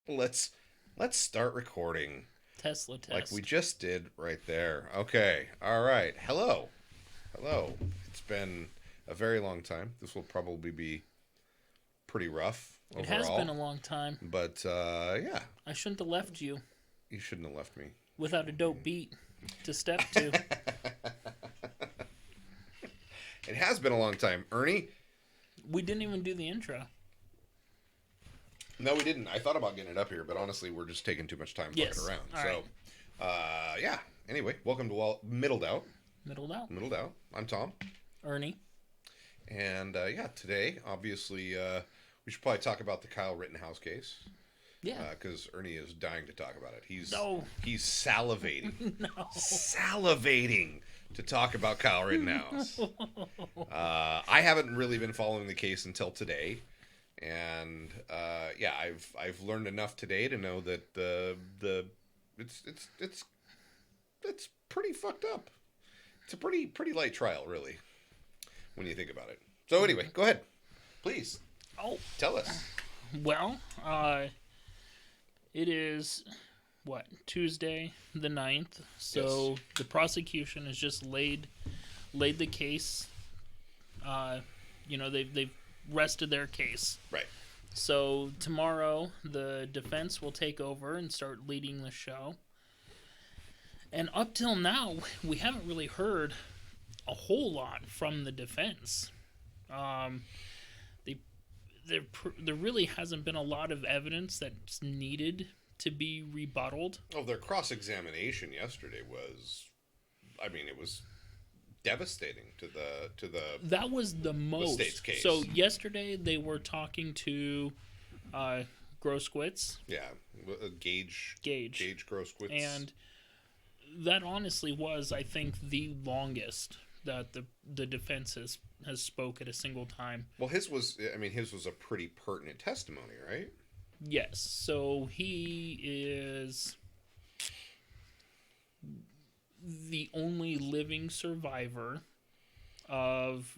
Let's start recording Tesla like we test. just did right there. Okay. All right. Hello. Hello. It's been a very long time. This will probably be pretty rough It has been overall, a long time. but yeah, I shouldn't have left you you shouldn't have left me. without a dope beat to step to. It has been a long time, Ernie. We didn't even do the intro. No, we didn't. I thought about getting it up here, but honestly, we're just taking too much time fucking Yes. around. All So, right. yeah. Anyway, welcome to Middled Out. Middled out. Middled Out. I'm Tom. Ernie. And yeah, today, obviously, we should probably talk about the Kyle Rittenhouse case Yeah. because Ernie is dying to talk about it. No. He's salivating, No. salivating to talk about Kyle Rittenhouse. I haven't really been following the case until today, and yeah, I've learned enough today to know that it's pretty fucked up. It's a pretty light trial, really, when you think about it. So anyway, go ahead. Please, Oh. tell us. Well, it is, what, Tuesday the 9th. So Yes. the prosecution has just laid the case. They've rested their case. Right. So tomorrow, the defense will take over and start leading the show. And up till now, we haven't really heard a whole lot from the defense. There really hasn't been a lot of evidence that's needed to be rebutted. Oh, their cross-examination yesterday was, I mean, it was devastating to the That was the most. state's case. So yesterday they were talking to Groskowitz, yeah, Gage Groskowitz, and that honestly was, I think, the longest that the defense has spoke at a single time. well, his was a pretty pertinent testimony, right? Yes, so he is the only living survivor of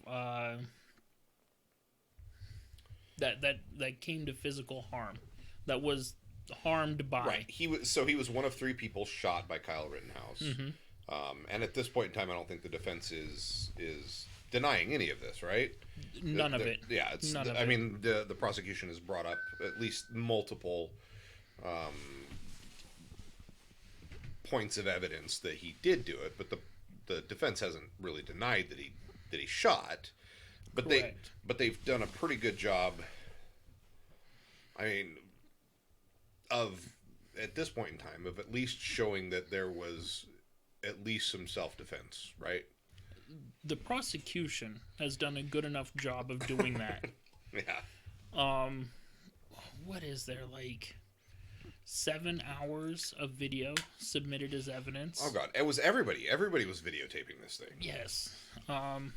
that came to physical harm, that was harmed by. Right. He was one of three people shot by Kyle Rittenhouse. Mm-hmm. And at this point in time, I don't think the defense is denying any of this, right? None of it. Yeah, it's. None of I it. mean, the prosecution has brought up at least multiple points of evidence that he did do it, but the defense hasn't really denied that he shot. But Correct. they've done a pretty good job. I mean, of at this point in time, of at least showing that there was at least some self-defense, right? The prosecution has done a good enough job of doing that. Yeah. What is there, like 7 hours of video submitted as evidence? Oh god, it was everybody. Everybody was videotaping this thing. Yes. God,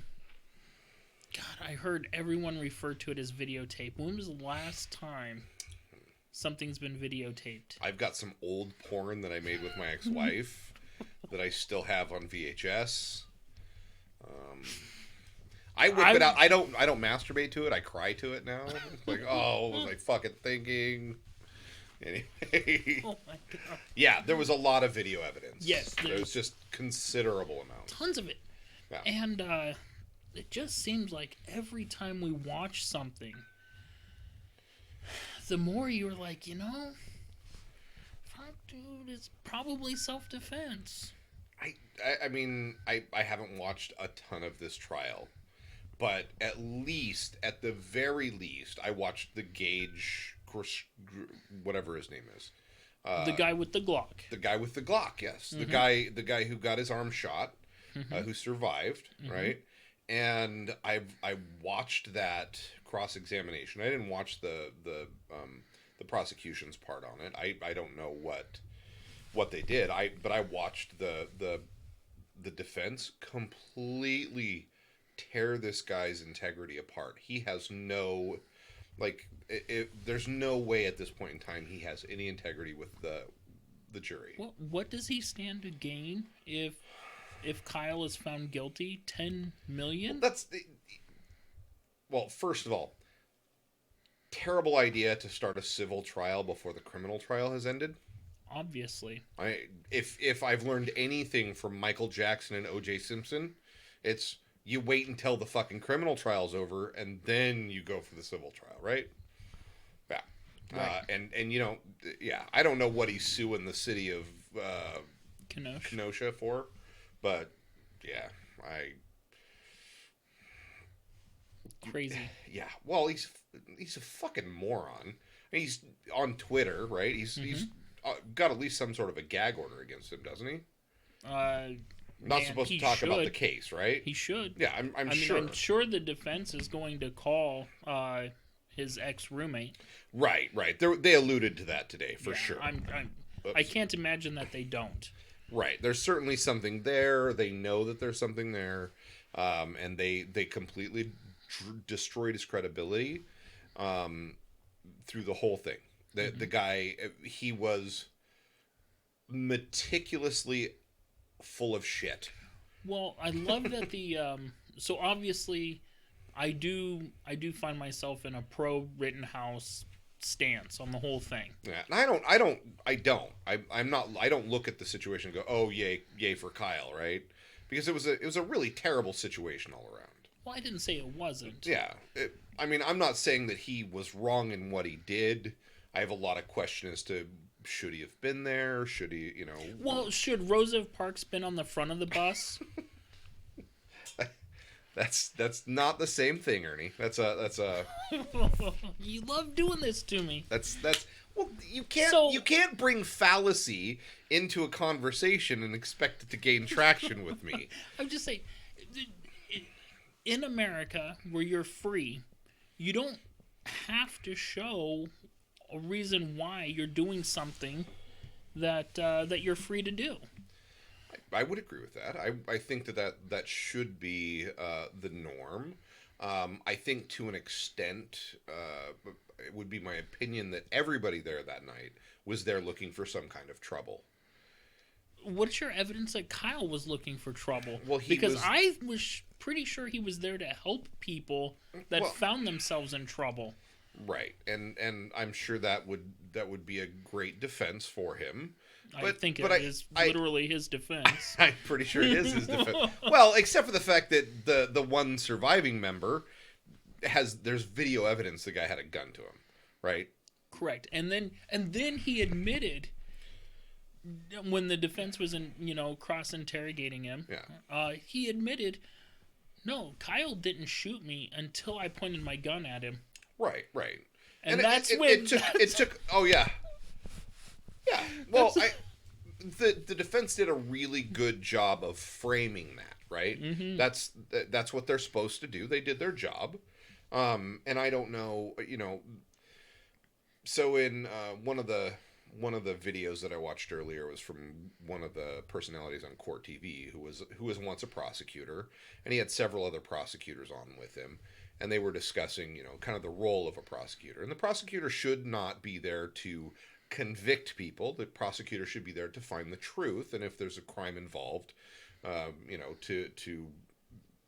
I heard everyone refer to it as videotape. When was the last time something's been videotaped? I've got some old porn that I made with my ex-wife that I still have on VHS. I whip it out. I don't masturbate to it. I cry to it now. It's like, oh, what was I fucking thinking? Anyway. Oh my god. Yeah, there was a lot of video evidence. Yes, there was just considerable amount. Tons of it. Yeah. And it just seems like every time we watch something, the more you're like, fuck, dude, it's probably self-defense. I mean, I haven't watched a ton of this trial, but at the very least, I watched the Gage, whatever his name is. The guy with the Glock. The guy with the Glock, yes. Mm-hmm. The guy who got his arm shot, who survived, right? And I watched that cross-examination. I didn't watch the prosecution's part on it. I don't know what they did. But I watched the defense completely tear this guy's integrity apart. He has no, there's no way at this point in time he has any integrity with the jury. What does he stand to gain if Kyle is found guilty? 10 million? Well, first of all, terrible idea to start a civil trial before the criminal trial has ended. Obviously. If I've learned anything from Michael Jackson and O.J. Simpson, it's you wait until the fucking criminal trial's over and then you go for the civil trial, right? Yeah. Right. And you know, yeah, I don't know what he's suing the city of Kenosha for, but yeah, crazy. Yeah, well, he's a fucking moron. He's on Twitter, right? He's got at least some sort of a gag order against him, doesn't he? Not supposed to talk about the case, right? He should. Yeah, I'm sure. I'm sure the defense is going to call his ex-roommate. Right. They alluded to that today, for sure. I can't imagine that they don't. Right. There's certainly something there. They know that there's something there. And they completely destroyed his credibility through the whole thing. The guy, he was meticulously full of shit. Well, I love that the so obviously I do find myself in a pro Rittenhouse stance on the whole thing. Yeah, and I don't look at the situation and go, "Oh, yay for Kyle," right? Because it was a really terrible situation all around. Well, I didn't say it wasn't. Yeah. I mean, I'm not saying that he was wrong in what he did. I have a lot of questions as to should he have been there? Should he, you know... Well, should Rosa Parks been on the front of the bus? That's not the same thing, Ernie. That's a You love doing this to me. That's well, you can't bring fallacy into a conversation and expect it to gain traction with me. I'm just saying, in America, where you're free, you don't have to show a reason why you're doing something that you're free to do. I would agree with that. I think that should be the norm. I think to an extent, it would be my opinion that everybody there that night was there looking for some kind of trouble. What's your evidence that Kyle was looking for trouble? Well, I was pretty sure he was there to help people that found themselves in trouble. Right, and I'm sure that would be a great defense for him. I think it is literally his defense. I'm pretty sure it is his defense. Well, except for the fact that the one surviving member there's video evidence the guy had a gun to him, right? Correct, and then he admitted when the defense was cross interrogating him. Yeah. He admitted, no, Kyle didn't shoot me until I pointed my gun at him. Right. And that's when it took. Oh yeah. Yeah. Well, the defense did a really good job of framing that, right? Mm-hmm. That's what they're supposed to do. They did their job. And I don't know, so in one of the videos that I watched earlier was from one of the personalities on Court TV who was once a prosecutor, and he had several other prosecutors on with him, and they were discussing, kind of the role of a prosecutor. And the prosecutor should not be there to convict people. The prosecutor should be there to find the truth, and if there's a crime involved, to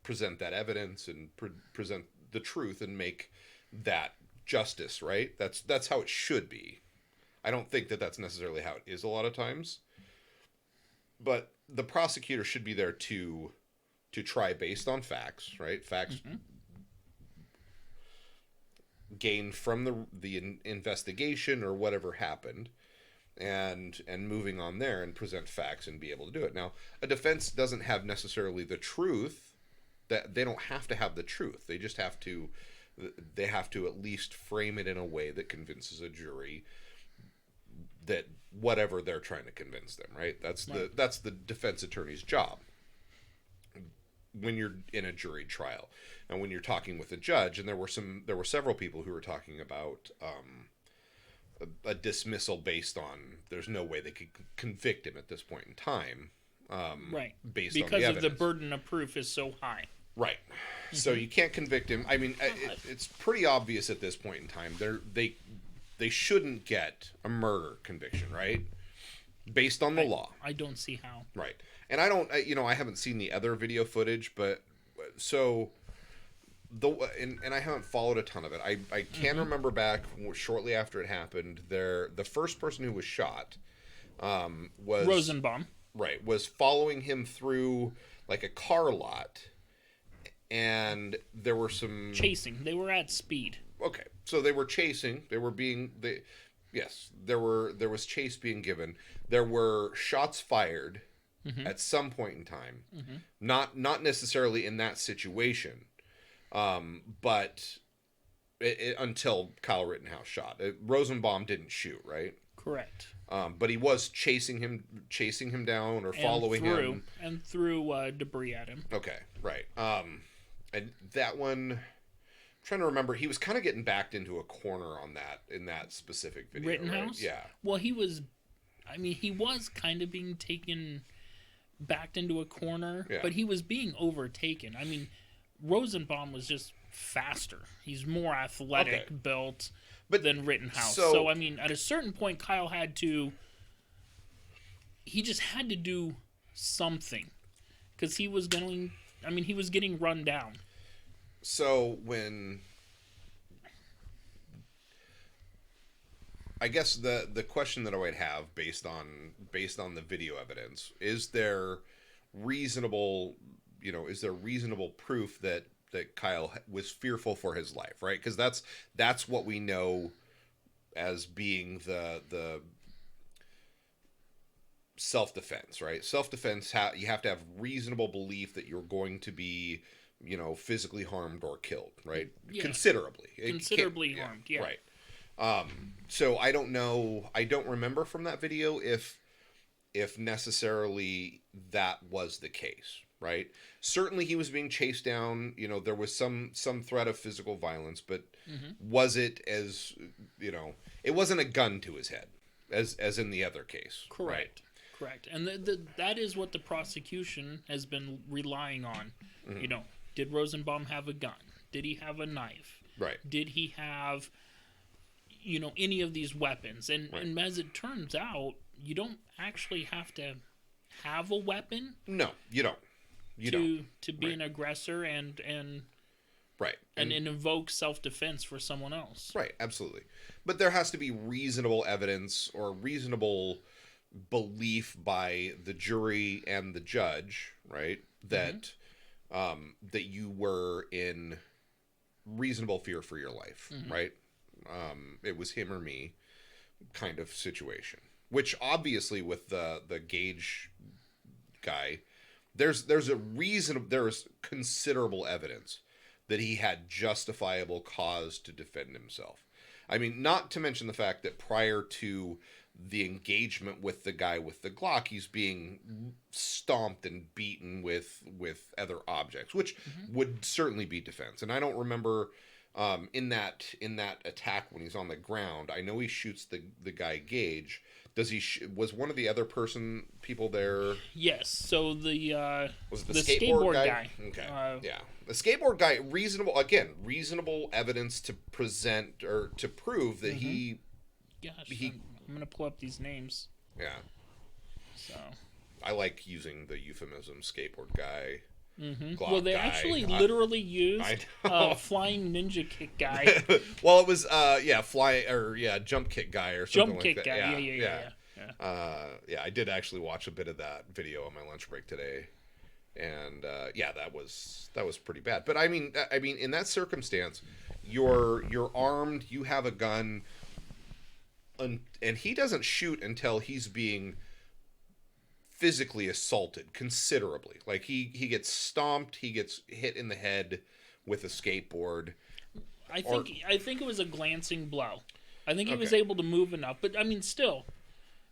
present that evidence and present the truth and make that justice, right? That's how it should be. I don't think that that's necessarily how it is a lot of times, but the prosecutor should be there to try based on facts, right? Facts gained from the investigation or whatever happened, and moving on there and present facts and be able to do it. Now, a defense doesn't have necessarily the truth. That they don't have to have the truth. They just have to at least frame it in a way that convinces a jury that whatever they're trying to convince them, right? That's the defense attorney's job when you're in a jury trial. And when you're talking with a judge, and there were several people who were talking about a dismissal based on there's no way they could convict him at this point in time. Right. Based on the because evidence. of the burden of proof is so high. Right. So you can't convict him. I mean, it's pretty obvious at this point in time. They shouldn't get a murder conviction, right? Based on the law. I don't see how. Right. And I don't, I haven't seen the other video footage, but so and I haven't followed a ton of it. I can remember back shortly after it happened. The first person who was shot was Rosenbaum. right, was following him through like a car lot, and there were some Chasing. They were at speed. okay, so they were chasing. Yes, there was chase being given. There were shots fired at some point in time. Not necessarily in that situation, but until Kyle Rittenhouse shot. Rosenbaum didn't shoot, right? Correct. But he was chasing him down or following him and threw debris at him. Okay, right. And that one, I'm trying to remember. He was kind of getting backed into a corner on that in that specific video. Rittenhouse. Right? Yeah. Well, he was kind of being backed into a corner, but he was being overtaken. I mean, Rosenbaum was just faster. He's more athletic built than Rittenhouse. So, I mean, at a certain point, Kyle he just had to do something because he was getting run down. So I guess the question that I would have based on the video evidence, is there reasonable proof that Kyle was fearful for his life, right? Because that's what we know as being the self-defense, right? Self-defense, you have to have reasonable belief that you're going to be, physically harmed or killed, right? Yeah. Considerably Harmed, yeah. Right. So I don't know, I don't remember from that video if necessarily that was the case, right? Certainly he was being chased down, there was some threat of physical violence, but was it it wasn't a gun to his head as in the other case. Correct. Right? Correct. And that is what the prosecution has been relying on. Did Rosenbaum have a gun? Did he have a knife? Right. Did he have, any of these weapons? And as it turns out, you don't actually have to have a weapon. No, you don't. To be an aggressor and right. And invoke self-defense for someone else. Right, absolutely. But there has to be reasonable evidence or reasonable belief by the jury and the judge, right, that that you were in reasonable fear for your life, right? It was him or me kind of situation. Which obviously with the Gage guy, there's considerable evidence that he had justifiable cause to defend himself. I mean, not to mention the fact that prior to the engagement with the guy with the Glock, he's being stomped and beaten with other objects, which would certainly be defense. And I don't remember in that attack when he's on the ground. I know he shoots the guy Gage. Does he? Was one of the other people there? Yes. So was it the skateboard guy? Okay. Yeah, the skateboard guy. Reasonable evidence to present or to prove that he. Gosh, I'm gonna pull up these names. Yeah. So. I like using the euphemism skateboard guy. Glock Well, they guy. actually literally used flying ninja kick guy. Well, it was jump kick guy or something Jump kick like that. guy. Yeah. I did actually watch a bit of that video on my lunch break today, and that was pretty bad. But I mean, in that circumstance, you're armed, you have a gun, and he doesn't shoot until he's being physically assaulted considerably. Like he gets stomped, he gets hit in the head with a skateboard. I think it was a glancing blow. I think he was able to move enough, but I mean, still,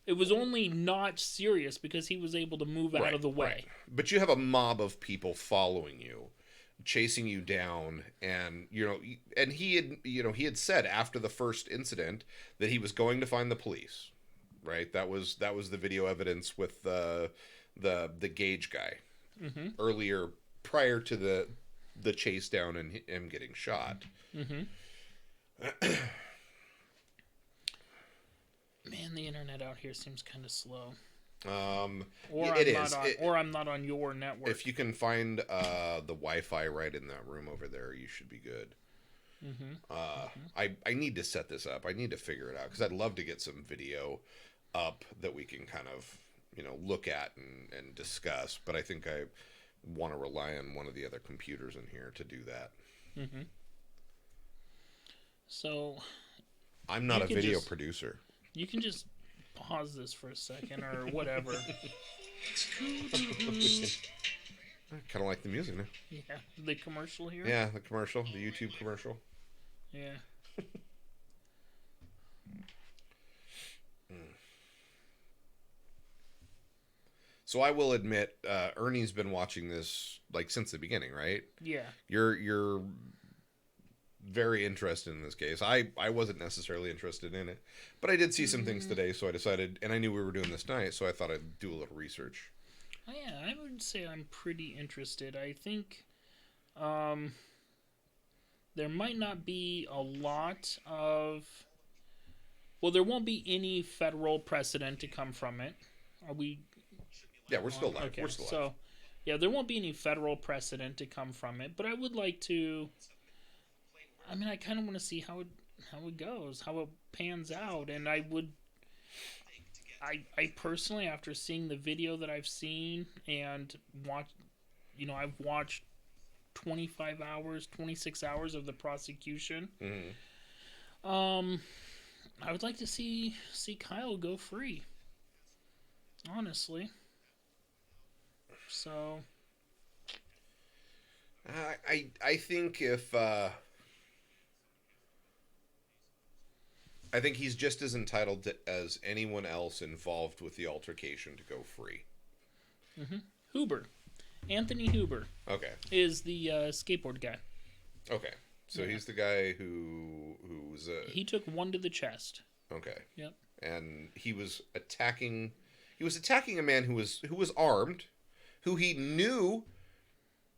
it was only not serious because he was able to move out of the way. Right. But you have a mob of people following you, chasing you down, and and he had said after the first incident that he was going to find the police. Right, that was the video evidence with the Gage guy earlier, prior to the chase down and him getting shot. Man, the internet out here seems kind of slow. Or it I'm not is. on, or I'm not on your network. If you can find the Wi-Fi right in that room over there, you should be good. I need to set this up. I need to figure it out because I'd love to get some video up that we can kind of look at and discuss. But I think I want to rely on one of the other computers in here to do that. So I'm not a video producer. You can just pause this for a second or whatever. Kind of like the music now. Yeah, the commercial here. Yeah, the commercial, the YouTube commercial. Yeah. So I will admit, Ernie's been watching this like since the beginning, right? Yeah. You're very interested in this case. I wasn't necessarily interested in it, but I did see some things today, so I decided, and I knew we were doing this tonight, so I thought I'd do a little research. Oh, yeah, I would say I'm pretty interested. I think there might not be a lot of... Well, there won't be any federal precedent to come from it. Are we... Yeah, we're still live. Okay, We're still live. so, yeah, there won't be any federal precedent to come from it, but I would like to... I mean, I kind of want to see how it goes, how it pans out, and I personally, after seeing the video that I've seen and I've watched 25 hours, 26 hours of the prosecution. I would like to see Kyle go free. Honestly. So. I think if I think he's just as entitled as anyone else involved with the altercation to go free. Huber. Anthony Huber. Okay. Is the skateboard guy. Okay. So he's the guy who's he took one to the chest. Okay. Yep. And he was attacking a man who was armed, who he knew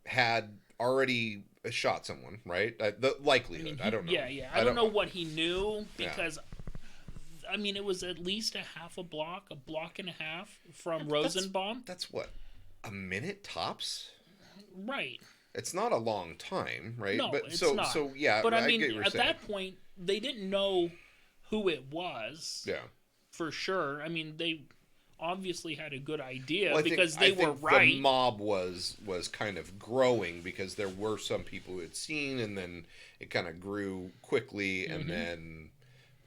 had already shot someone, right? The likelihood. I don't know. Yeah. I don't know what he knew because, I mean, it was at least a block and a half from Rosenbaum. That's what, a minute tops? Right. It's not a long time, right? No, but it's not. So yeah. But I mean, get what you're at saying. that point, they didn't know who it was. Yeah. For sure. I mean, they obviously had a good idea Well, because I they were think right. The mob was kind of growing because there were some people who had seen, and then it kind of grew quickly and then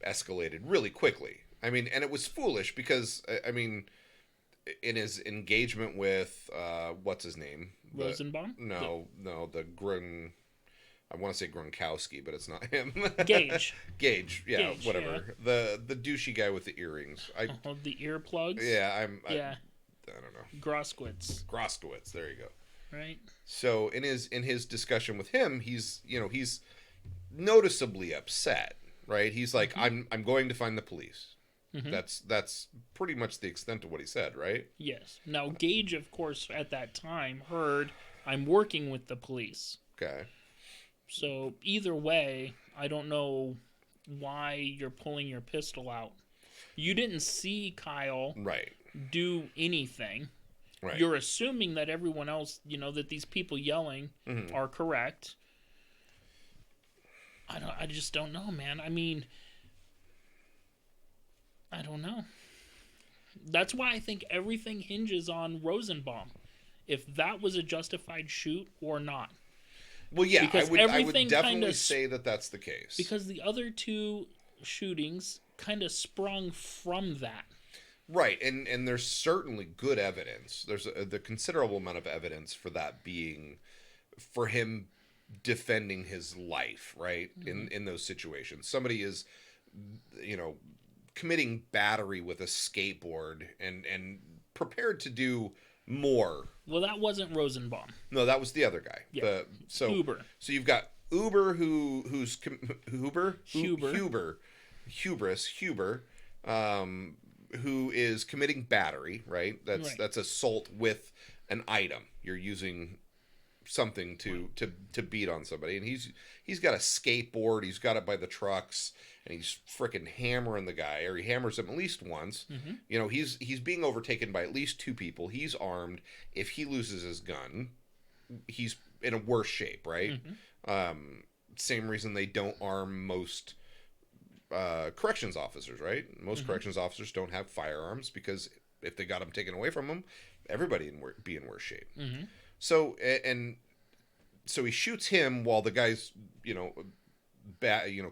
escalated really quickly. I mean, and it was foolish because, I mean, in his engagement with, what's his name? Rosenbaum? The Grun... I want to say Gronkowski, but it's not him. Gage. Gage, Gage, whatever. Yeah. The douchey guy with the earrings. The earplugs? Yeah, I don't know. Groskowitz, there you go. Right. So in his discussion with him, he's noticeably upset, right? He's like, I'm going to find the police. That's pretty much the extent of what he said, right? Yes. Now Gage, of course, at that time heard, I'm working with the police. Okay. So either way, I don't know why you're pulling your pistol out. You didn't see Kyle do anything. Right. You're assuming that everyone else, that these people yelling are correct. I just don't know, man. I mean, I don't know. That's why I think everything hinges on Rosenbaum. If that was a justified shoot or not. Well, yeah, because I would definitely say that that's the case. Because the other two shootings kind of sprung from that. Right, and there's certainly good evidence. There's the considerable amount of evidence for that being, for him defending his life, right? In those situations. Somebody is, committing battery with a skateboard and prepared to do more. Well, that wasn't Rosenbaum. No, that was the other guy. Yeah. Huber. So you've got Huber, Huber, who is committing battery, right? That's assault with an item. You're using something to beat on somebody, and he's got a skateboard, he's got it by the trucks, and he's freaking hammering the guy, or he hammers him at least once. You know, he's being overtaken by at least two people. He's armed. If he loses his gun, he's in a worse shape, right? Same reason they don't arm most corrections officers, right? Most corrections officers don't have firearms because if they got them taken away from them, everybody be in worse shape. So so he shoots him while the guy's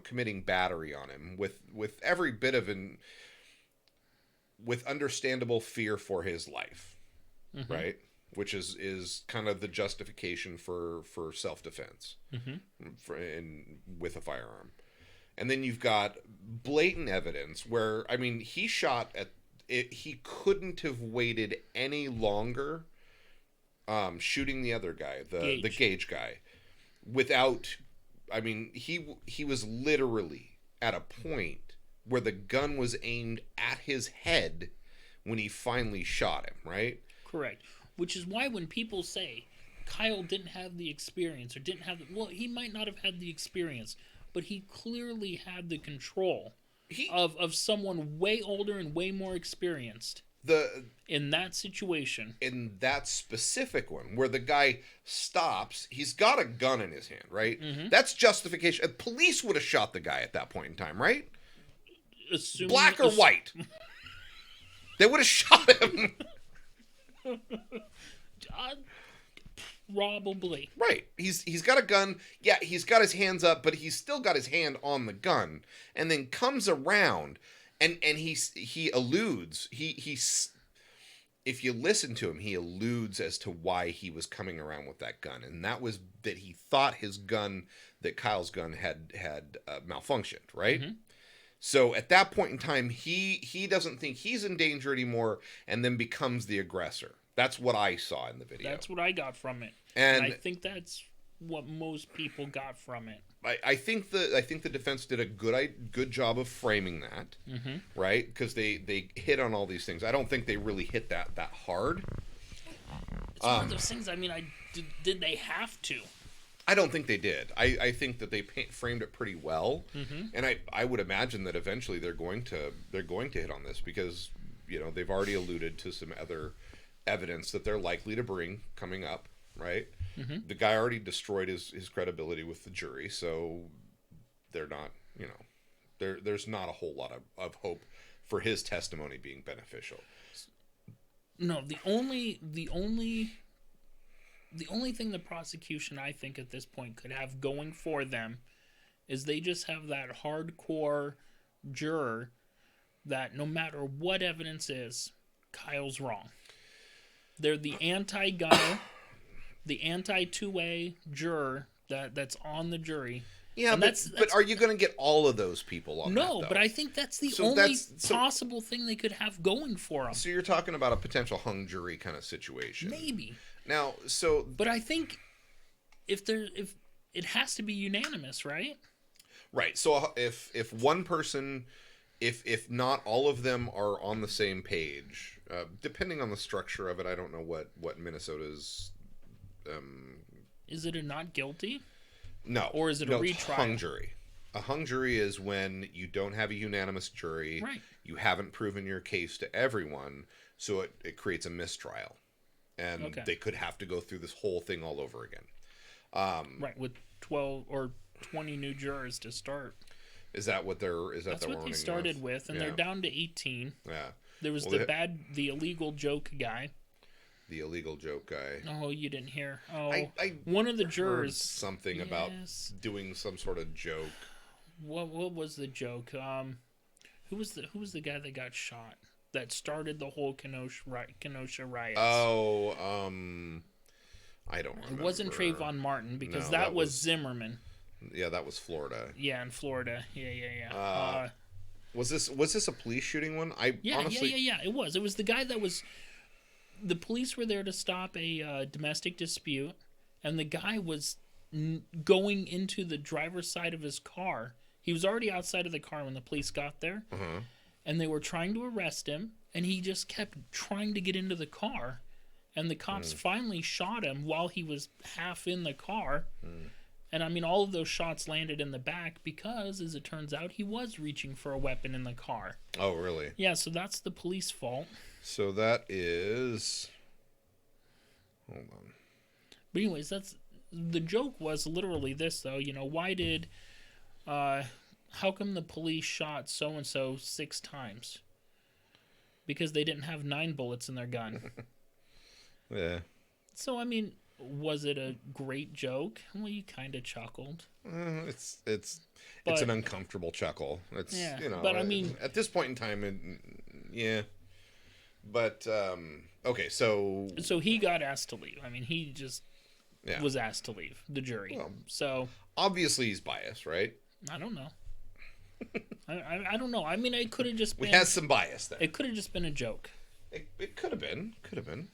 committing battery on him with every bit of with understandable fear for his life, right? Which is kind of the justification for self-defense with a firearm. And then you've got blatant evidence where, I mean, he shot at it. He couldn't have waited any longer shooting the other guy, the Gage guy, without, I mean, he was literally at a point where the gun was aimed at his head when he finally shot him, right? Correct. Which is why when people say Kyle didn't have the experience or didn't have well, he might not have had the experience, but he clearly had the control of someone way older and way more experienced. In that situation. In that specific one, where the guy stops, he's got a gun in his hand, right? That's justification. Police would have shot the guy at that point in time, right? Black or white. They would have shot him. Probably. Right. He's got a gun. Yeah, he's got his hands up, but he's still got his hand on the gun. And then comes around and he alludes. He's if you listen to him, he alludes as to why he was coming around with that gun. And that was that he thought his gun, that Kyle's gun had malfunctioned, right? So at that point in time, he doesn't think he's in danger anymore and then becomes the aggressor. That's what I saw in the video. That's what I got from it. And I think that's what most people got from it. I think the defense did a good job of framing that, right? Because they hit on all these things. I don't think they really hit that hard. It's one of those things. I mean, did they have to? I don't think they did. I think that they framed it pretty well, and I would imagine that eventually they're going to hit on this because they've already alluded to some other evidence that they're likely to bring coming up, right? The guy already destroyed his credibility with the jury, so they're not, there's not a whole lot of hope for his testimony being beneficial. No, the only thing the prosecution, I think, at this point could have going for them is they just have that hardcore juror that no matter what evidence is, Kyle's wrong. They're the anti-gunner, the anti-2A juror that's on the jury. Yeah, but are you going to get all of those people on that, No, but I think that's the only possible thing they could have going for them. So you're talking about a potential hung jury kind of situation. Maybe. Now, but I think if it has to be unanimous, right? Right. So if one person, if not all of them are on the same page, depending on the structure of it, I don't know what Minnesota's. Is it a not guilty? No. Or is it a retrial? It's hung jury. A hung jury is when you don't have a unanimous jury. Right. You haven't proven your case to everyone, so it creates a mistrial. And they could have to go through this whole thing all over again. Right, with 12 or 20 new jurors to start. Is that what That's what they started with, and they're down to 18. Yeah. There was the illegal joke guy. The illegal joke guy. Oh, you didn't hear. Oh, I one of the jurors heard something about doing some sort of joke. What was the joke? Who was the guy that got shot? That started the whole Kenosha riots. Oh, I don't remember. It wasn't Trayvon Martin because that was Zimmerman. Yeah, that was Florida. Yeah, in Florida. Yeah. Was this a police shooting one? Honestly... Yeah. It was. It was the guy that was. The police were there to stop a domestic dispute, and the guy was going into the driver's side of his car. He was already outside of the car when the police got there, and they were trying to arrest him, and he just kept trying to get into the car, and the cops finally shot him while he was half in the car. And I mean, all of those shots landed in the back because, as it turns out, he was reaching for a weapon in the car. Oh, really? Yeah, so that's the police fault. So that is... Hold on. But anyways, the joke was literally this, though. You know, why did... how come the police shot so-and-so 6 times? Because they didn't have 9 bullets in their gun. Yeah. So, I mean... Was it a great joke? Well, you kind of chuckled. It's an uncomfortable chuckle. It's yeah, you know. But I mean, at this point in time, yeah. But okay, so he got asked to leave. I mean, he just was asked to leave the jury. Well, so obviously he's biased, right? I don't know. I don't know. I mean, it could have just been. We had some bias there. It could have just been a joke. It could have been. Could have been.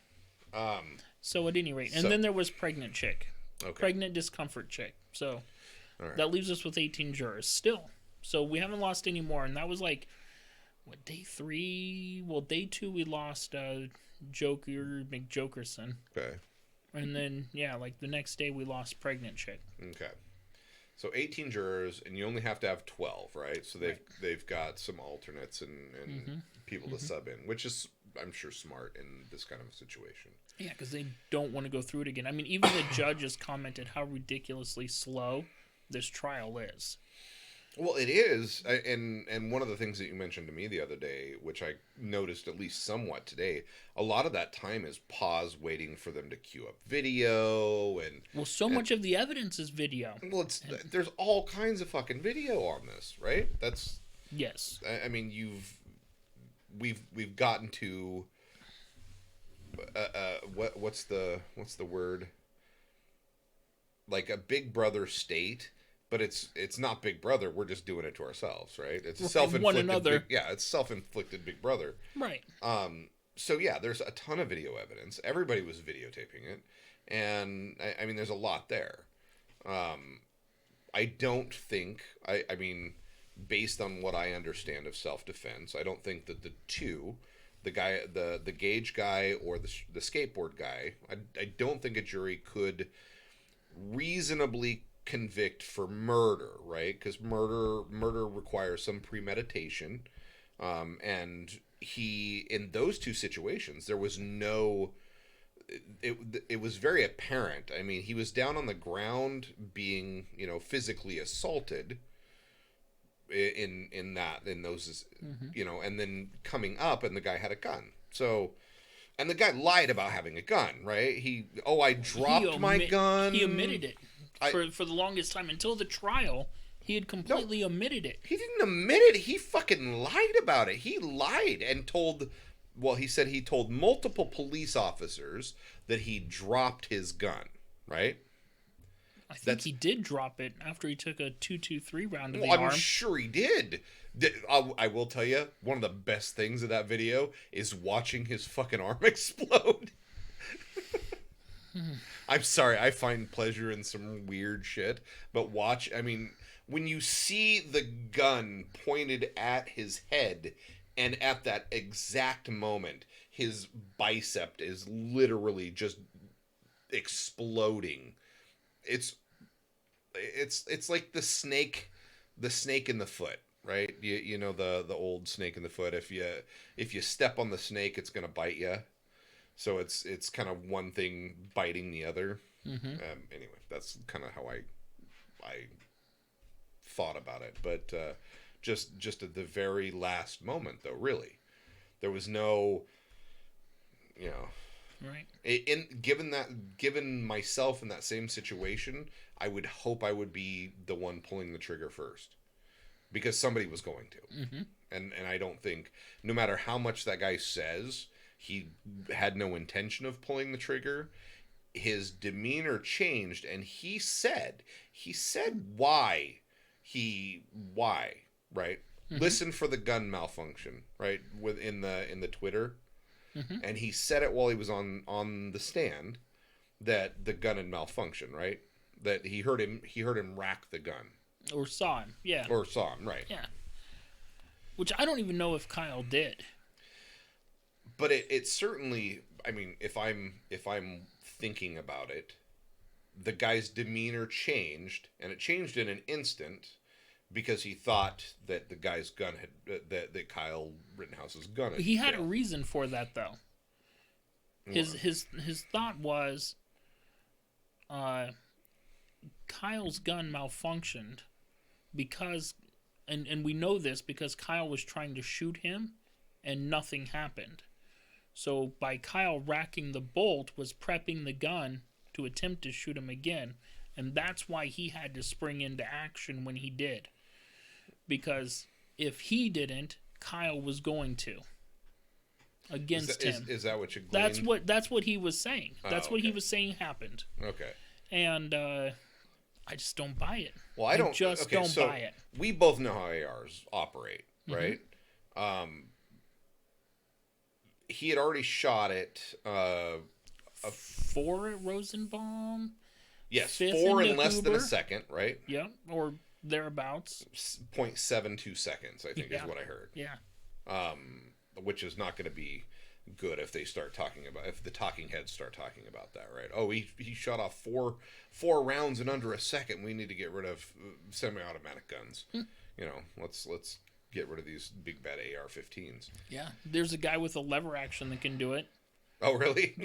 So at any rate, and then there was pregnant chick, pregnant discomfort chick. So that leaves us with 18 jurors still. So we haven't lost any more, and that was like what, day 3? Well, day 2 we lost Joker McJokerson. Okay. And then like the next day we lost pregnant chick. Okay. So 18 jurors, and you only have to have 12, right? So they've got some alternates and people to sub in, which is, I'm sure, smart in this kind of a situation. Yeah, because they don't want to go through it again. I mean, even the judge has commented how ridiculously slow this trial is. Well, it is, and one of the things that you mentioned to me the other day, which I noticed at least somewhat today, a lot of that time is pause waiting for them to queue up video, and much of the evidence is video. Well, there's all kinds of fucking video on this, right? That's yes. I mean, we've gotten to what's the word? Like a Big Brother state. But it's not Big Brother. We're just doing it to ourselves, right? It's a self-inflicted. One another. It's self-inflicted Big Brother. Right. So yeah, there's a ton of video evidence. Everybody was videotaping it, and I mean, there's a lot there. I don't think. I mean, based on what I understand of self-defense, I don't think that the two, the guy, the Gage guy or the skateboard guy, I don't think a jury could reasonably convict for murder, right? Because murder requires some premeditation, and he, in those two situations, there was no. It was very apparent. I mean, he was down on the ground being, physically assaulted. In those, and then coming up, and the guy had a gun. So. And the guy lied about having a gun, right? I dropped my gun. He omitted it. For the longest time until the trial, he had completely omitted it. He didn't omit it. He fucking lied about it. He lied and he said he told multiple police officers that he dropped his gun, right? I think he did drop it after he took a 223 round to the arm. I'm sure he did. I will tell you, one of the best things of that video is watching his fucking arm explode. I'm sorry, I find pleasure in some weird shit, but when you see the gun pointed at his head, and at that exact moment, his bicep is literally just exploding. It's like the snake in the foot, right? You know the old snake in the foot. If you step on the snake, it's gonna bite you. So it's kind of one thing biting the other. Mm-hmm. Anyway, that's kind of how I thought about it. But just at the very last moment, though, really, there was no, right. Given myself in that same situation, I would hope I would be the one pulling the trigger first, because somebody was going to. Mm-hmm. And I don't think, no matter how much that guy says he had no intention of pulling the trigger, his demeanor changed, and he said why, right? Mm-hmm. Listen for the gun malfunction, right? In the Twitter. Mm-hmm. And he said it while he was on the stand, that the gun had malfunctioned, right? That he heard him rack the gun. Or saw him, yeah. Or saw him, right. Yeah. Which I don't even know if Kyle did. But it certainly, I mean, if I'm thinking about it, the guy's demeanor changed, and it changed in an instant because he thought that the guy's gun had that Kyle Rittenhouse's gun had He had a failed. reason for that, though. His thought was, Kyle's gun malfunctioned because, and we know this because Kyle was trying to shoot him, and nothing happened. So by Kyle racking the bolt was prepping the gun to attempt to shoot him again, and that's why he had to spring into action when he did. Because if he didn't, Kyle was going to against him. Is that what you gleaned? That's what he was saying. That's what he okay. was saying happened. Okay. And I just don't buy it. Well, I don't buy it. We both know how ARs operate, right? He had already shot it. 4 at Rosenbaum. Yes, 5th 4 in into less than a Huber. second, right? Yeah, or thereabouts. 0.72 seconds, I think, is what I heard. Yeah. Which is not going to be good if they start talking about, if the talking heads start talking about that, right? Oh, he shot off four rounds in under a second. We need to get rid of semi-automatic guns. You know, let's get rid of these big bad AR-15s. Yeah, there's a guy with a lever action that can do it. Oh, really?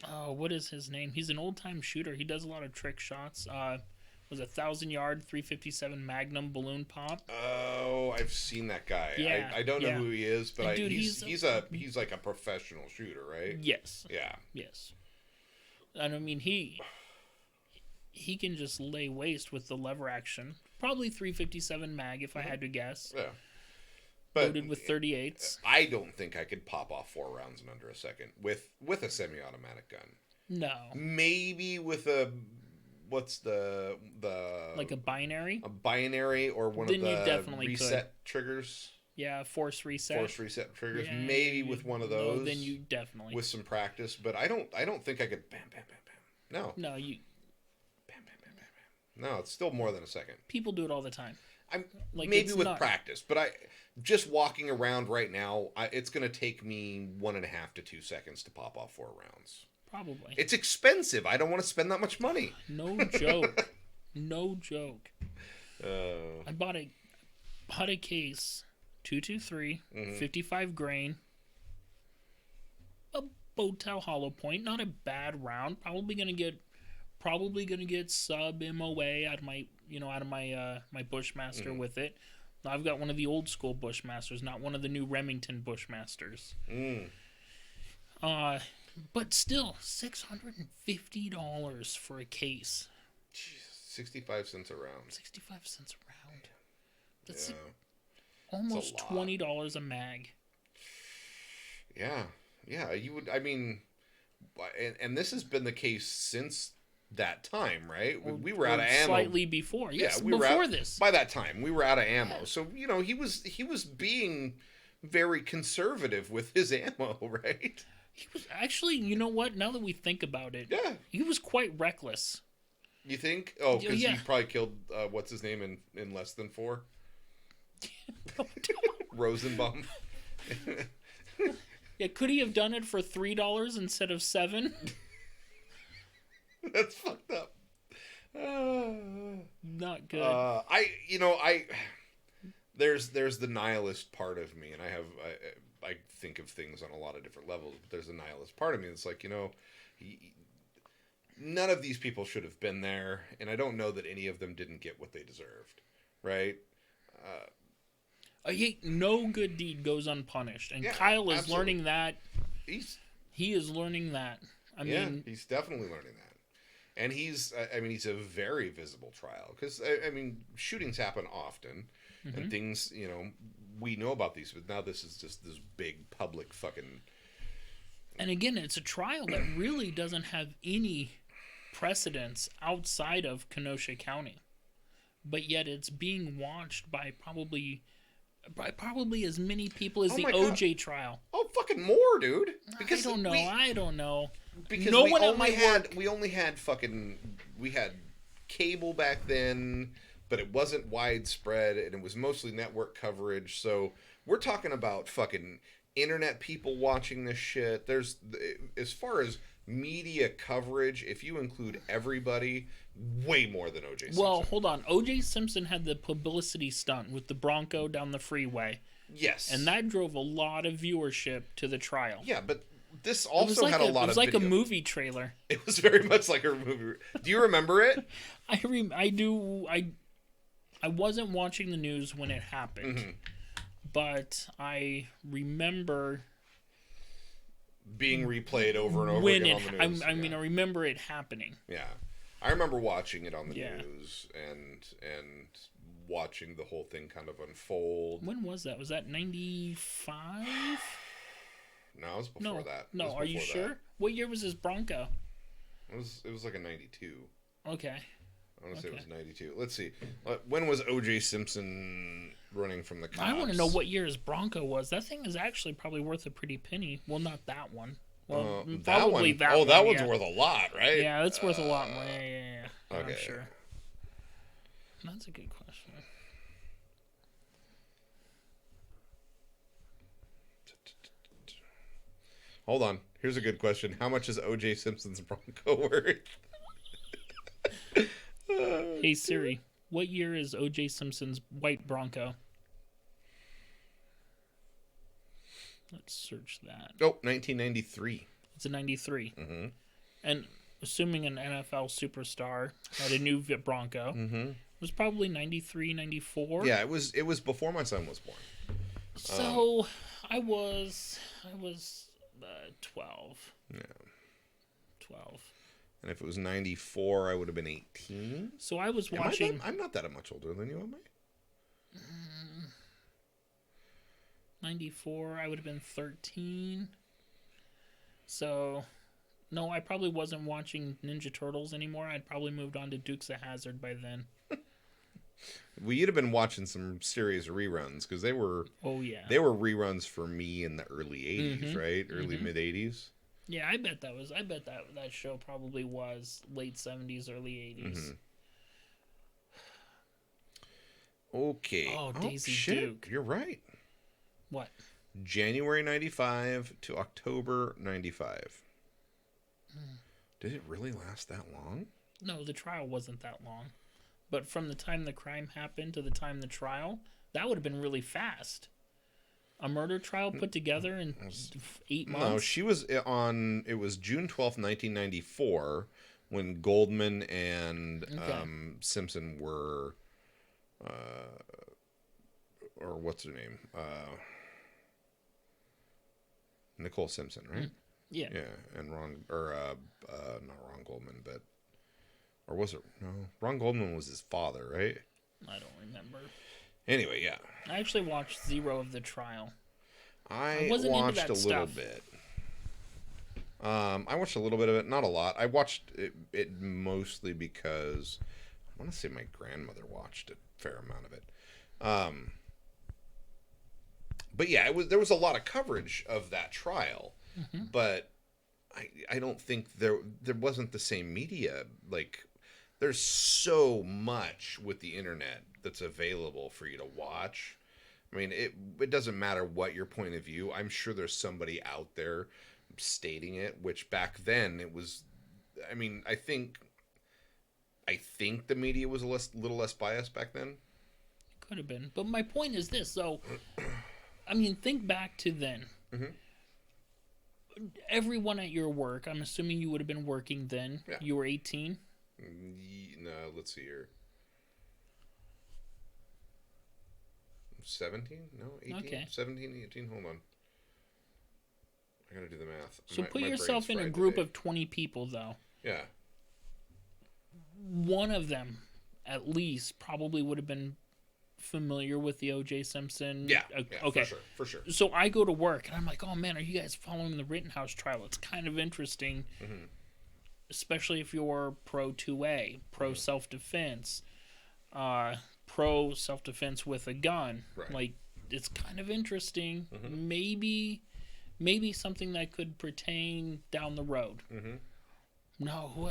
Oh, what is his name? He's an old-time shooter. He does a lot of trick shots. Was a 1,000-yard 357 Magnum balloon pop. Oh, I've seen that guy. Yeah, I don't know who he is, but dude, he's like a professional shooter, right? Yes. Yeah. Yes. And I mean, he can just lay waste with the lever action. Probably 357 mag, if I had to guess. Yeah. But Loaded with 38s. I don't think I could pop off 4 rounds in under a second with a semi-automatic gun. No. Maybe with a what's the like a binary? A binary or one Then of you the definitely reset triggers. Yeah, force reset. Force reset triggers. Yeah, Maybe with one of those. No, then you definitely. With some practice, but I don't think I could bam bam bam bam. No. No, you bam bam bam bam bam. No, it's still more than a second. People do it all the time. I'm Like, maybe it's with not- practice, but I just walking around right now, it's going to take me 1.5 to 2 seconds to pop off 4 rounds. Probably. It's expensive. I don't want to spend that much money. No joke. No joke. Uh, I bought a case, 223, 55 grain, a Botel hollow point, not a bad round. Probably gonna get sub MOA out of my my Bushmaster with it. I've got one of the old school Bushmasters, not one of the new Remington Bushmasters. But still, $650 for a case. 65 cents a round. 65 cents a round. That's Yeah. almost It's a lot. $20 a mag. Yeah. You would. I mean, and this has been the case since that time, right? We were out of ammo. Slightly before. Yes, we were before out, this. By that time, we were out of ammo. So he was being very conservative with his ammo, right? He was actually, you know what? Now that we think about it, Yeah. he was quite reckless. You think? Oh, because Yeah. he probably killed what's his name in less than 4. Rosenbaum. Yeah, could he have done it for $3 instead of $7? That's fucked up. Not good. There's the nihilist part of me, and I think of things on a lot of different levels, but there's a nihilist part of me that's like, none of these people should have been there, and I don't know that any of them didn't get what they deserved, right? No good deed goes unpunished, and Yeah, Kyle is absolutely. learning that. He's He is learning that. I mean, he's definitely learning that. And he's a very visible trial because shootings happen often, and things we know about these, but now this is just this big public fucking. and again, it's a trial that really doesn't have any precedence outside of Kenosha County, but yet it's being watched by probably as many people as Oh the my God. OJ trial. Oh, fucking more, dude! I don't know. Because No we one at only my had work- we had cable back then, but it wasn't widespread, and it was mostly network coverage. So we're talking about fucking internet people watching this shit. There's, as far as media coverage, if you include everybody, way more than O.J. Simpson. Well, hold on. O.J. Simpson had the publicity stunt with the Bronco down the freeway. Yes. And that drove a lot of viewership to the trial. Yeah, but this also had a lot of. It was like a movie trailer. It was very much like a movie. Do you remember it? I do. I wasn't watching the news when it happened, but I remember being replayed over and over again on the news. I mean, I remember it happening. Yeah, I remember watching it on the news and watching the whole thing kind of unfold. When was that? Was that 95? No, it was before that. No, are you sure? What year was this Bronco? It was like a 92. Okay. I want to say it was 92. Let's see. When was O.J. Simpson running from the cops? I want to know what year his Bronco was. That thing is actually probably worth a pretty penny. Well, not that one. Well, probably that one. Oh, that one's worth a lot, right? Yeah, that's worth a lot more. Yeah. Okay. I'm sure. That's a good question. Hold on. Here's a good question. How much is O.J. Simpson's Bronco worth? Hey Siri, what year is O.J. Simpson's white Bronco? Let's search that. Oh, 1993. It's a 93. Mm-hmm. And assuming an NFL superstar had a new Bronco, it was probably 93, 94. Yeah, it was before my son was born. So I was 12. Yeah. 12. And if it was 94, I would have been 18. So I was watching. I'm not that much older than you, am I? 94, I would have been 13. So, no, I probably wasn't watching Ninja Turtles anymore. I'd probably moved on to Dukes of Hazzard by then. Well, you'd have been watching some serious reruns because they were. Oh yeah. They were reruns for me in the early 80s, right? Early mid 80s. Yeah, I bet that show probably was late 70s, early 80s. Okay. Oh, Daisy shit. Duke. You're right. What? January 95 to October 95. Did it really last that long? No, the trial wasn't that long. But from the time the crime happened to the time the trial, that would have been really fast. A murder trial put together in 8 months? No, she was on... It was June 12th, 1994, when Goldman and Simpson were... or what's her name? Nicole Simpson, right? Yeah. Yeah, and Ron... Or, not Ron Goldman, but... Or was it... No, Ron Goldman was his father, right? I don't remember. Anyway, yeah. I actually watched 0 of the trial. I wasn't watched into that a little stuff. bit. I watched a little bit of it, not a lot. I watched it mostly because I want to say my grandmother watched a fair amount of it. But yeah, there was a lot of coverage of that trial, but I don't think there wasn't the same media. Like, there's so much with the internet that's available for you to watch. I mean, it doesn't matter what your point of view. I'm sure there's somebody out there stating it, which back then it was. I mean, I think the media was a little less biased back then. Could have been, but my point is this. So, I mean, think back to then. Everyone at your work, I'm assuming you would have been working then. Yeah. You were 18. No, let's see here. 17? No, 18? Okay. 17, 18? Hold on. I gotta do the math. So put yourself in a group of 20 people, though. Yeah. One of them, at least, probably would have been familiar with the O.J. Simpson. Yeah, okay. For sure. So I go to work, and I'm like, oh, man, are you guys following the Rittenhouse trial? It's kind of interesting, especially if you're pro-2A, pro-self-defense, pro-self-defense with a gun. Right. Like, it's kind of interesting. Maybe something that could pertain down the road. No,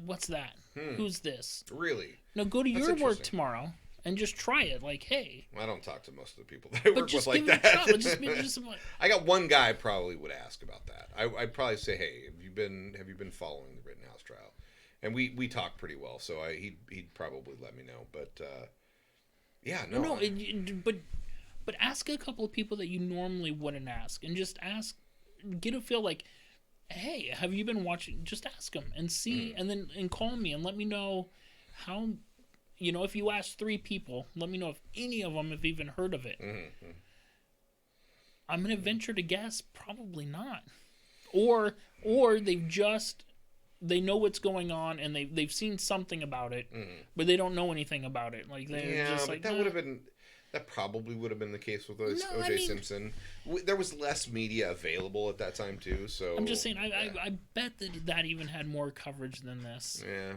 what's that? Who's this? Really? No, go to That's your work interesting. tomorrow and just try it. Like, hey, I don't talk to most of the people that I work with like that. I got one guy I probably would ask about that. I'd probably say, hey, have you been following the Rittenhouse trial? And we talk pretty well, so he'd probably let me know. But yeah, no. But ask a couple of people that you normally wouldn't ask, and just ask, get a feel like, hey, have you been watching? Just ask them and see, and then call me and let me know how. If you ask 3 people, let me know if any of them have even heard of it. Mm-hmm. I'm gonna venture to guess probably not, or they know what's going on and they've seen something about it, but they don't know anything about it. Like they're just like that probably would have been the case with O.J. Simpson. There was less media available at that time too, so I'm just saying. I bet that even had more coverage than this. Yeah,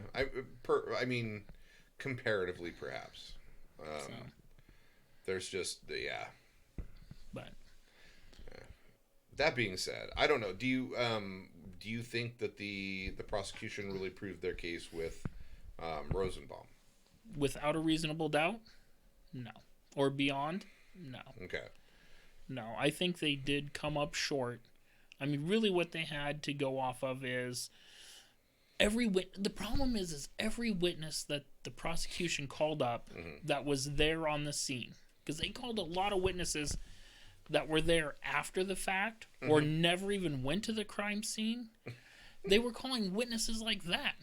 I mean, comparatively, perhaps. There's just But that being said, I don't know. Do you think that the prosecution really proved their case with Rosenbaum? Without a reasonable doubt, no. Or beyond, no. Okay. No, I think they did come up short. I mean, really, what they had to go off of is the problem is every witness that the prosecution called up that was there on the scene, because they called a lot of witnesses that were there after the fact or never even went to the crime scene. They were calling witnesses like that.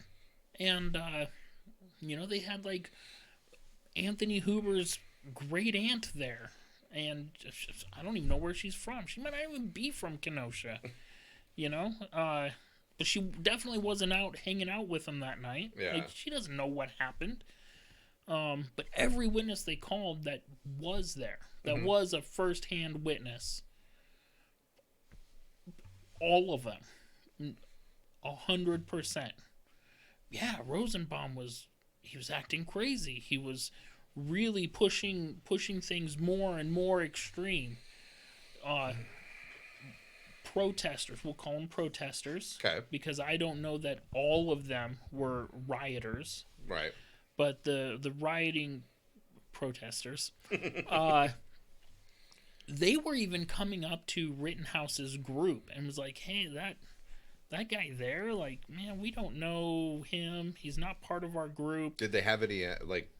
And, they had, like, Anthony Hoover's great aunt there. And I don't even know where she's from. She might not even be from Kenosha. But she definitely wasn't out hanging out with him that night. Yeah. Like, she doesn't know what happened. But every witness they called that was there, that was a first-hand witness, all of them, 100%. Yeah, Rosenbaum was acting crazy. He was really pushing things more and more extreme. Protesters, we'll call them protesters, okay, because I don't know that all of them were rioters, right? But the rioting protesters, they were even coming up to Rittenhouse's group and was like, "Hey, that guy there, like, man, we don't know him. He's not part of our group." Did they have any,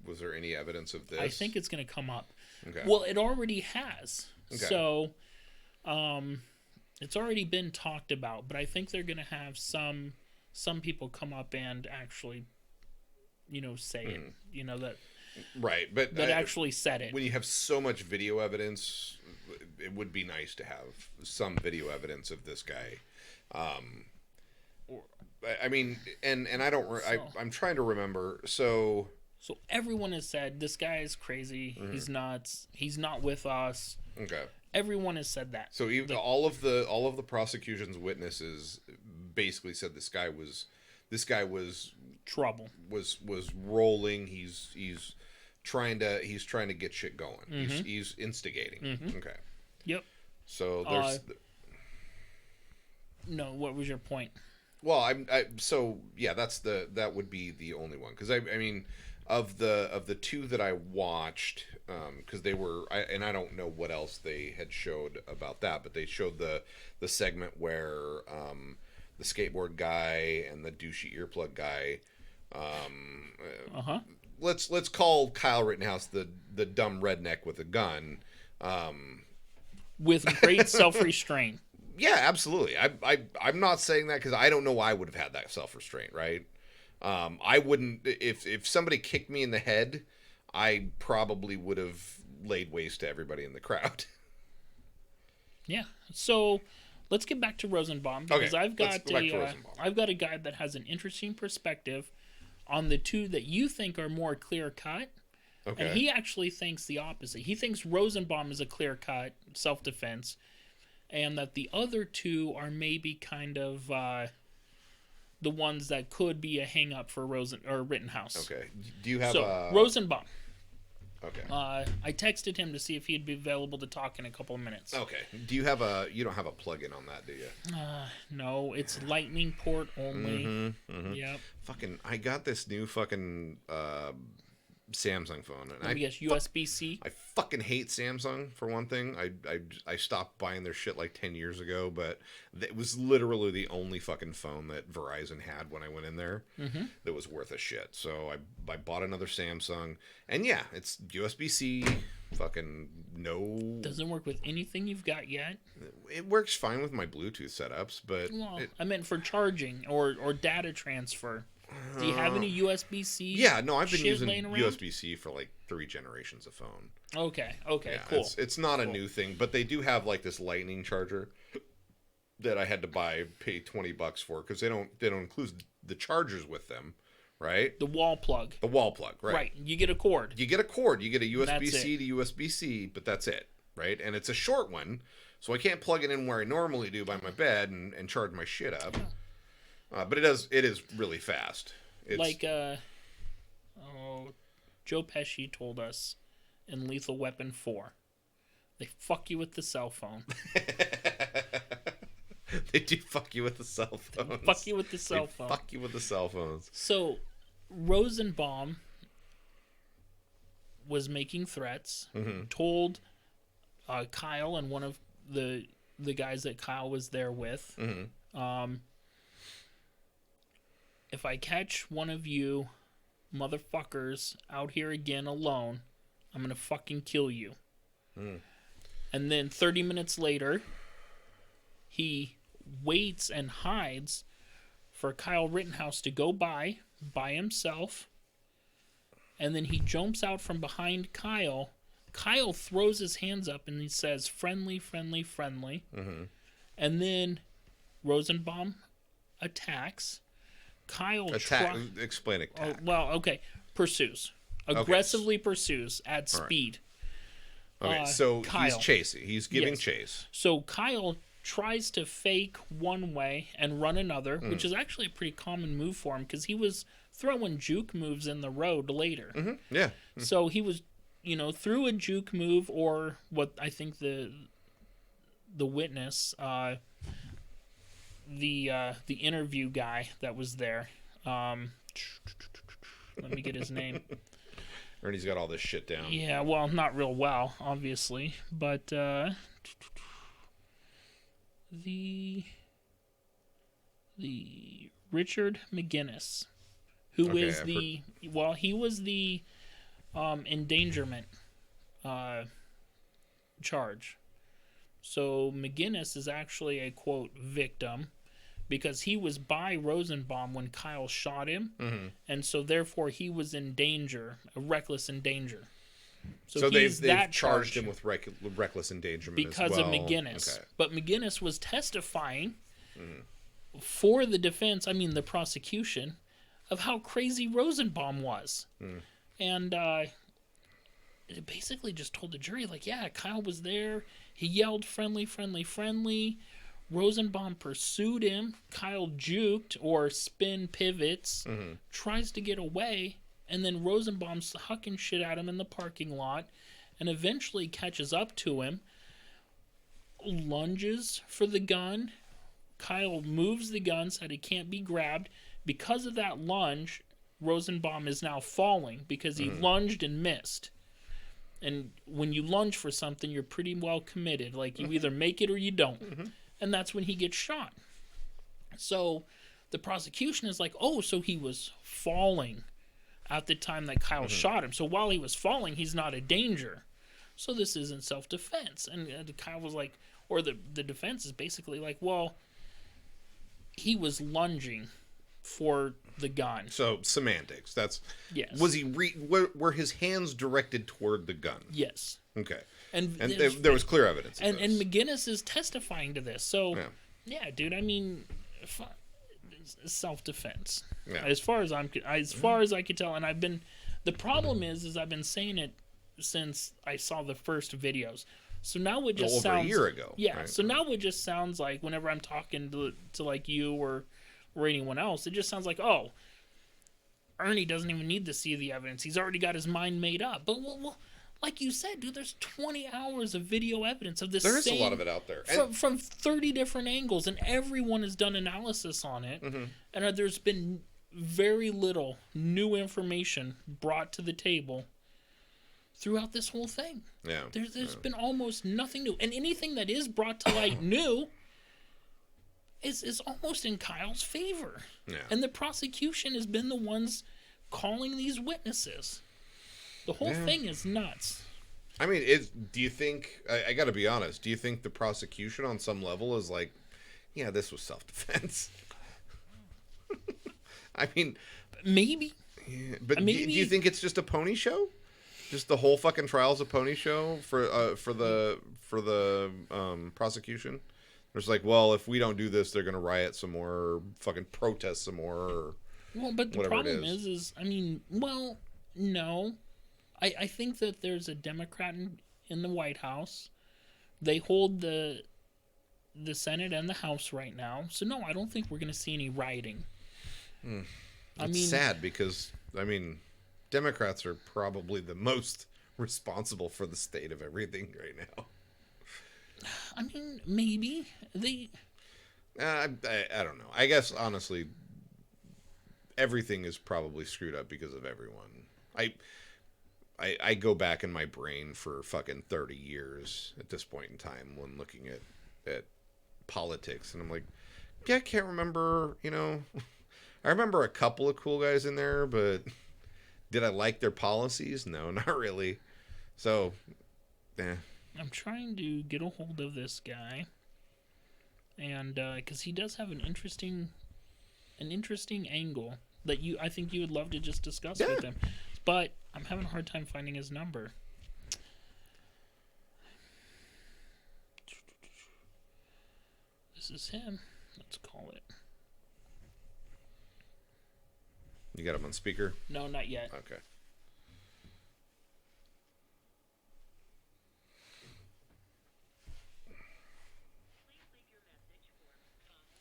was there any evidence of this? I think it's going to come up. Okay. Well, it already has. Okay. So, it's already been talked about, but I think they're going to have some people come up and actually, say it. That. Right, but that actually said it. When you have so much video evidence, it would be nice to have some video evidence of this guy. I mean, and I don't. I'm trying to remember. So everyone has said this guy is crazy. He's nuts. He's not with us. Okay. Everyone has said that. So even all of the prosecution's witnesses basically said this guy was trouble. Was rolling. He's trying to get shit going. He's instigating. Okay. Yep. So there's. No, what was your point? Well, that would be the only one, because I mean, of the 2 that I watched, because they were, and I don't know what else they had showed about that, but they showed the segment where the skateboard guy and the douchey earplug guy, let's call Kyle Rittenhouse the dumb redneck with a gun, with great self-restraint. Yeah, absolutely. I'm not saying that because I don't know I would have had that self-restraint, right? I wouldn't, if somebody kicked me in the head, I probably would have laid waste to everybody in the crowd. Yeah. So let's get back to Rosenbaum, because I've got a guy that has an interesting perspective on the 2 that you think are more clear-cut. Okay. And he actually thinks the opposite. He thinks Rosenbaum is a clear-cut self-defense, and that the other 2 are maybe kind of the ones that could be a hang-up for Rittenhouse. Okay. Do you have Rosenbaum. Okay. I texted him to see if he'd be available to talk in a couple of minutes. Okay. You don't have a plug-in on that, do you? No, it's Lightning port only. Yep. I got this new fucking Samsung phone. And Let me guess, USB-C? I fucking hate Samsung, for one thing. I stopped buying their shit like 10 years ago, but it was literally the only fucking phone that Verizon had when I went in there that was worth a shit. So I bought another Samsung, and yeah, it's USB-C, fucking no... Doesn't work with anything you've got yet? It works fine with my Bluetooth setups, but... Well, I meant for charging or data transfer. Do you have any USB-C? Yeah, no, I've been using around? USB-C for like 3 generations of phone. Okay, Yeah, cool. It's not a new thing, but they do have like this lightning charger that I had to pay $20 for, because they don't include the chargers with them, right? The wall plug. The wall plug, right? Right. You get a cord. You get a cord. You get a USB-C to USB-C, but that's it, right? And it's a short one, so I can't plug it in where I normally do by my bed and charge my shit up. But it is really fast. It's, like Joe Pesci told us in Lethal Weapon 4, they fuck you with the cell phone. They do fuck you with the cell phones. Fuck you with the cell phone. Fuck you with the cell phones. So Rosenbaum was making threats, told Kyle and one of the guys that Kyle was there with, if I catch one of you motherfuckers out here again alone, I'm going to fucking kill you. And then 30 minutes later, he waits and hides for Kyle Rittenhouse to go by himself. And then he jumps out from behind Kyle. Kyle throws his hands up and he says, friendly, friendly, friendly. And then Rosenbaum attacks. Explain attack. Pursues. Aggressively pursues at speed. Okay, so Kyle. he's chasing. He's giving chase. So Kyle tries to fake one way and run another, which is actually a pretty common move for him, because he was throwing juke moves in the road later. Yeah. So he was, through a juke move, or what I think the witness, the interview guy that was there. Let me get his name. Ernie's got all this shit down. Yeah, well, not real well, obviously, but the Richard McGinnis, who is he was the endangerment charge. So McGinnis is actually a, quote, victim, because he was by Rosenbaum when Kyle shot him, and so therefore he was in danger, a reckless endanger. So they've charged him with reckless endangerment because as well. Of McGinnis. Okay. But McGinnis was testifying for the defense, the prosecution, of how crazy Rosenbaum was. And it basically just told the jury, like, yeah, Kyle was there. He yelled, friendly, friendly, friendly. Rosenbaum pursued him. Kyle juked or spin pivots, tries to get away, and then Rosenbaum's hucking shit at him in the parking lot, and eventually catches up to him, lunges for the gun. Kyle moves the gun so that he can't be grabbed. Because of that lunge, Rosenbaum is now falling because he lunged and missed. And when you lunge for something, you're pretty well committed. Like, you either make it or you don't. And that's when he gets shot. So the prosecution is like, oh, so he was falling at the time that Kyle shot him. So while he was falling, he's not a danger. So this isn't self-defense. And Kyle was like, or the defense is basically like, well, he was lunging for the gun. So semantics. That's yes. Was he were his hands directed toward the gun? Yes. Okay. And there was clear evidence. And McGinnis is testifying to this. So yeah dude. Self-defense. Yeah. As far as I could tell, and the problem is I've been saying it since I saw the first videos. So now it just sounds over a year ago. Yeah. Right? So now it just sounds like whenever I'm talking to like you or anyone else, it just sounds like, oh, Ernie doesn't even need to see the evidence. He's already got his mind made up. But well, like you said, dude, there's 20 hours of video evidence of this. There is a lot of it out there. From 30 different angles, and everyone has done analysis on it. And there's been very little new information brought to the table throughout this whole thing. Yeah. There's been almost nothing new. And anything that is brought to light new is almost in Kyle's favor. Yeah. And the prosecution has been the ones calling these witnesses. The whole thing is nuts. I mean, do you think, I got to be honest, do you think the prosecution on some level is like, yeah, this was self-defense? I mean, maybe. Yeah, but do you think it's just a pony show? Just the whole fucking trial's a pony show for the prosecution? It's like, well, if we don't do this, they're gonna riot some more, or fucking protest some more, or well, but the problem is, I mean, well, no, I think that there's a Democrat in the White House. They hold the Senate and the House right now, so no, I don't think we're gonna see any rioting. It's sad because, I mean, Democrats are probably the most responsible for the state of everything right now. I mean, maybe they. I don't know. I guess honestly, everything is probably screwed up because of everyone. I go back in my brain for fucking 30 years at this point in time when looking at politics, and I'm like, yeah, I can't remember. I remember a couple of cool guys in there, but did I like their policies? No, not really. So, yeah. I'm trying to get a hold of this guy, and because he does have an interesting angle that I think you would love to just discuss with him, but I'm having a hard time finding his number. This is him. Let's call it. You got him on speaker? No, not yet. Okay.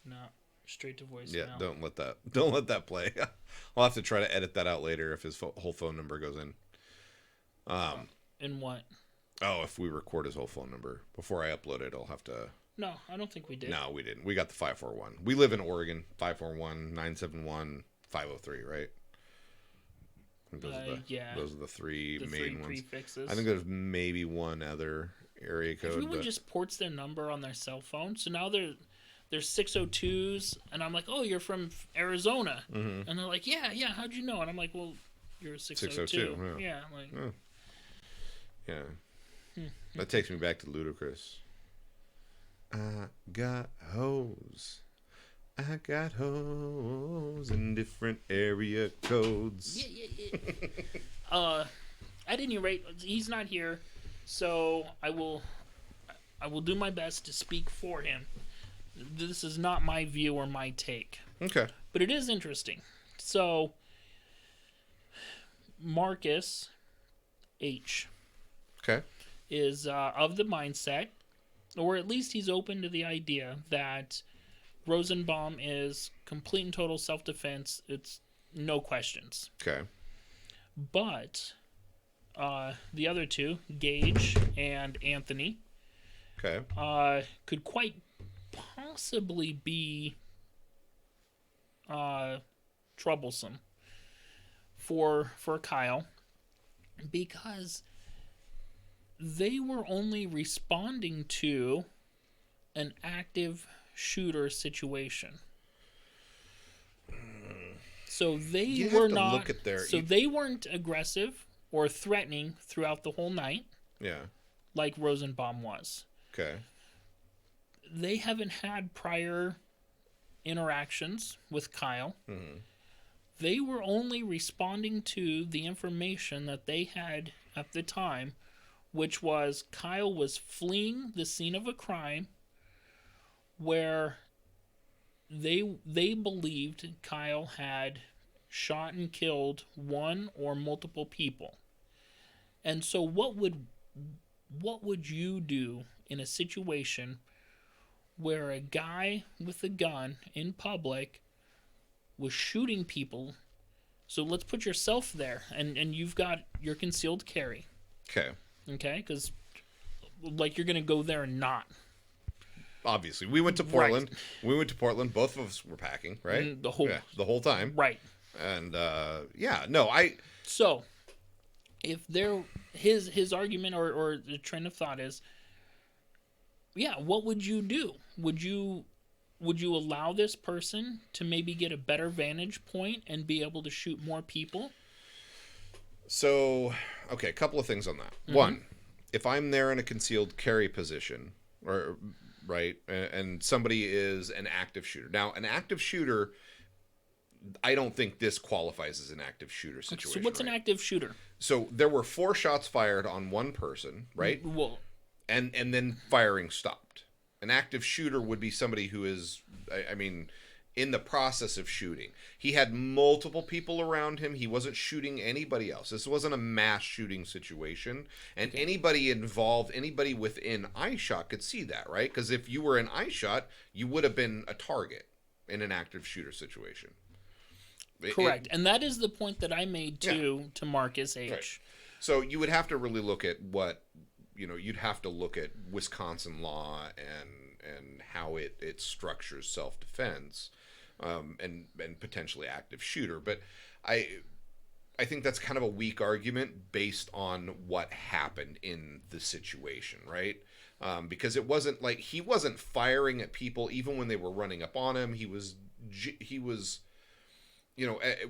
No, straight to voicemail. Yeah, don't let that play. I'll have to try to edit that out later if his whole phone number goes in. In what? Oh, if we record his whole phone number before I upload it, I'll have to. No, I don't think we did. No, we didn't. We got the 541. We live in Oregon. 541-971-503, right? Those are the three main ones. Prefixes. I think there's maybe one other area code. Everyone just ports their number on their cell phone, so now there's 602s, and I'm like, oh, you're from Arizona, and they're like, yeah, how'd you know? And I'm like, well, you're a 602. Yeah, like, yeah. That takes me back to Ludacris. I got hoes in different area codes. Yeah. At any rate, he's not here, so I will do my best to speak for him. This is not my view or my take. Okay. But it is interesting. So, Marcus H. Okay. Is of the mindset, or at least he's open to the idea that Rosenbaum is complete and total self-defense. It's no questions. Okay. But the other two, Gage and Anthony, could quite possibly be troublesome for Kyle, because they were only responding to an active shooter situation. So they were not. They weren't aggressive or threatening throughout the whole night. Yeah. Like Rosenbaum was. Okay. They haven't had prior interactions with Kyle. Mm-hmm. They were only responding to the information that they had at the time, which was Kyle was fleeing the scene of a crime where they believed Kyle had shot and killed one or multiple people. And so what would you do in a situation where a guy with a gun in public was shooting people? So let's put yourself there, and you've got your concealed carry. Okay, because like you're gonna go there and not. Obviously, we went to Portland. Right. We went to Portland. Both of us were packing, right? The whole time. Right. And yeah, no, I So, if there his argument or the train of thought is, yeah, what would you do? Would you allow this person to maybe get a better vantage point and be able to shoot more people? so okay, a couple of things on that. One, if I'm there in a concealed carry position, or right, and somebody is an active shooter. Now, an active shooter, I don't think this qualifies as an active shooter situation. So what's an right? active shooter? So there were 4 shots fired on one person, right? Well, And then firing stopped. An active shooter would be somebody who is, I mean, in the process of shooting. He had multiple people around him. He wasn't shooting anybody else. This wasn't a mass shooting situation. And anybody involved, anybody within eyeshot could see that, right? Because if you were in eyeshot, you would have been a target in an active shooter situation. correct. And that is the point that I made to Marcus H. Right. So you would have to really look at what, you'd have to look at Wisconsin law and how it structures self-defense, and potentially active shooter. But I think that's kind of a weak argument based on what happened in the situation, right? Because it wasn't like he wasn't firing at people even when they were running up on him. He was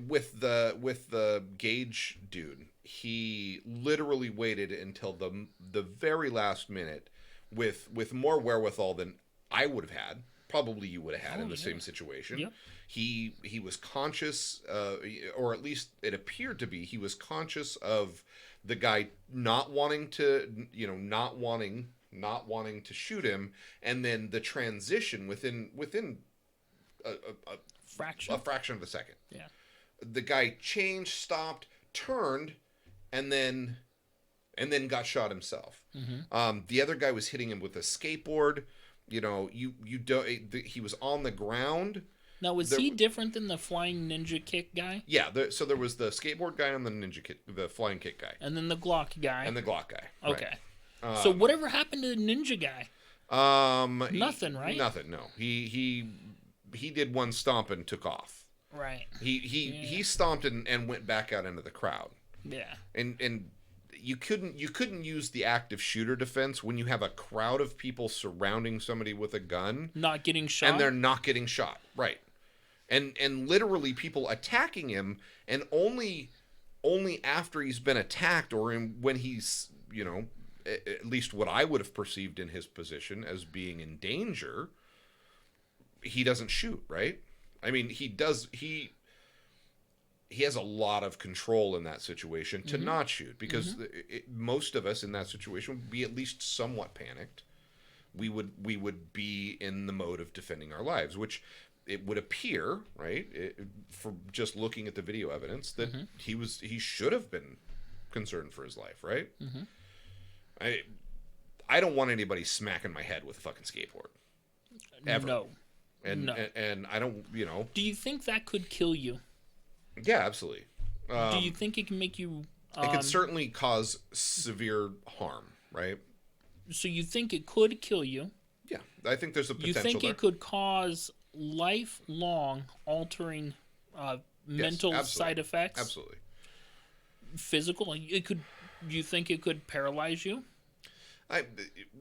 with the Gage dude, he literally waited until the very last minute with more wherewithal than I would have had. Probably you would have had in the same situation. Yep. He was conscious, or at least it appeared to be, he was conscious of the guy not wanting to shoot him, and then the transition within a fraction of a second. Yeah. The guy changed, stopped, turned, and then got shot himself. The other guy was hitting him with a skateboard. You don't. He was on the ground. Now, was he different than the flying ninja kick guy? Yeah. So there was the skateboard guy and the flying kick guy, and then the Glock guy, and the Glock guy. Okay. Right. So whatever happened to the ninja guy? Nothing, right? Nothing. No. He did one stomp and took off. Right. He stomped and went back out into the crowd. Yeah. And you couldn't use the active shooter defense when you have a crowd of people surrounding somebody with a gun, not getting shot, and they're not getting shot. Right. And literally people attacking him, and only after he's been attacked, or when he's, at least what I would have perceived in his position as being in danger, he doesn't shoot, right? I mean, he does. He has a lot of control in that situation to not shoot, because most of us in that situation would be at least somewhat panicked. We would be in the mode of defending our lives, which it would appear, right, for just looking at the video evidence, that he should have been concerned for his life, right? I don't want anybody smacking my head with a fucking skateboard, ever. No. And I don't, Do you think that could kill you? Yeah, absolutely. Do you think it can make you... it could certainly cause severe harm, right? So you think it could kill you? Yeah, I think there's a potential. You think there. it could cause lifelong altering mental side effects? Absolutely. Physical? It could. You think it could paralyze you?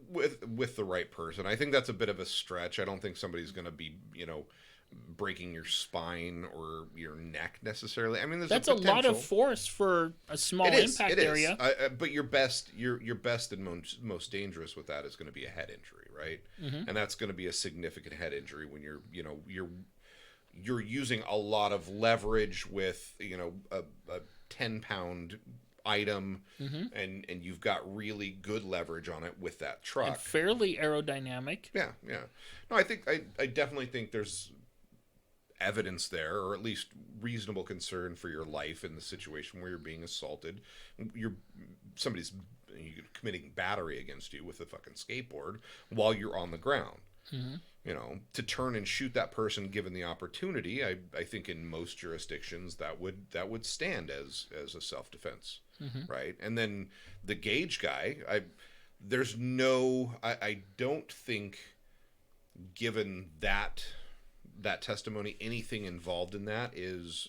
With the right person. I think that's a bit of a stretch. I don't think somebody's going to be, breaking your spine or your neck necessarily. I mean, that's a lot of force for a small impact area. But your best and most dangerous with that is going to be a head injury, right? And that's going to be a significant head injury when you're using a lot of leverage with a 10-pound item, and you've got really good leverage on it with that truck. And fairly aerodynamic. Yeah. No, I definitely think there's evidence there, or at least reasonable concern for your life in the situation where you're being assaulted. Somebody's committing battery against you with a fucking skateboard while you're on the ground. To turn and shoot that person given the opportunity, I think in most jurisdictions that would stand as a self-defense, right? And then the Gage guy, I don't think, given that that testimony, anything involved in that is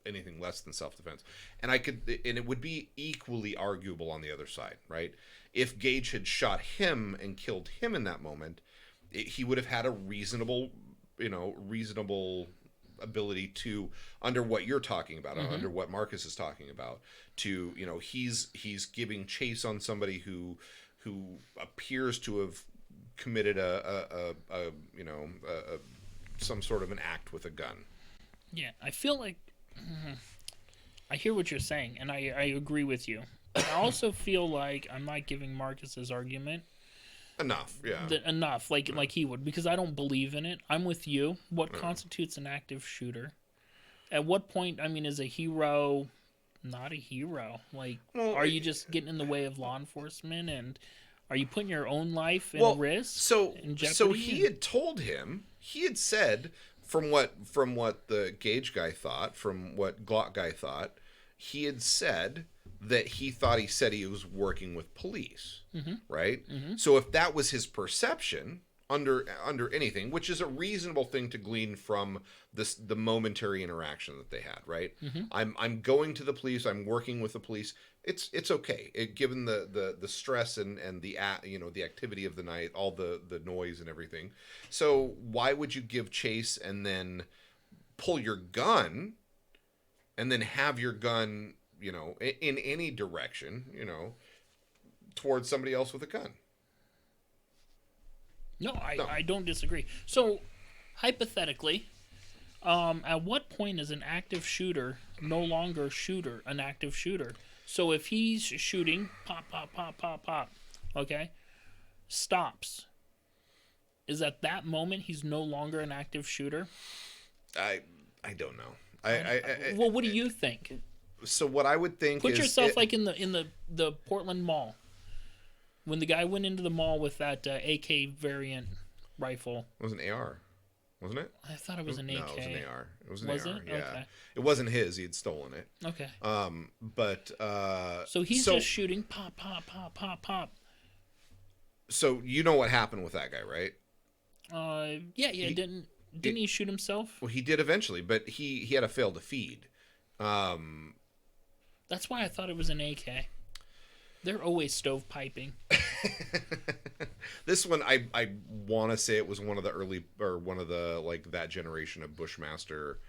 anything less than self-defense. And it would be equally arguable on the other side, right? If Gage had shot him and killed him in that moment, he would have had a reasonable ability to, under what you're talking about, under what Marcus is talking about, to, he's giving chase on somebody who appears to have committed some sort of an act with a gun. Yeah, I feel like I hear what you're saying, and I agree with you. But I also feel like I'm not giving Marcus's argument enough, like he would, because I don't believe in it. I'm with you. What constitutes an active shooter? At what point, is a hero not a hero? Like, are you just getting in the way of law enforcement, and are you putting your own life in risk? So he had told him, he had said, from what the Gage guy thought, from what Glock guy thought, he had said that he said he was working with police, right? So if that was his perception under anything, which is a reasonable thing to glean from the momentary interaction that they had, right? I'm going to the police, I'm working with the police. It's okay, given the stress and the the activity of the night, all the noise and everything. So why would you give chase and then pull your gun and then have your gun, in any direction, towards somebody else with a gun? No, I don't disagree. So, hypothetically, at what point is an active shooter no longer an active shooter? So if he's shooting, pop, pop, pop, pop, pop, okay, stops. Is at that moment he's no longer an active shooter? I don't know. Well, what do you think? So what I would think is... Put yourself like in the Portland Mall. When the guy went into the mall with that AK variant rifle. It was an AR, wasn't it? I thought it was an AK. No, it was an AR. It was an was AR, it? yeah. Okay. It wasn't his. He had stolen it. Okay. So he's just shooting pop, pop, pop, pop, pop. So you know what happened with that guy, right? Yeah. Didn't he shoot himself? Well, he did eventually, but he had a fail to feed. That's why I thought it was an AK. They're always stovepiping. This one, I want to say it was one of the like that generation of Bushmaster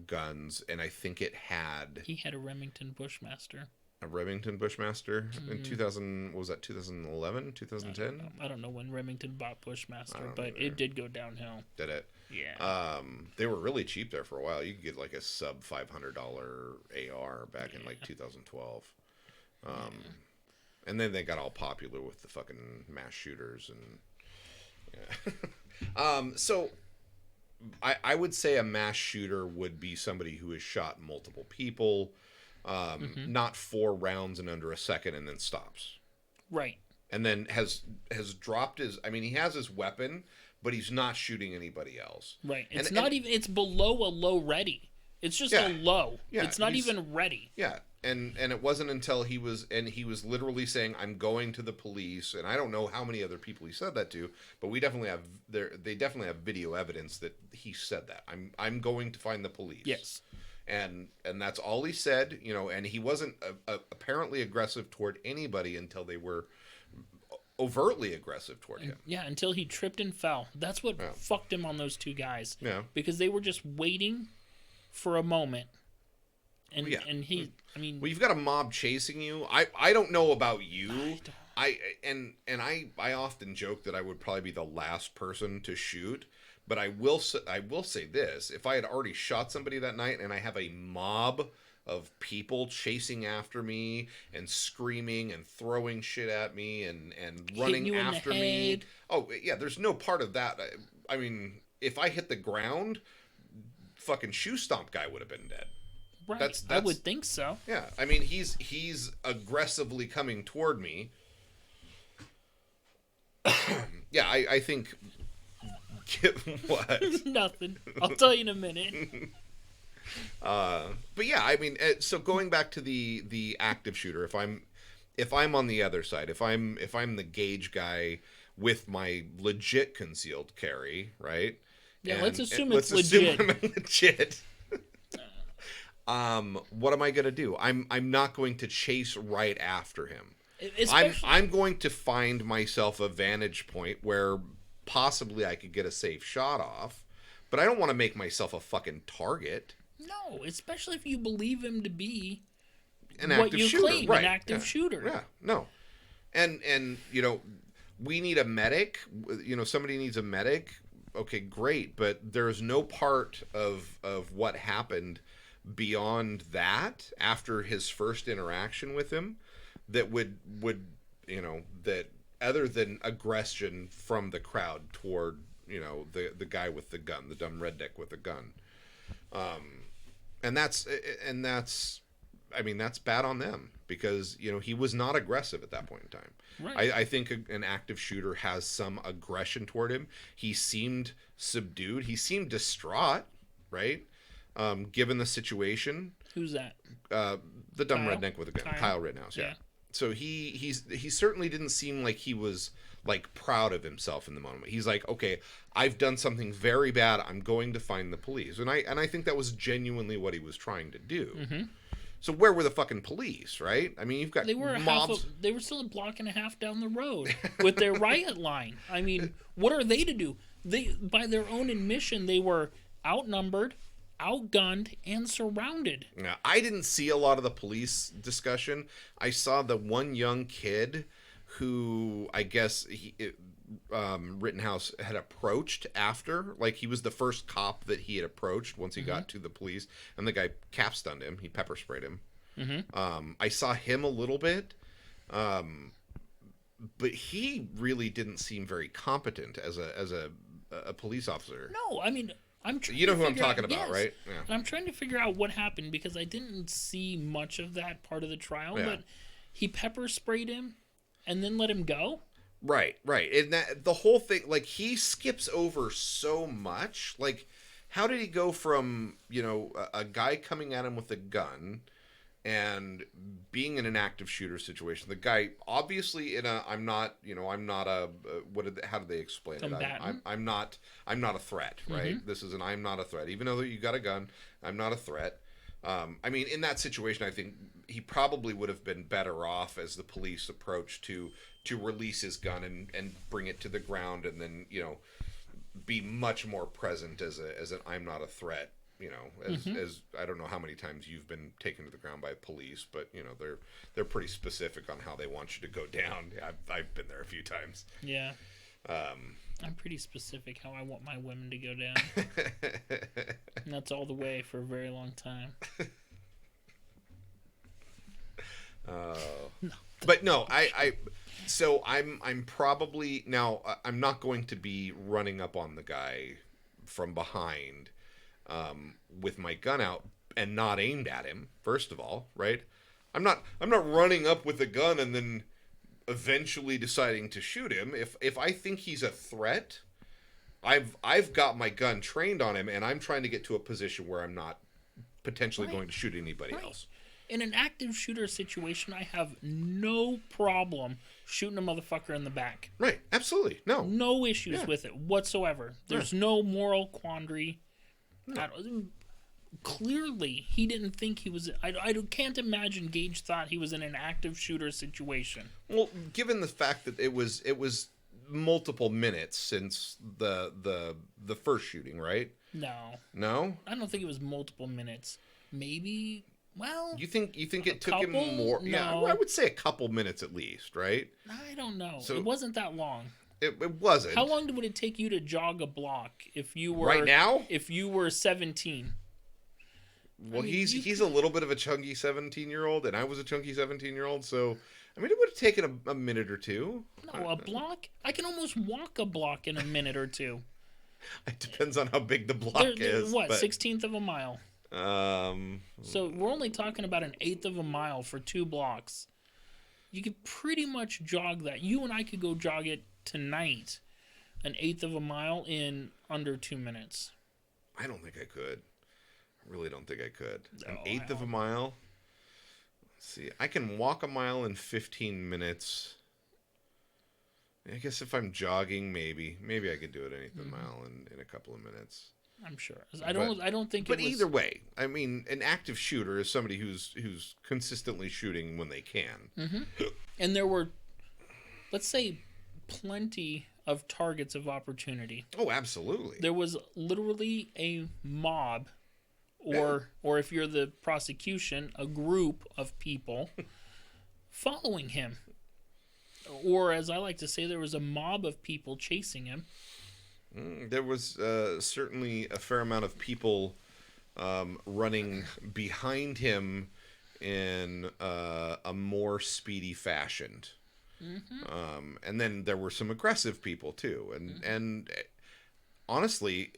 guns, and I think it had... He had a Remington Bushmaster. A Remington Bushmaster in 2000, what was that, 2011, 2010? I don't know when Remington bought Bushmaster, but it did go downhill. Did it? Yeah. They were really cheap there for a while. You could get like a sub $500 AR back in like 2012. And then they got all popular with the fucking mass shooters and so I would say a mass shooter would be somebody who has shot multiple people, not 4 rounds in under a second and then stops. Right. And then has dropped his... he has his weapon, but he's not shooting anybody else. Right. It's it's below a low ready. It's just a low. Yeah, it's not even ready. Yeah. And it wasn't until he was literally saying, I'm going to the police, and I don't know how many other people he said that to, but they definitely have video evidence that he said that. I'm going to find the police. Yes. And that's all he said, and he wasn't apparently aggressive toward anybody until they were overtly aggressive toward him. Yeah, until he tripped and fell. That's what fucked him on those 2 guys. Yeah. Because they were just waiting for a moment. And he, well, you've got a mob chasing you. I don't know about you. I often joke that I would probably be the last person to shoot, but I will say this: if I had already shot somebody that night and I have a mob of people chasing after me and screaming and throwing shit at me and running after me, oh yeah, there's no part of that. If I hit the ground, fucking shoe stomp guy would have been dead. Right. That's, I would think so. Yeah. He's aggressively coming toward me. Yeah, I think... What? Nothing. I'll tell you in a minute. But yeah, so going back to the active shooter, if I'm on the other side, if I'm the Gage guy with my legit concealed carry, right? Yeah, let's assume let's it's assume legit. I'm legit. What am I gonna do? I'm not going to chase right after him. Especially, I'm going to find myself a vantage point where possibly I could get a safe shot off, but I don't want to make myself a fucking target. no, especially if you believe him to be An what active you shooter, claim, right? an active Yeah. shooter. Yeah, no, and you know, we need a medic. You know, somebody needs a medic. Okay, great, but there's no part of what happened beyond that after his first interaction with him that would you know, that other than aggression from the crowd toward, you know, the guy with the gun, the dumb redneck with the gun. And that's I mean, that's bad on them because, you know, he was not aggressive at that point in time. Right. I think an active shooter has some aggression toward him. He seemed subdued. He seemed distraught, right? Given the situation. Who's that? The dumb Kyle? redneck with a gun, Kyle? Kyle Rittenhouse. Yeah. Yeah. So he certainly didn't seem like he was like proud of himself in the moment. He's like, okay, I've done something very bad. I'm going to find the police, and I think that was genuinely what he was trying to do. Mm-hmm. So where were the fucking police, right? I mean, you've got They were mobs. they were still a block and a half down the road with their riot line. I mean, what are they to do? They, by their own admission, they were outnumbered, outgunned, and surrounded. Yeah, I didn't see a lot of the police discussion. I saw the one young kid who I guess Rittenhouse had approached after. Like, he was the first cop that he had approached once he got to the police, and the guy cap stunned him. He pepper sprayed him. I saw him a little bit, but he really didn't seem very competent as a police officer. No, I mean, I'm trying You know to who I'm figure out- talking about, yes. right? Yeah. And I'm trying to figure out what happened because I didn't see much of that part of the trial, Yeah. but he pepper sprayed him and then let him go. Right. And that the whole thing, like, he skips over so much. Like, how did he go from, you know, a guy coming at him with a gun and being in an active shooter situation? The guy obviously in a I'm not a how did they explain Combatant? it? I'm not a threat, right? This is an I'm not a threat. Even though you got a gun, I'm not a threat. I mean, in that situation, I think he probably would have been better off as the police approach to release his gun and bring it to the ground, and then, you know, be much more present as an I'm not a threat. You know, as I don't know how many times you've been taken to the ground by police, but, you know, they're pretty specific on how they want you to go down. I've been there a few times. Yeah. I'm pretty specific how I want my women to go down. And that's all the way for a very long time. But no, so I'm probably now I'm not going to be running up on the guy from behind with my gun out and not aimed at him. First of all, right? I'm not running up with a gun and then eventually deciding to shoot him. If I think he's a threat, I've got my gun trained on him, and I'm trying to get to a position where I'm not potentially going to shoot anybody else. In an active shooter situation, I have no problem shooting a motherfucker in the back. Right, absolutely. No issues with it whatsoever. There's no moral quandary. Clearly, he didn't think he was... I can't imagine Gage thought he was in an active shooter situation. Well, given the fact that it was multiple minutes since the first shooting, right? No? I don't think it was multiple minutes. Maybe... Well, you think it took him couple? more? No. Yeah, I would say a couple minutes at least, right? I don't know. So, it wasn't that long. It wasn't. How long would it take you to jog a block if you were right now? If you were 17? Well, he's a little bit of a chunky 17-year-old, and I was a chunky 17-year-old, so I mean, it would have taken a minute or two. No, a block? I can almost walk a block in a minute or two. It depends on how big the block is. What, but, 16th of a mile? So we're only talking about an eighth of a mile for 2 blocks. You could pretty much jog that. You and I could go jog it tonight, an eighth of a mile in under 2 minutes. I don't think I could. I really don't think I could. No, an eighth of a mile? Let's see. I can walk a mile in 15 minutes. I guess if I'm jogging, maybe I could do it anything mile in a couple of minutes. I'm sure. I don't think. But it was, either way, I mean, an active shooter is somebody who's consistently shooting when they can. Mm-hmm. And there were, let's say, plenty of targets of opportunity. Oh, absolutely. There was literally a mob, or if you're the prosecution, a group of people following him. Or, as I like to say, there was a mob of people chasing him. There was certainly a fair amount of people running behind him in a more speedy fashion. Mm-hmm. And then there were some aggressive people too. And honestly,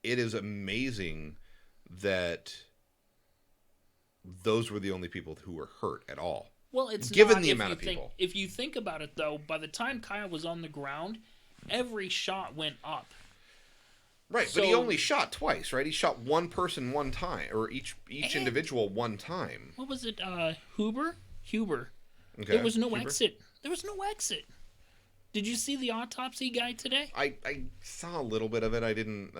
it is amazing that those were the only people who were hurt at all. Well, it's given not, the amount of people. If you think about it, though, by the time Kyle was on the ground, every shot went up. Right, but he only shot twice, right? He shot one person one time, or each individual one time. What was it? Huber. Okay. There was no exit. There was no exit. Did you see the autopsy guy today? I saw a little bit of it. I didn't.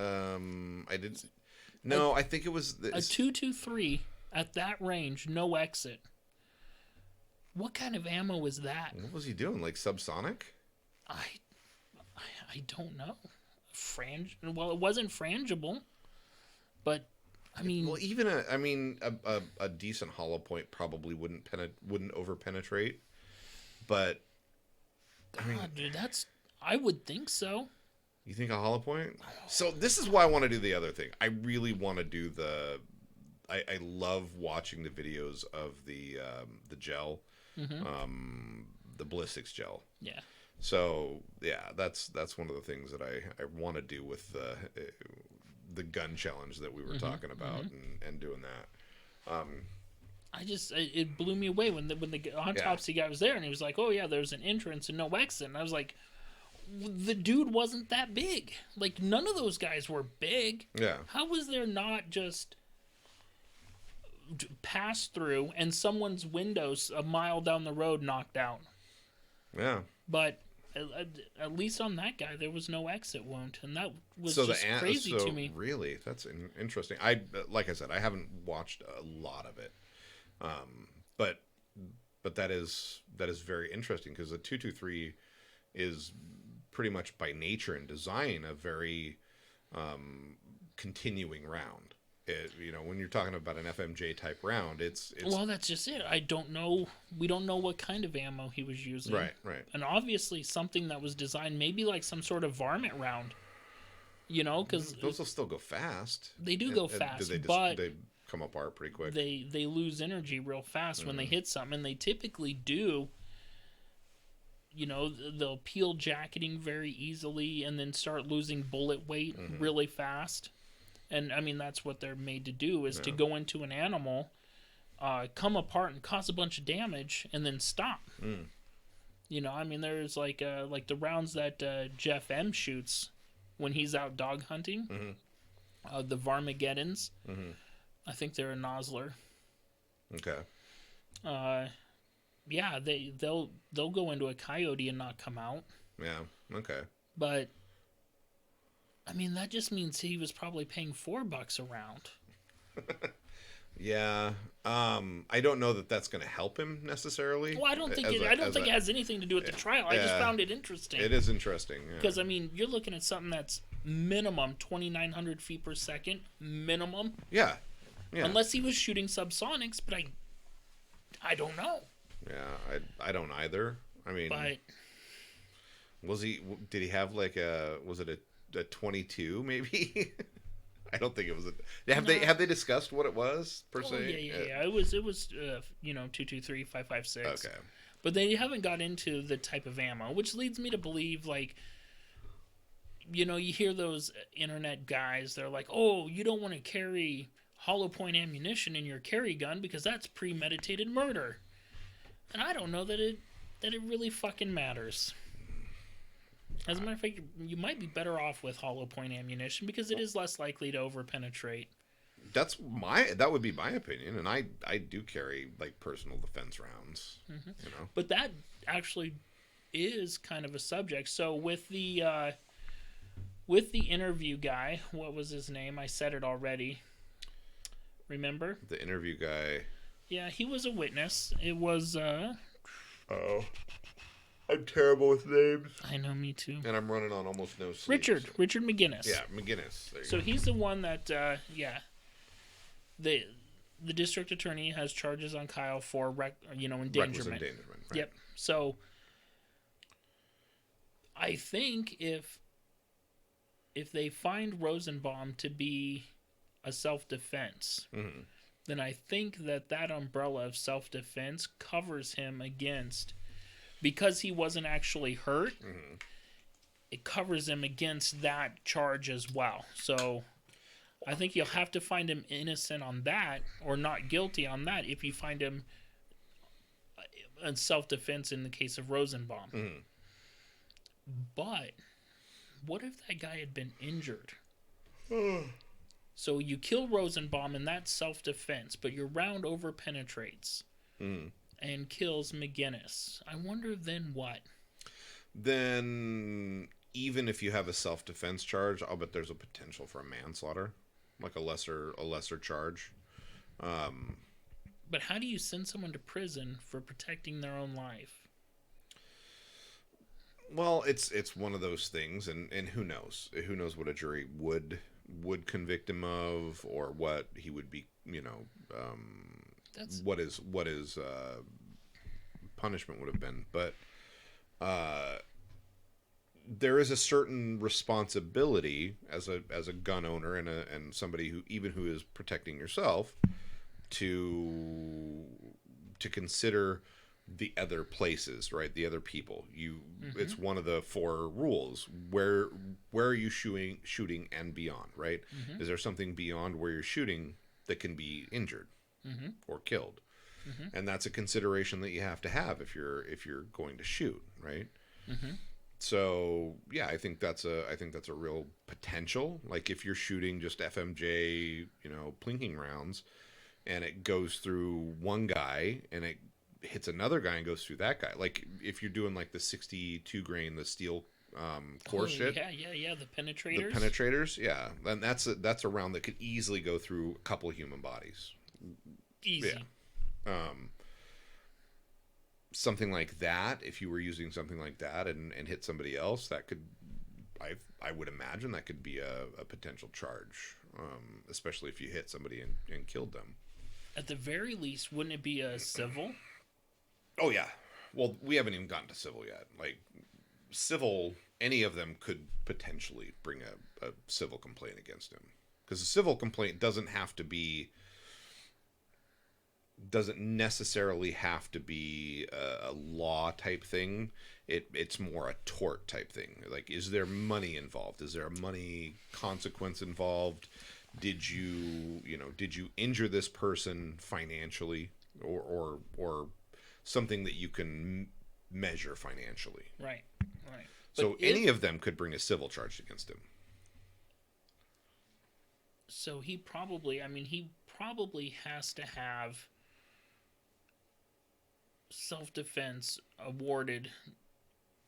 No, I think it was a 223 at that range, no exit. What kind of ammo is that? What was he doing? Like subsonic? I don't know. Well, it wasn't frangible, but I mean, well, even a decent hollow point probably wouldn't over penetrate. But I mean, dude, I would think so. You think a hollow point? So this is why I want to do the other thing. I really want to do I love watching the videos of the gel, the ballistics gel. Yeah. So yeah, that's one of the things that I want to do with the gun challenge that we were talking about and doing that. It blew me away when the autopsy guy was there and he was like, "Oh yeah, there's an entrance and no exit." And I was like, the dude wasn't that big. Like none of those guys were big. Yeah. How was there not just pass through and someone's windows a mile down the road knocked out? Yeah. But at least on that guy, there was no exit wound, and that was just crazy to me. Really, that's interesting. Like I said, I haven't watched a lot of it, but that is very interesting because the 223 is pretty much by nature and design a very continuing round. When you're talking about an FMJ type round, it's well, that's just it. I don't know. We don't know what kind of ammo he was using. Right. And obviously something that was designed maybe like some sort of varmint round. Because those will still go fast. They do go fast, but they come apart pretty quick. They lose energy real fast when they hit something, and they typically do. They'll peel jacketing very easily and then start losing bullet weight really fast. And, I mean, that's what they're made to do, is to go into an animal, come apart and cause a bunch of damage, and then stop. There's like the rounds that Jeff M. shoots when he's out dog hunting, the Varmageddons. I think they're a Nosler. Okay. Yeah, they'll go into a coyote and not come out. Yeah, okay. But I mean, that just means he was probably paying $4 a round. Yeah. I don't know that that's going to help him necessarily. Well, I don't think it has anything to do with the trial. I just found it interesting. It is interesting. Because, I mean, you're looking at something that's minimum 2,900 feet per second. Minimum. Yeah. Unless he was shooting subsonics, but I don't know. Yeah, I don't either. I mean, but did he have like was it a 22 maybe? I don't think it was have they discussed what it was per se? Yeah. It was 223 556. Okay. But they haven't got into the type of ammo, which leads me to believe you hear those internet guys, they're like, "Oh, you don't want to carry hollow point ammunition in your carry gun because that's premeditated murder." And I don't know that it really fucking matters. As a matter of fact, you might be better off with hollow point ammunition because it is less likely to overpenetrate. That would be my opinion, and I do carry like personal defense rounds. But that actually is kind of a subject. So with the interview guy, what was his name? I said it already. Remember? The interview guy. Yeah, he was a witness. It was Oh. I'm terrible with names. I know, me too. And I'm running on almost no sleep. Richard McGinnis. Yeah, McGinnis. So he's the one that the district attorney has charges on Kyle for endangerment. Reckless endangerment. Right. Yep. So I think if they find Rosenbaum to be a self-defense, Mm-hmm. then I think that umbrella of self-defense covers him against, because he wasn't actually hurt, Mm-hmm. it covers him against that charge as well. So I think you'll have to find him innocent on that, or not guilty on that, if you find him in self-defense in the case of Rosenbaum. Mm-hmm. But what if that guy had been injured? So you kill Rosenbaum and that's self-defense, but your round over penetrates and kills McGinnis. I wonder then what? Then even if you have a self-defense charge, I'll bet there's a potential for a manslaughter, like a lesser charge. But how do you send someone to prison for protecting their own life? Well, it's one of those things, and who knows what a jury would convict him of, or what he would be, what his punishment would have been. But there is a certain responsibility as a gun owner and somebody who is protecting yourself to consider the other places, right? The other people. It's one of the 4 rules. Where are you shooting and beyond, right? Mm-hmm. Is there something beyond where you're shooting that can be injured or killed? Mm-hmm. And that's a consideration that you have to have if you're going to shoot, right? Mm-hmm. So yeah, I think that's a real potential. Like if you're shooting just FMJ, plinking rounds, and it goes through one guy and it hits another guy and goes through that guy. Like if you're doing like the 62 grain, the steel core shit. Yeah. The penetrators. The penetrators, yeah. And that's a round that could easily go through a couple of human bodies. Easy. Yeah. Something like that, if you were using something like that and hit somebody else, that could, I would imagine that could be a potential charge, especially if you hit somebody and killed them. At the very least, wouldn't it be a civil? Oh, yeah. Well, we haven't even gotten to civil yet. Like, civil, any of them could potentially bring a civil complaint against him. Because a civil complaint doesn't necessarily have to be a law type thing. It's more a tort type thing. Like, is there money involved? Is there a money consequence involved? Did you injure this person financially or something that you can measure financially? Right. So any of them could bring a civil charge against him. So he probably has to have self-defense awarded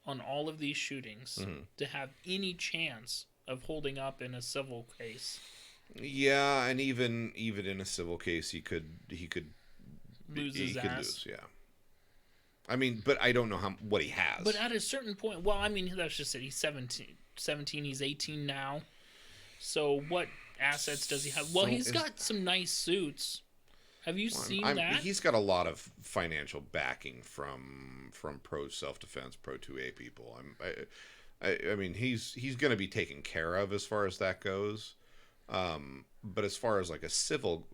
on all of these shootings to have any chance of holding up in a civil case. Yeah, and even in a civil case, he could lose his ass. Yeah. I mean, but I don't know what he has. But at a certain point, well, I mean, that's just it. He's 17. He's 18 now. So what assets does he have? Well, he's got some nice suits. Have you seen that? He's got a lot of financial backing from pro self-defense, pro 2A people. I mean, he's going to be taken care of as far as that goes. But as far as like a civil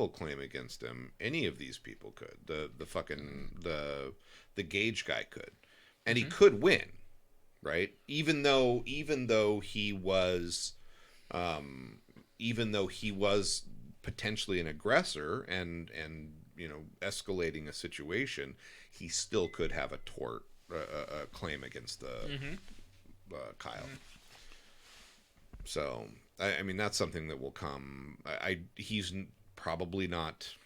claim against him, any of these people could. The Gage guy could, and he could win, right? Even though he was potentially an aggressor and escalating a situation, he still could have a tort a claim against Kyle. Mm-hmm. So I mean, that's something that will come. He's probably not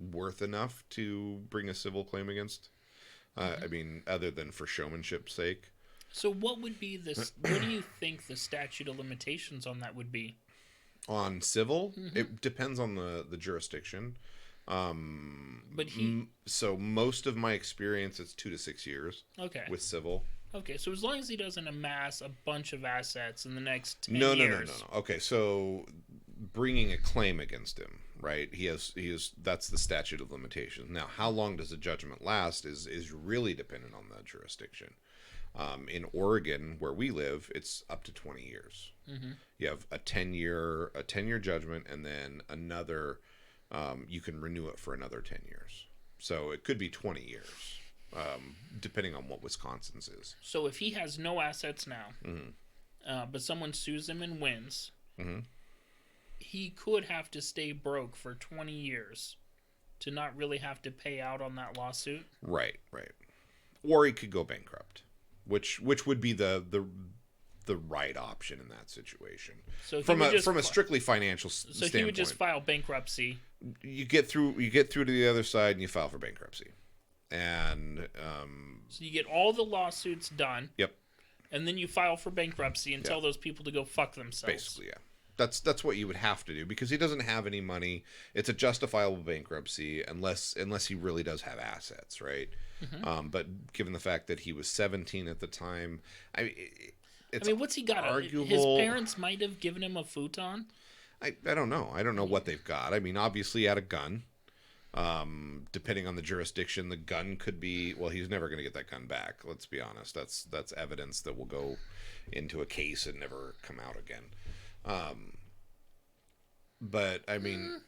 worth enough to bring a civil claim against. I mean, other than for showmanship's sake. So what would be this? What do you think the statute of limitations on that would be? On civil, it depends on the jurisdiction. But So most of my experience, it's 2 to 6 years. Okay. With civil. Okay, so as long as he doesn't amass a bunch of assets in the next 10 No. years. Okay, so bringing a claim against him, right? He has. That's the statute of limitations. Now, how long does a judgment last is really dependent on the jurisdiction. In Oregon, where we live, it's up to 20 years. You have a 10-year judgment, and then another. You can renew it for another 10 years. So it could be 20 years, depending on what Wisconsin's is. So if he has no assets now, but someone sues him and wins, he could have to stay broke for 20 years to not really have to pay out on that lawsuit. Right. Or he could go bankrupt, which would be the right option in that situation. So from a strictly financial standpoint. So he would just file bankruptcy. You get through to the other side and you file for bankruptcy. And so you get all the lawsuits done. Yep. And then you file for bankruptcy and tell those people to go fuck themselves. Basically, yeah. That's what you would have to do, because he doesn't have any money. It's a justifiable bankruptcy unless he really does have assets, right? But given the fact that he was 17 at the time, it's what's he got? arguable. His parents might have given him a futon. I don't know. I don't know what they've got. I mean, obviously he had a gun. Depending on the jurisdiction, the gun could be, well, he's never going to get that gun back. Let's be honest. That's evidence that will go into a case and never come out again. But I mean,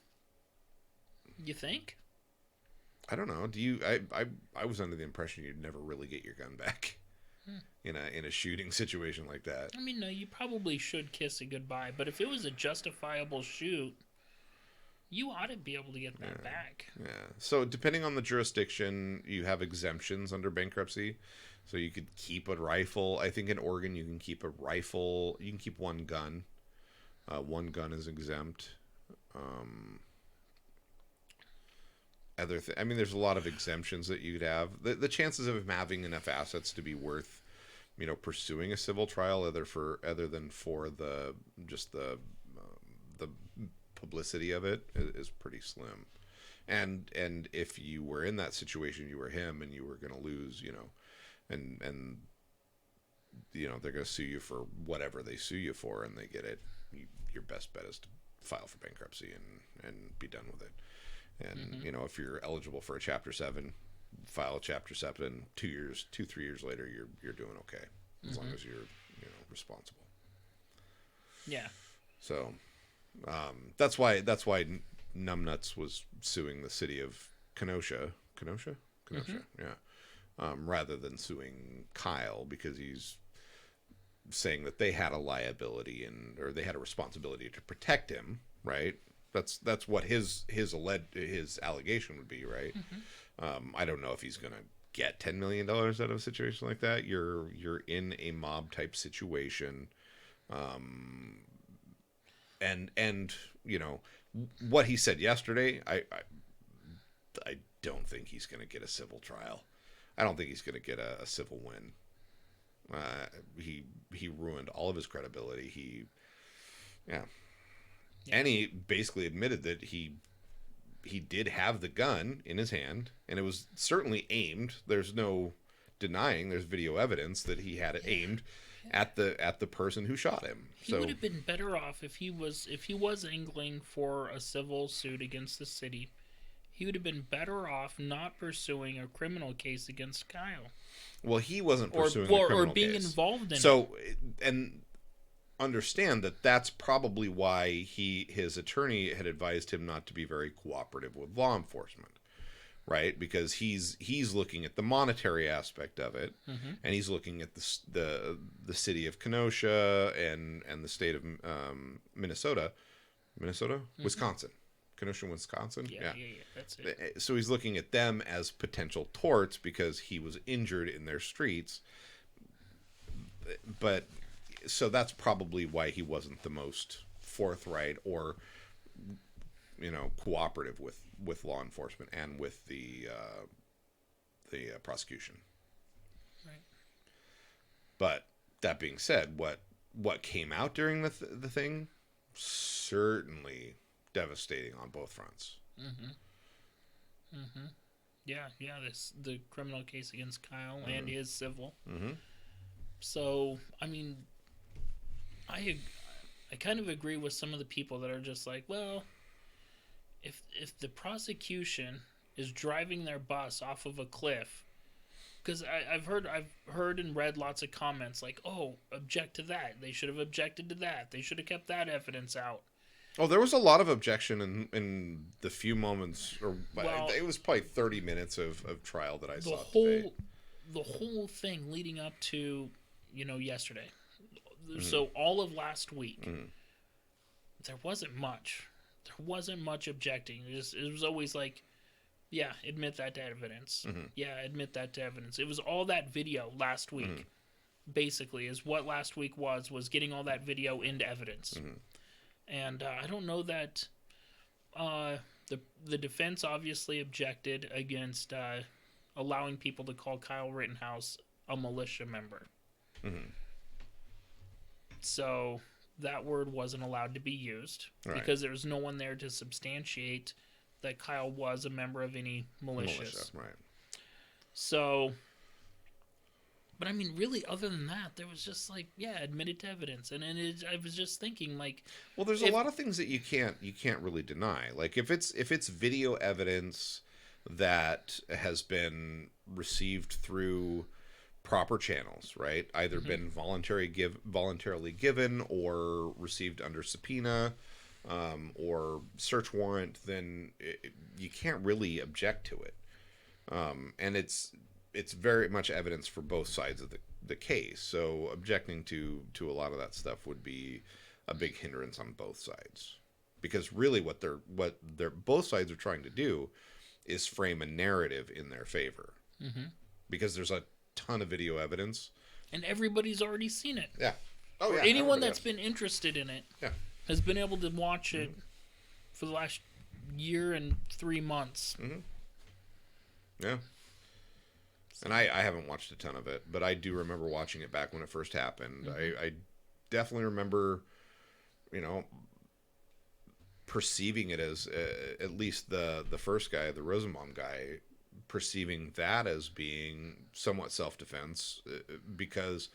you think? I don't know. Do you? I was under the impression you'd never really get your gun back in a shooting situation like that. I mean, no, you probably should kiss it goodbye. But if it was a justifiable shoot, you ought to be able to get that back. Yeah. So depending on the jurisdiction, you have exemptions under bankruptcy. So you could keep a rifle. I think in Oregon you can keep a rifle. You can keep one gun. One gun is exempt. I mean, there's a lot of exemptions that you could have. The chances of him having enough assets to be worth, pursuing a civil trial, other than for the publicity of it, is pretty slim. And if you were in that situation, you were him, and you were going to lose, and they're going to sue you for whatever they sue you for, and they get it. Your best bet is to file for bankruptcy and be done with it. And if you're eligible for a Chapter 7, file a Chapter 7. 3 years later, you're doing okay, as long as you're responsible. Yeah. So that's why Numbnuts was suing the city of Kenosha, yeah, rather than suing Kyle, because he's saying that they had a liability or they had a responsibility to protect him, right? That's what his allegation would be, right? I don't know if he's gonna get $10 million out of a situation like that. You're in a mob type situation, and what he said yesterday. I don't think he's gonna get a civil trial. I don't think he's gonna get a civil win. He ruined all of his credibility. And he basically admitted that he did have the gun in his hand, and it was certainly aimed. There's no denying. There's video evidence that he had it aimed at the person who shot him. He would have been better off if he was angling for a civil suit against the city. He would have been better off not pursuing a criminal case against Kyle. Well, he wasn't pursuing a criminal or being case. involved in it. So, and understand that's probably why his attorney had advised him not to be very cooperative with law enforcement, right? Because he's looking at the monetary aspect of it, and he's looking at the city of Kenosha and the state of Minnesota, Wisconsin. Kenosha, Wisconsin. Yeah, that's it. So he's looking at them as potential torts because he was injured in their streets. But so that's probably why he wasn't the most forthright or cooperative with law enforcement and with the the prosecution. Right. But that being said, what came out during the thing, certainly devastating on both fronts. Yeah, the criminal case against Kyle and his civil. Mm-hmm. So, I mean, I kind of agree with some of the people that are just like, well, if the prosecution is driving their bus off of a cliff, because I've heard and read lots of comments like, oh, object to that. They should have objected to that. They should have kept that evidence out. Oh, there was a lot of objection in the few moments, or Well, it was probably 30 minutes of trial that I saw today. The whole thing leading up to, yesterday. So all of last week, there wasn't much. There wasn't much objecting. It was always like, yeah, admit that to evidence. Yeah, admit that to evidence. It was all that video last week, basically, is what last week was getting all that video into evidence. And I don't know that the defense obviously objected against allowing people to call Kyle Rittenhouse a militia member. So that word wasn't allowed to be used because there was no one there to substantiate that Kyle was a member of any militias. Right. So, but I mean, really, other than that, there was just like, yeah, admitted to evidence, and I was just thinking, like, well, there's a lot of things that you can't really deny. Like if it's video evidence that has been received through proper channels, right? Either been voluntarily given or received under subpoena or search warrant, then you can't really object to it. And it's very much evidence for both sides of the case. So objecting to a lot of that stuff would be a big hindrance on both sides, because really what they're both sides are trying to do is frame a narrative in their favor, because there's a ton of video evidence and everybody's already seen it. Yeah. Oh, or yeah. anyone that's been interested in it has been able to watch it for the last year and 3 months. Yeah. And I haven't watched a ton of it, but I do remember watching it back when it first happened. I definitely remember, perceiving it as, at least the first guy, the Rosenbaum guy, perceiving that as being somewhat self-defense because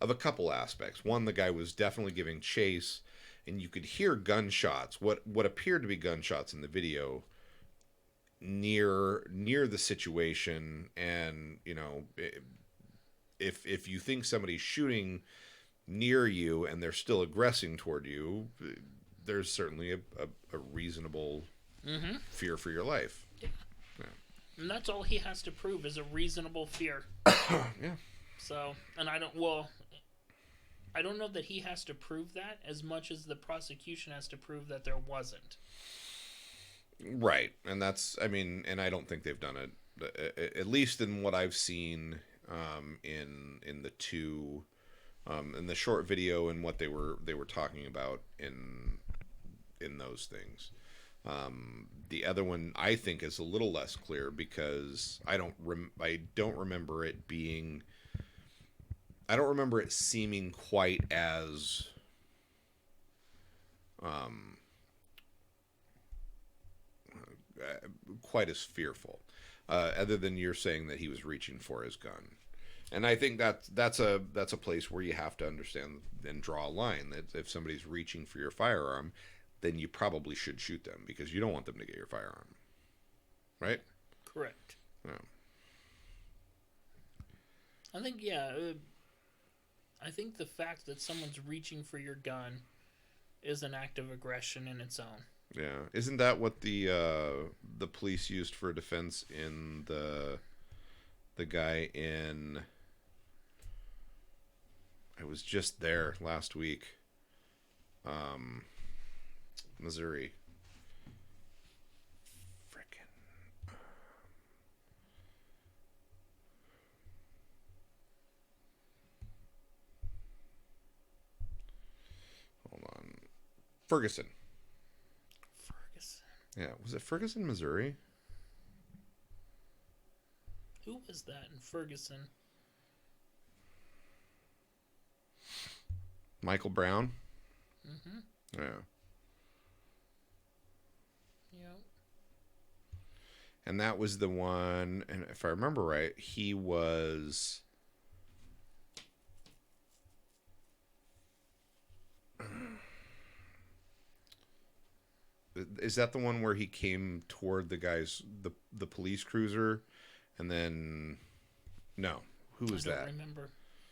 of a couple aspects. One, the guy was definitely giving chase, and you could hear gunshots, what appeared to be gunshots in the video, near the situation. And if you think somebody's shooting near you and they're still aggressing toward you, there's certainly a reasonable fear for your life. And that's all he has to prove is a reasonable fear. Yeah. So, and I don't know that he has to prove that as much as the prosecution has to prove that there wasn't. Right. And and I don't think they've done it, at least in what I've seen, in the two, in the short video and what they were talking about in those things. The other one I think is a little less clear because I don't remember it being. I don't remember it seeming quite as fearful, other than you're saying that he was reaching for his gun. And I think that's a place where you have to understand and draw a line that if somebody's reaching for your firearm, then you probably should shoot them because you don't want them to get your firearm. Right? Correct. Yeah. I think, I think the fact that someone's reaching for your gun is an act of aggression in its own. Yeah. Isn't that what the police used for defense in the guy in... I was just there last week. Missouri. Frickin'. Hold on. Ferguson. Yeah, was it Ferguson, Missouri? Who was that in Ferguson? Michael Brown. Mm-hmm. Yeah. Yep. And that was the one, and if I remember right, he was... Is that the one where he came toward the police cruiser, and then... No. Who was that? I don't remember.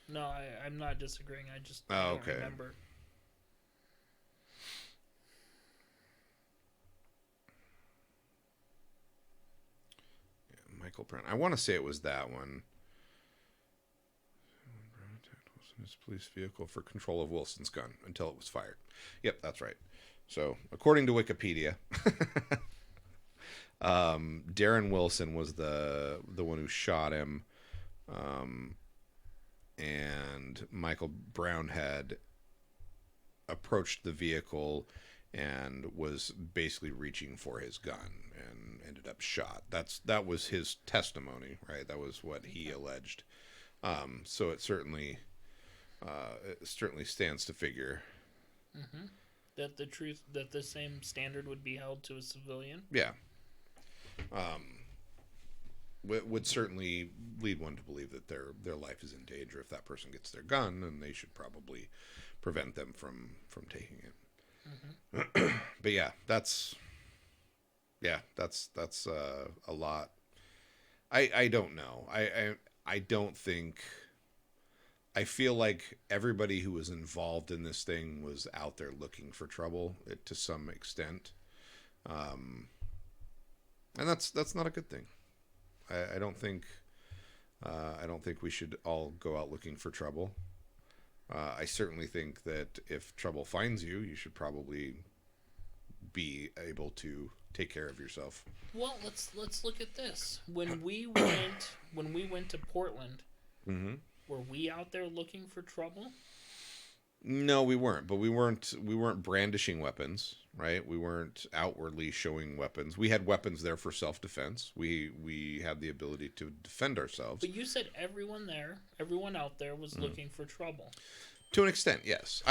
No, I'm not disagreeing. I Oh, don't okay. remember. Yeah, Michael Brown. I want to say it was that one. His police vehicle for control of Wilson's gun until it was fired. Yep, that's right. So, according to Wikipedia, Darren Wilson was the one who shot him, and Michael Brown had approached the vehicle and was basically reaching for his gun and ended up shot. That was his testimony, right? That was what he alleged. So it certainly stands to figure. Mm-hmm. That the same standard would be held to a civilian. Yeah. Would certainly lead one to believe that their life is in danger if that person gets their gun, and they should probably prevent them from taking it. Mm-hmm. But yeah, that's a lot. I don't know. I don't think. I feel like everybody who was involved in this thing was out there looking for trouble to some extent, and that's not a good thing. I don't think we should all go out looking for trouble. I certainly think that if trouble finds you, you should probably be able to take care of yourself. Well, let's look at this. When we went to Portland, mm-hmm. Were we out there looking for trouble? No, we weren't. But we weren't brandishing weapons, right? We weren't outwardly showing weapons. We had weapons there for self-defense. We had the ability to defend ourselves. But you said everyone out there was looking for trouble. To an extent, yes.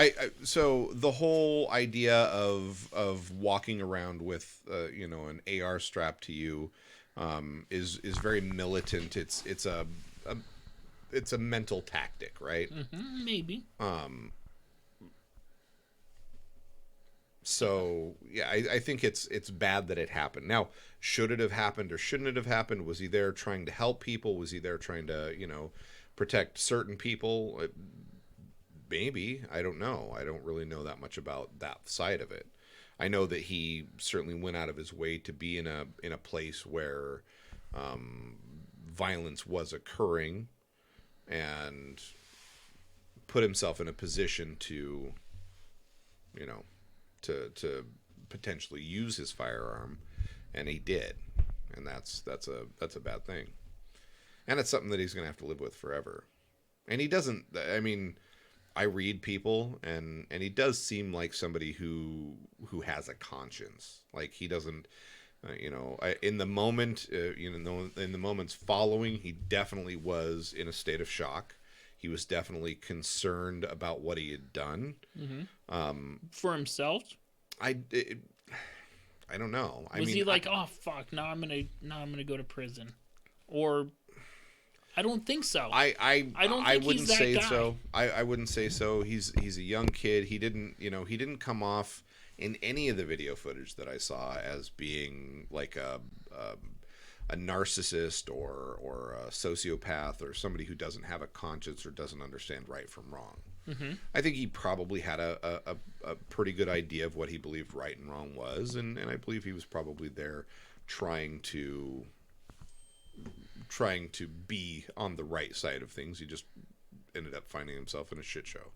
So the whole idea of walking around with an AR strapped to you is very militant. It's a mental tactic, right? Mm-hmm, maybe. So yeah, I think it's bad that it happened. Now, should it have happened or shouldn't it have happened? Was he there trying to help people? Was he there trying to protect certain people? Maybe. I don't know. I don't really know that much about that side of it. I know that he certainly went out of his way to be in a place where violence was occurring, and put himself in a position to potentially use his firearm, and he did, and that's a bad thing, and it's something that he's gonna have to live with forever. And he doesn't. I mean, I read people, and he does seem like somebody who has a conscience. Like, he doesn't. In the moment, in the moments following, he definitely was in a state of shock. He was definitely concerned about what he had done. Mm-hmm. For himself. I don't know. Was he like, oh fuck, now I'm gonna go to prison, or? I don't think so. I wouldn't say guy. so. I wouldn't say so. He's a young kid. He didn't come off in any of the video footage that I saw as being like a narcissist or a sociopath or somebody who doesn't have a conscience or doesn't understand right from wrong. Mm-hmm. I think he probably had a pretty good idea of what he believed right and wrong was, and I believe he was probably there trying to be on the right side of things. He just ended up finding himself in a shit show.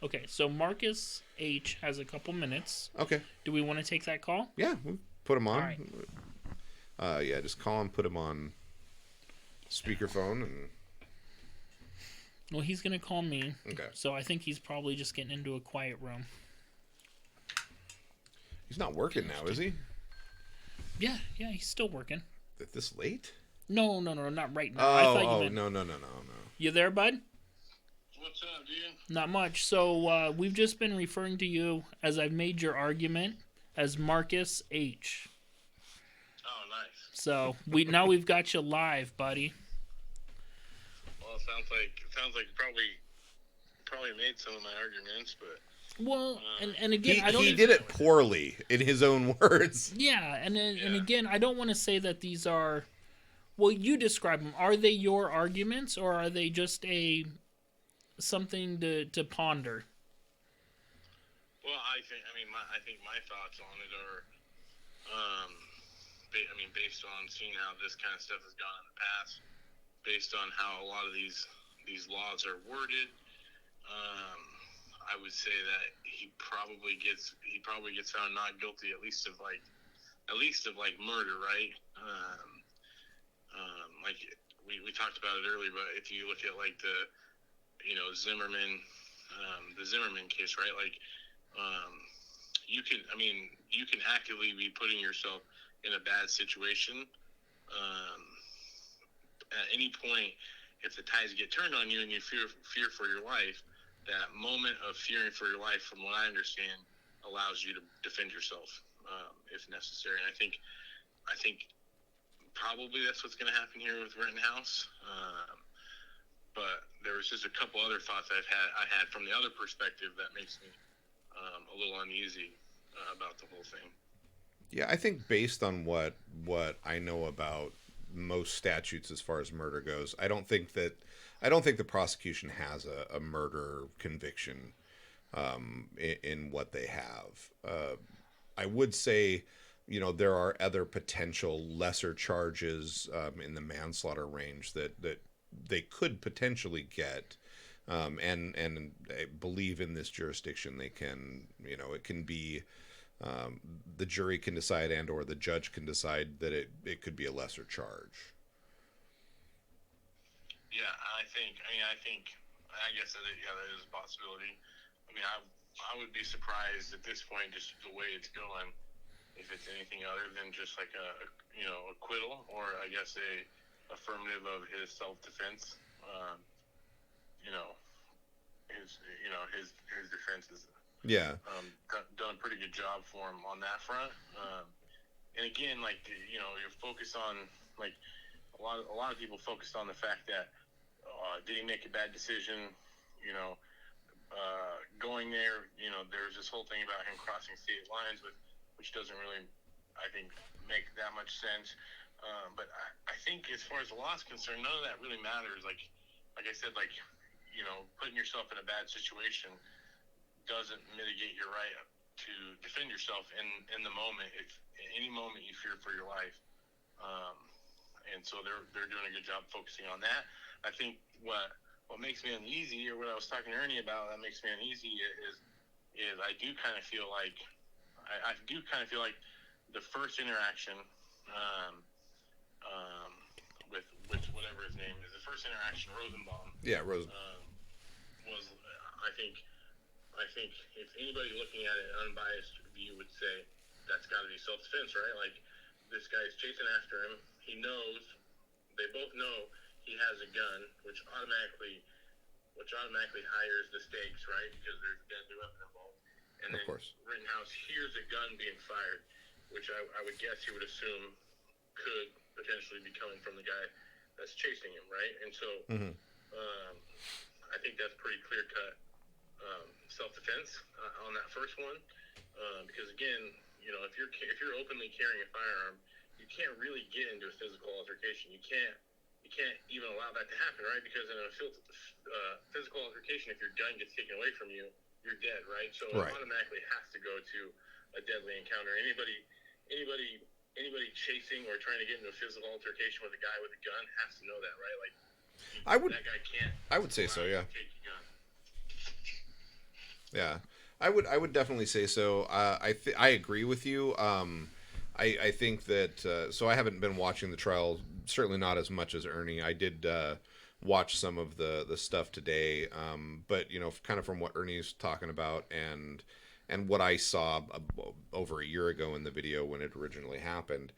Okay, so Marcus H has a couple minutes. Okay. Do we want to take that call? Yeah, we'll put him on. All right. Yeah, just call him, put him on speakerphone, and... Well, he's going to call me. Okay. So I think he's probably just getting into a quiet room. He's not working now, is he? Yeah, he's still working. At this late? No, no, no, not right now. I Oh, thought you oh, meant. no, no, no, no, no. You there, bud? What's up, dude? Not much. So we've just been referring to you as I've made your argument as Marcus H. Oh, nice. So we've got you live, buddy. Well, it sounds like probably made some of my arguments, but Well, and again, He I don't. he Even, did it poorly in his own words. yeah, and again, I don't want to say that these are. Well, you describe them. Are they your arguments, or are they just a something to ponder? well, I think my thoughts on it are, based on seeing how this kind of stuff has gone in the past, based on how a lot of these laws are worded. I would say that he probably gets found not guilty at least of like murder, right? Like we talked about it earlier, but if you look at like the Zimmerman, the Zimmerman case, right? Like you can actively be putting yourself in a bad situation at any point. If the tides get turned on you and you fear for your life, that moment of fearing for your life, from what I understand, allows you to defend yourself if necessary. And I think probably that's what's going to happen here with Rittenhouse. But there was just a couple other thoughts I had from the other perspective that makes me a little uneasy about the whole thing. Yeah, I think based on what I know about most statutes as far as murder goes, I don't think the prosecution has a murder conviction in what they have. I would say, there are other potential lesser charges in the manslaughter range that they could potentially get. And I believe in this jurisdiction they can, it can be, the jury can decide and or the judge can decide that it could be a lesser charge. Yeah, I guess that is a possibility. I would be surprised at this point, just the way it's going, if it's anything other than just like a acquittal, or I guess a affirmative of his self-defense. His defense is done a pretty good job for him on that front. And again, like you're focused on like a lot of people focused on the fact that did he make a bad decision? Going there, there's this whole thing about him crossing state lines, which doesn't really, I think, make that much sense. But I think as far as the law is concerned, none of that really matters. Like I said, putting yourself in a bad situation doesn't mitigate your right to defend yourself in the moment. If at any moment you fear for your life, and so they're doing a good job focusing on that. I think what makes me uneasy, or what I was talking to Ernie about, that makes me uneasy is I do kind of feel like the first interaction with whatever his name is, the first interaction, Rosenbaum. Yeah, Was I think if anybody looking at it, an unbiased view would say that's got to be self-defense, right? Like this guy's chasing after him. They both know he has a gun, which automatically higher the stakes, right? Because there's a deadly weapon involved. And then Rittenhouse hears a gun being fired, which I would guess he would assume could potentially be coming from the guy that's chasing him, right? And so I think that's pretty clear-cut self-defense on that first one, because again, if you're openly carrying a firearm, you can't really get into a physical altercation. You can't even allow that to happen, right? Because in a physical altercation, if your gun gets taken away from you, you're dead, right? So it automatically has to go to a deadly encounter. Anybody chasing or trying to get into a physical altercation with a guy with a gun has to know that, right? Like that guy can't. I would say so, yeah. Take your gun. Yeah, I would definitely say so. I agree with you. I think that so I haven't been watching the trial, certainly not as much as Ernie. I did watch some of the stuff today, but kind of from what Ernie's talking about and what I saw over a year ago in the video when it originally happened,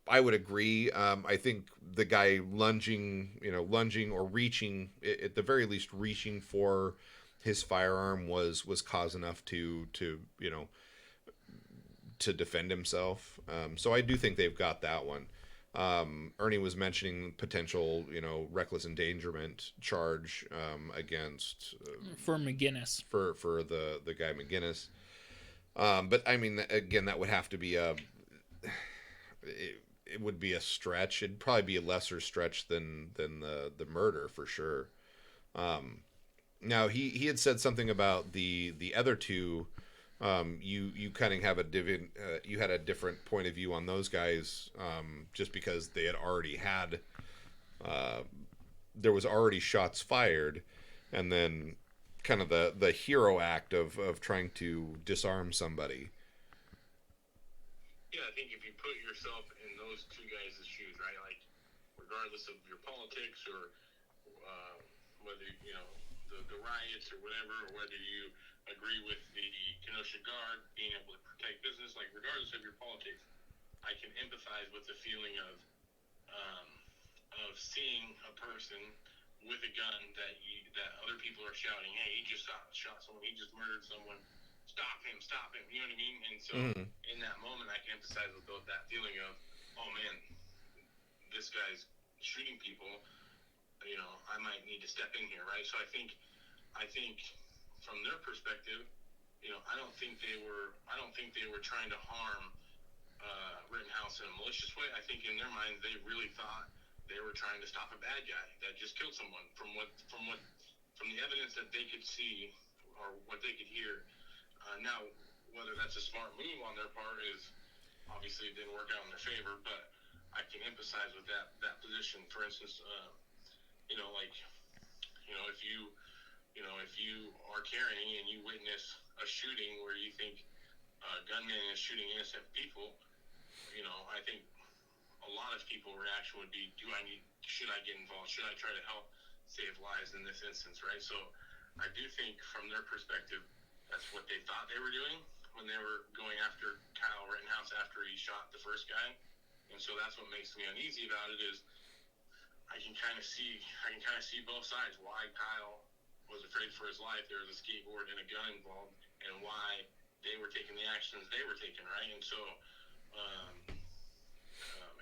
I would agree. I think the guy lunging or reaching, at the very least, reaching for his firearm was cause enough to defend himself. So I do think they've got that one. Ernie was mentioning potential, reckless endangerment charge against for McGinnis. For the guy McGinnis. But I mean, again, that would have to be it would be a stretch. It'd probably be a lesser stretch than the murder for sure. Now he had said something about the other two. You kind of have you had a different point of view on those guys, just because they had already had there was already shots fired, and then kind of the hero act of trying to disarm somebody. Yeah, I think if you put yourself in those two guys' shoes, right, like regardless of your politics or whether the riots or whatever, or whether you agree with the Kenosha Guard being able to protect business, like regardless of your politics, I can empathize with the feeling of seeing a person with a gun that other people are shouting, "Hey, he just shot someone, he just murdered someone, stop him, stop him," you know what I mean? And so in that moment, I can empathize with that feeling of, oh man, this guy's shooting people. I might need to step in here, right? So I think from their perspective, I don't think they were trying to harm Rittenhouse in a malicious way. I think in their minds they really thought they were trying to stop a bad guy that just killed someone. From the evidence that they could see or what they could hear. Now, whether that's a smart move on their part is obviously it didn't work out in their favor, but I can empathize with that position. For instance, if you are carrying and you witness a shooting where you think a gunman is shooting innocent people, I think a lot of people's reaction would be, should I get involved? Should I try to help save lives in this instance, right? So I do think from their perspective, that's what they thought they were doing when they were going after Kyle Rittenhouse after he shot the first guy. And so that's what makes me uneasy about it is I can kind of see both sides, why Kyle was afraid for his life. There was a skateboard and a gun involved, and why they were taking the actions they were taking, right? And so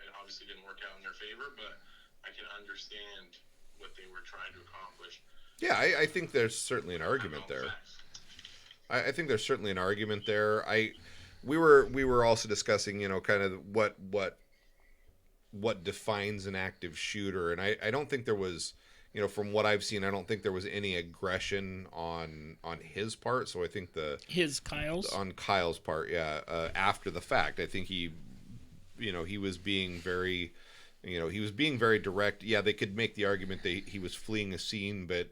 it obviously didn't work out in their favor, but I can understand what they were trying to accomplish. Yeah, I think there's certainly an argument there. I think there's certainly an argument there. We were also discussing, kind of what defines an active shooter, and I don't think there was, from what I've seen, I don't think there was any aggression on his part. So I think on Kyle's part, yeah, after the fact, I think he was being very, direct. Yeah, they could make the argument that he was fleeing a scene, but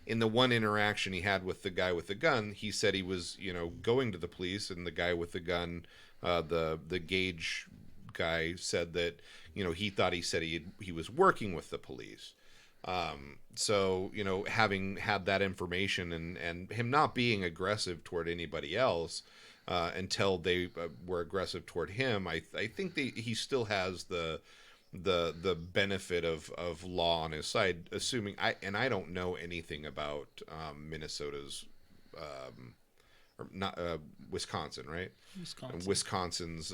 in the one interaction he had with the guy with the gun, he said he was, going to the police, and the guy with the gun, the Gage guy, said that he thought he said he was working with the police. So having had that information and him not being aggressive toward anybody else until they were aggressive toward him, I think he still has the benefit of law on his side, assuming I don't know anything about Minnesota's or not Wisconsin, right? Wisconsin's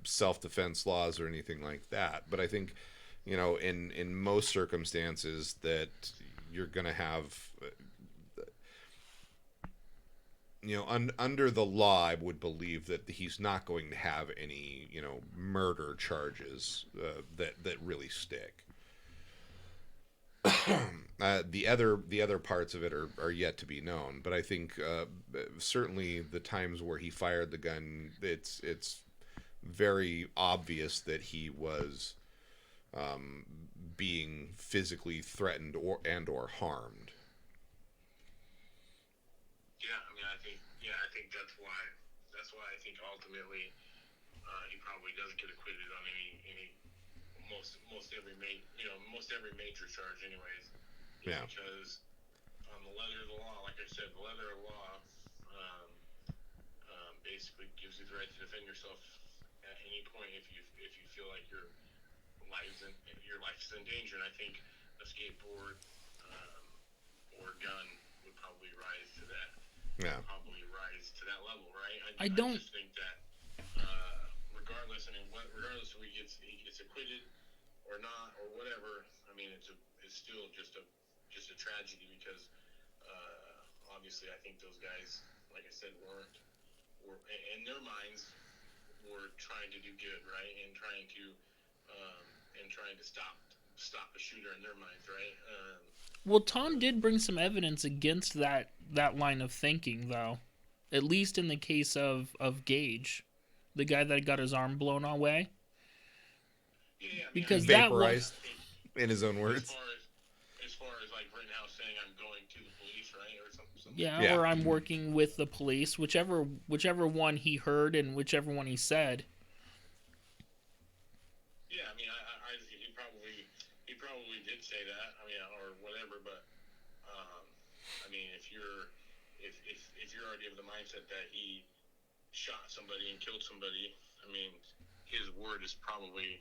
self-defense laws or anything like that, but I think in most circumstances that you're going to have under the law, I would believe that he's not going to have any murder charges that really stick. The other parts of it are yet to be known, but I think certainly the times where he fired the gun, it's very obvious that he was being physically threatened or harmed. I think that's why I think ultimately he probably does get acquitted on most every major charge, anyways. Yeah. Because on the letter of the law, like I said, the letter of law basically gives you the right to defend yourself at any point if you feel like your life is in danger. And I think a skateboard or gun would probably rise to that. Yeah. Probably rise to that level, right? I don't. I just think that regardless, I mean, regardless if he gets acquitted or not or whatever, I mean, it's still just a tragedy because obviously I think those guys, like I said, were in their minds were trying to do good, right, and trying to stop the shooter in their minds, right? Well, Tom did bring some evidence against that line of thinking, though. At least in the case of Gage, the guy that got his arm blown away. Yeah, because vaporized, in his own words. As far as like Rittenhouse saying, "I'm going to the police," right, or something. Yeah, or I'm working with the police, whichever one he heard and whichever one he said. Yeah, I mean, he probably did say that. I mean, or whatever. But I mean, if you're already of the mindset that he shot somebody and killed somebody, I mean, his word is probably,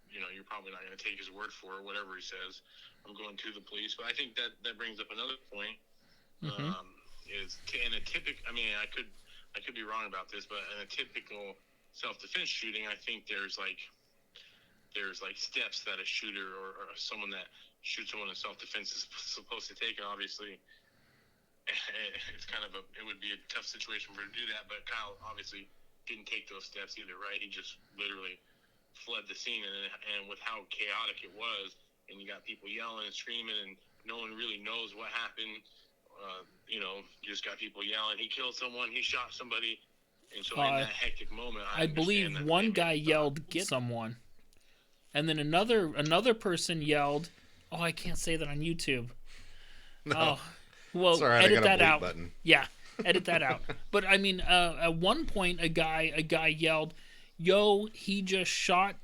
you're probably not going to take his word for it, whatever he says. I'm going to the police. But I think that brings up another point. Mm-hmm. Is in a typical, I mean, I could be wrong about this, but in a typical self-defense shooting, I think there's like steps that a shooter or someone that shoots someone in self-defense is supposed to take, and obviously it's it would be a tough situation for him to do that, but Kyle obviously didn't take those steps either, right? He just literally fled the scene, and with how chaotic it was, and you got people yelling and screaming, and no one really knows what happened. You just got people yelling, he killed someone, he shot somebody, and so in that hectic moment, I believe one guy yelled, "Get someone," and then another person yelled, "Oh, I can't say that on YouTube." No. Oh, well, right, edit that out. Button. Yeah, edit that out. But I mean, at one point, a guy yelled, "Yo, he just shot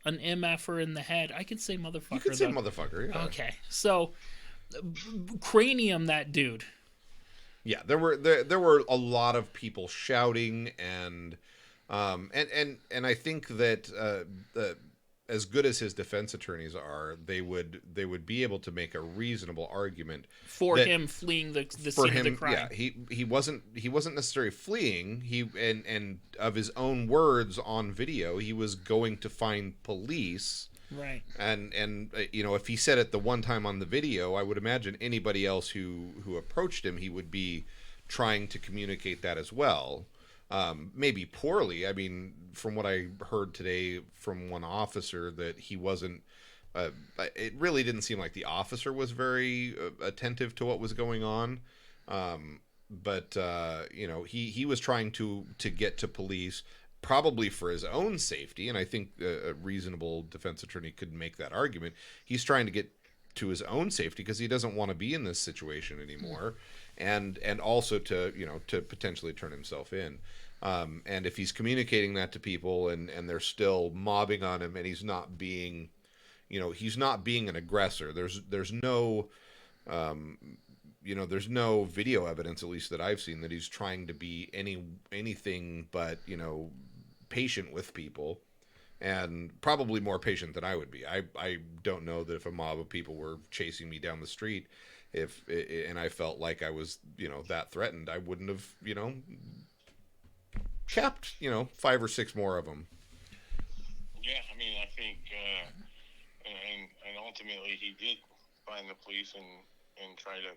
an MFer in the head." I could say motherfucker. You could say motherfucker. Yeah. Okay, so cranium that dude. Yeah, there were a lot of people shouting and I think that as good as his defense attorneys are, they would be able to make a reasonable argument for him fleeing the scene of the crime. Yeah, he wasn't necessarily fleeing. And of his own words on video, he was going to find police. Right. And if he said it the one time on the video, I would imagine anybody else who approached him, he would be trying to communicate that as well. Maybe poorly. I mean, from what I heard today from one officer, that he wasn't. It really didn't seem like the officer was very attentive to what was going on. But he was trying to get to police, probably for his own safety, and I think a reasonable defense attorney could make that argument. He's trying to get to his own safety because he doesn't want to be in this situation anymore, and also to potentially turn himself in. And if he's communicating that to people and they're still mobbing on him, and he's not being an aggressor. There's no there's no video evidence, at least that I've seen, that he's trying to be anything but patient with people, and probably more patient than I would be. I don't know that if a mob of people were chasing me down the street, and I felt like I was that threatened, I wouldn't have capped 5 or 6 more of them. Yeah, I mean, I think and ultimately he did find the police and try to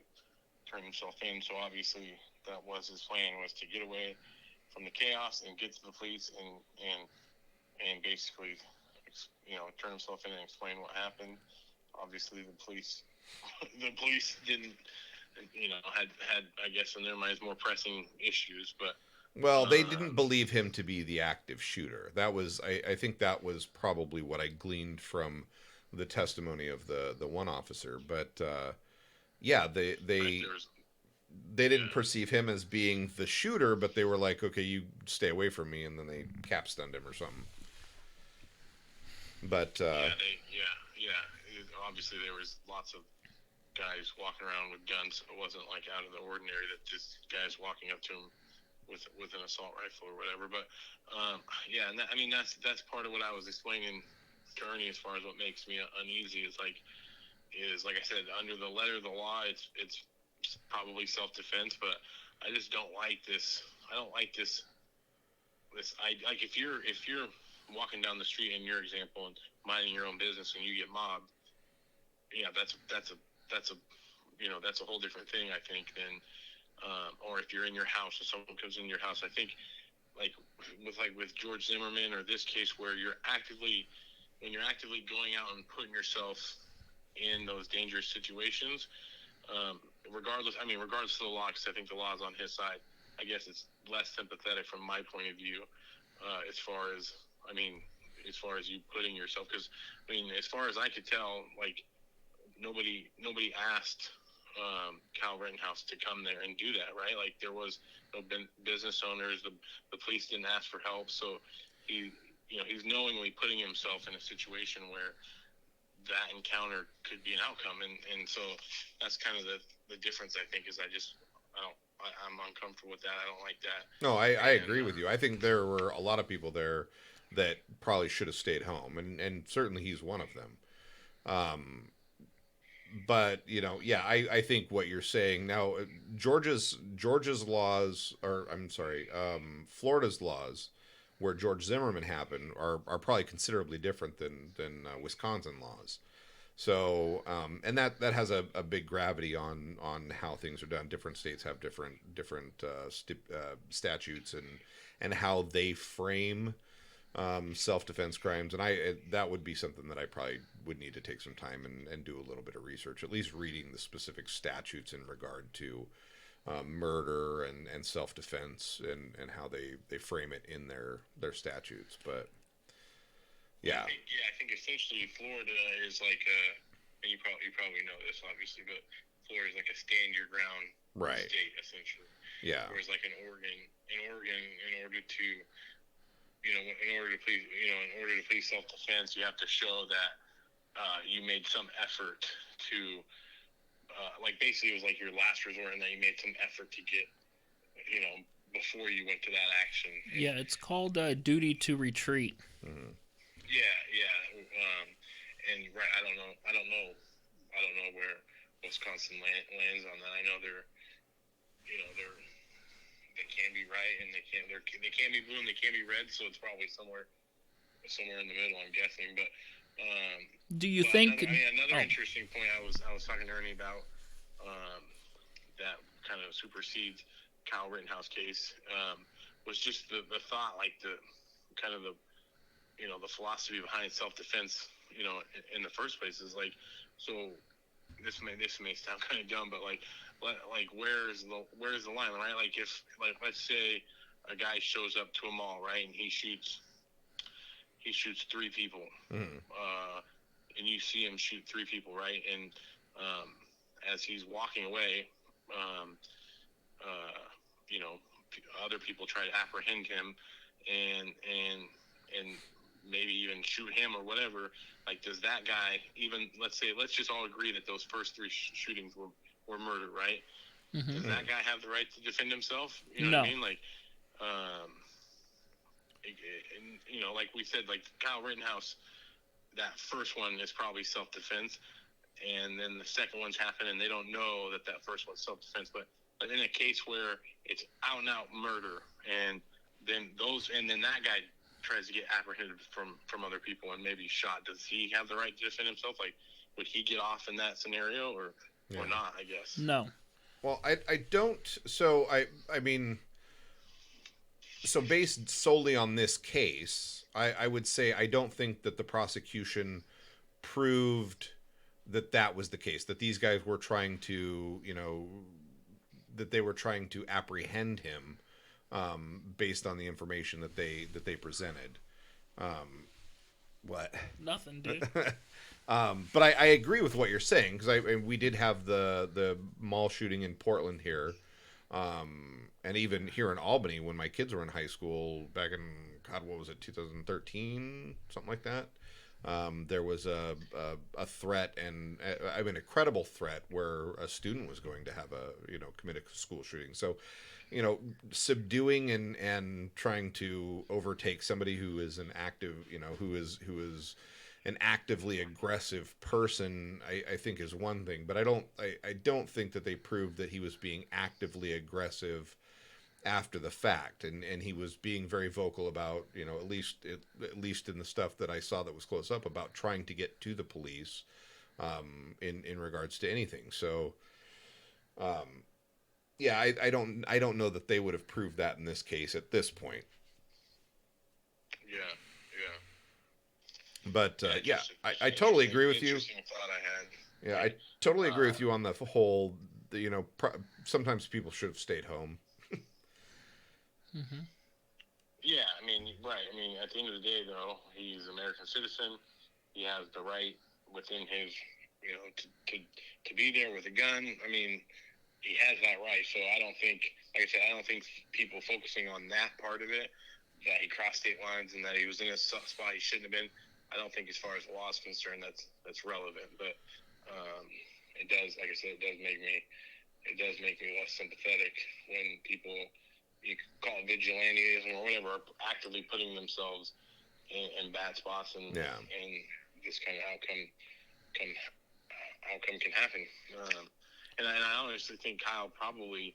turn himself in. So obviously that was his plan, was to get away from the chaos and get to the police and basically turn himself in and explain what happened. Obviously the police didn't had I guess in their minds more pressing issues, but they didn't believe him to be the active shooter. That was I think that was probably what I gleaned from the testimony of the one officer, but they didn't perceive him as being the shooter, but they were like, okay, you stay away from me, and then they cap-stunned him or something. But obviously there was lots of guys walking around with guns. It wasn't like out of the ordinary that just guys walking up to him with an assault rifle or whatever. But yeah, and I mean that's part of what I was explaining to Ernie as far as what makes me uneasy is like I said, under the letter of the law, it's probably self defense, but I just don't like this. I don't like this. Like if you're walking down the street in your example and minding your own business and you get mobbed, yeah, that's a that's a whole different thing, I think, than or if you're in your house and someone comes in your house. I think like with George Zimmerman or this case where when you're actively going out and putting yourself in those dangerous situations, regardless of the law, because I think the law's on his side. I guess it's less sympathetic from my point of view, as far as as far as you putting yourself, because as far as I could tell, like nobody asked Kyle Rittenhouse to come there and do that, right? Like there was no business owners, the police didn't ask for help, so he's knowingly putting himself in a situation where that encounter could be an outcome, and so that's kind of the difference, I think, is I'm uncomfortable with that. I don't like that. No, I agree with you. I think there were a lot of people there that probably should have stayed home, and certainly he's one of them. But yeah, I think what you're saying now, Georgia's laws, or I'm sorry, Florida's laws, where George Zimmerman happened, are probably considerably different than Wisconsin laws. So, and that has a big gravity on how things are done. Different states have different statutes and how they frame self-defense crimes, and that would be something that I probably would need to take some time and do a little bit of research, at least reading the specific statutes in regard to murder and self-defense and how they frame it in their statutes. But yeah, I think essentially Florida is like and you probably know this obviously, but Florida is like a stand your ground right state essentially. Yeah. Whereas like in Oregon, in order to in order to please self-defense, you have to show that you made some effort to, like basically it was like your last resort, and that you made some effort to get, before you went to that action. Yeah, it's called duty to retreat. Mm-hmm. And right, I don't know where Wisconsin lands on that. I know they can be right, and they can be blue and they can be red, so it's probably somewhere in the middle, I'm guessing. But do you think another interesting point I was talking to Ernie about that kind of supersedes Kyle Rittenhouse case was just the thought, like the kind of the philosophy behind self-defense, in the first place is like, so this may sound kind of dumb, but like where's the line, right? Like if let's say a guy shows up to a mall, right, and he shoots 3 people, and you see him shoot 3 people, right, and as he's walking away, other people try to apprehend him and maybe even shoot him or whatever. Like, does that guy let's just all agree that those first 3 shootings were murder, right? Mm-hmm. Does that guy have the right to defend himself? You know what I mean? Like, like we said, like Kyle Rittenhouse, that first one is probably self-defense, and then the second one's happened, and they don't know that first one's self-defense. But in a case where it's out and out murder, and then that guy tries to get apprehended from other people and maybe shot, does he have the right to defend himself? Like, would he get off in that scenario or not? I guess no. Well, I don't. So I mean, so based solely on this case, I would say I don't think that the prosecution proved that was the case, that these guys were trying to, that they were trying to apprehend him based on the information that they presented. What? Nothing, dude. But I agree with what you're saying, because we did have the mall shooting in Portland here, and even here in Albany when my kids were in high school back in, God, what was it, 2013, something like that. There was a threat, and a credible threat, where a student was going to have commit a school shooting. So subduing and trying to overtake somebody who is an active, who is an actively aggressive person, I think is one thing. But I don't think that they proved that he was being actively aggressive after the fact, and he was being very vocal about, at least in the stuff that I saw that was close up, about trying to get to the police, in regards to anything. So, yeah, I don't know that they would have proved that in this case at this point. Yeah, But yeah. I totally agree with you. Interesting thought I had. Yeah, I totally agree with you on the whole. Sometimes people should have stayed home. Mm-hmm. Yeah, I mean, right. I mean, at the end of the day, though, he's an American citizen. He has the right within his, to be there with a gun. I mean, he has that right. So I don't think, like I said, I don't think people focusing on that part of it, that he crossed state lines and that he was in a spot he shouldn't have been. I don't think, as far as the law is concerned, that's relevant. But it does, like I said, it does make me less sympathetic when people, you call it vigilantism or whatever, are actively putting themselves in bad spots, and this kind of outcome can happen. And I honestly think Kyle probably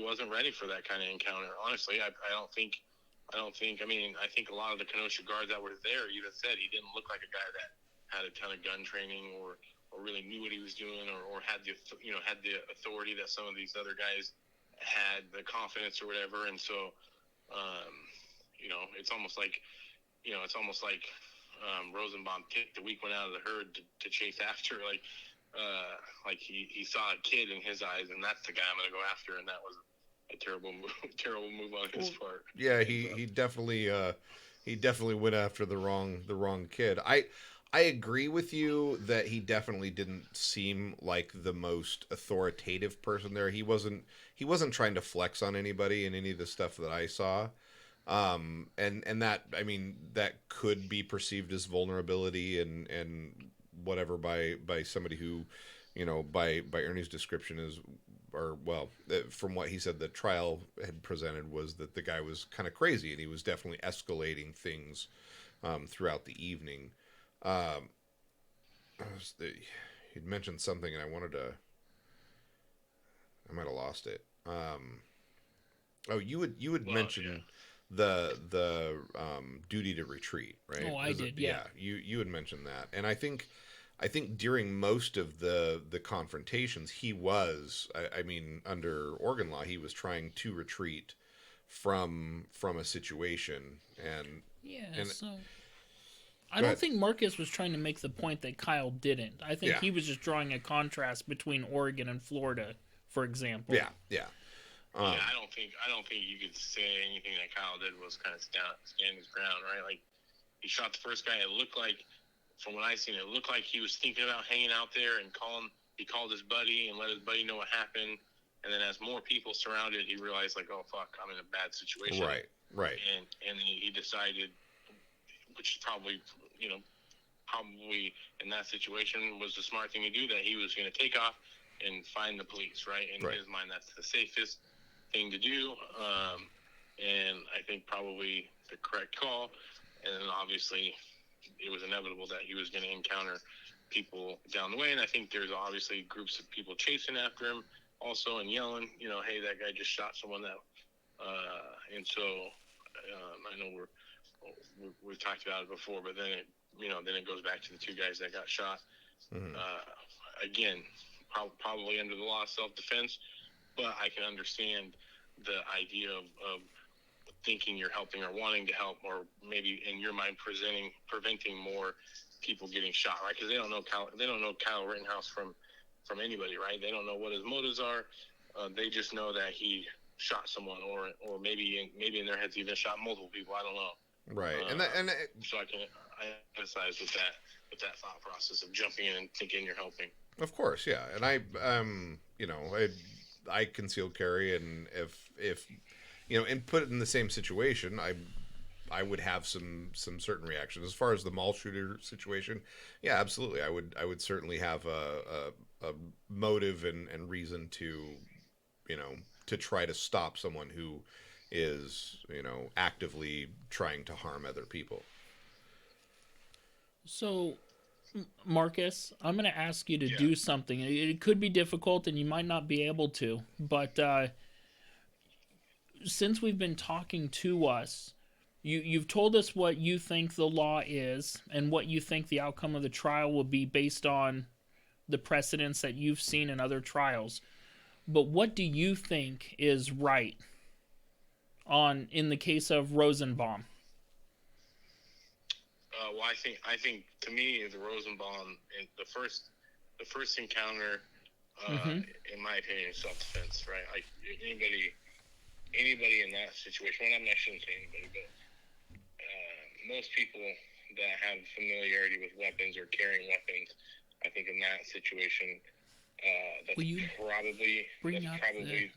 wasn't ready for that kind of encounter. Honestly, I don't think. I mean, I think a lot of the Kenosha guards that were there even said he didn't look like a guy that had a ton of gun training or really knew what he was doing, or had the authority that some of these other guys had, the confidence or whatever. And so, it's almost like Rosenbaum kicked the weak one out of the herd to chase after, like he saw a kid in his eyes, and that's the guy I'm going to go after, and that was a terrible move on his part. Yeah, he definitely went after the wrong kid. I agree with you that he definitely didn't seem like the most authoritative person there. He wasn't trying to flex on anybody in any of the stuff that I saw. And that, I mean, that could be perceived as vulnerability and whatever by somebody who, by Ernie's description is, or well, from what he said the trial had presented, was that the guy was kind of crazy and he was definitely escalating things throughout the evening. He'd mentioned something and I might have lost it. You had mentioned the duty to retreat, right? Oh, I did. Yeah. You had mentioned that, and I think during most of the confrontations, he was, I mean, under Oregon law, he was trying to retreat from a situation, and so I don't think Marcus was trying to make the point that Kyle didn't. I think he was just drawing a contrast between Oregon and Florida, for example. Yeah. I don't think you could say anything that Kyle did was kind of stand his ground, right? Like, he shot the first guy. It looked like, from what I seen, it looked like he was thinking about hanging out there and he called his buddy and let his buddy know what happened. And then as more people surrounded, he realized, like, oh fuck, I'm in a bad situation. Right. And he decided, which is probably in that situation was the smart thing to do, that he was going to take off and find the police, right? In his mind, that's the safest thing to do. And I think probably the correct call. And then obviously it was inevitable that he was going to encounter people down the way. And I think there's obviously groups of people chasing after him also and yelling, hey, that guy just shot someone that, and so I know we've talked about it before, but then it goes back to the two guys that got shot. Mm-hmm. Again, probably under the law of self-defense, but I can understand the idea of thinking you're helping or wanting to help, or maybe in your mind preventing more people getting shot, right? Because they don't know Kyle Rittenhouse from anybody, right? They don't know what his motives are. They just know that he shot someone, or maybe in their heads even shot multiple people. I don't know. Right, so I empathize with that thought process of jumping in and thinking you're helping. Of course, yeah, and I concealed carry, and if and put it in the same situation, I would have some certain reactions. As far as the mall shooter situation, yeah, absolutely, I would certainly have a motive and reason to to try to stop someone who is, actively trying to harm other people. So, Marcus, I'm going to ask you to do something. It could be difficult and you might not be able to, but since we've been talking to us, you've told us what you think the law is and what you think the outcome of the trial will be based on the precedents that you've seen in other trials. But what do you think is right in the case of Rosenbaum? Well, I think to me the Rosenbaum in the first encounter, in my opinion, is self-defense, right? Like anybody in that situation. Well, I shouldn't say anybody, but most people that have familiarity with weapons or carrying weapons, I think in that situation, that's probably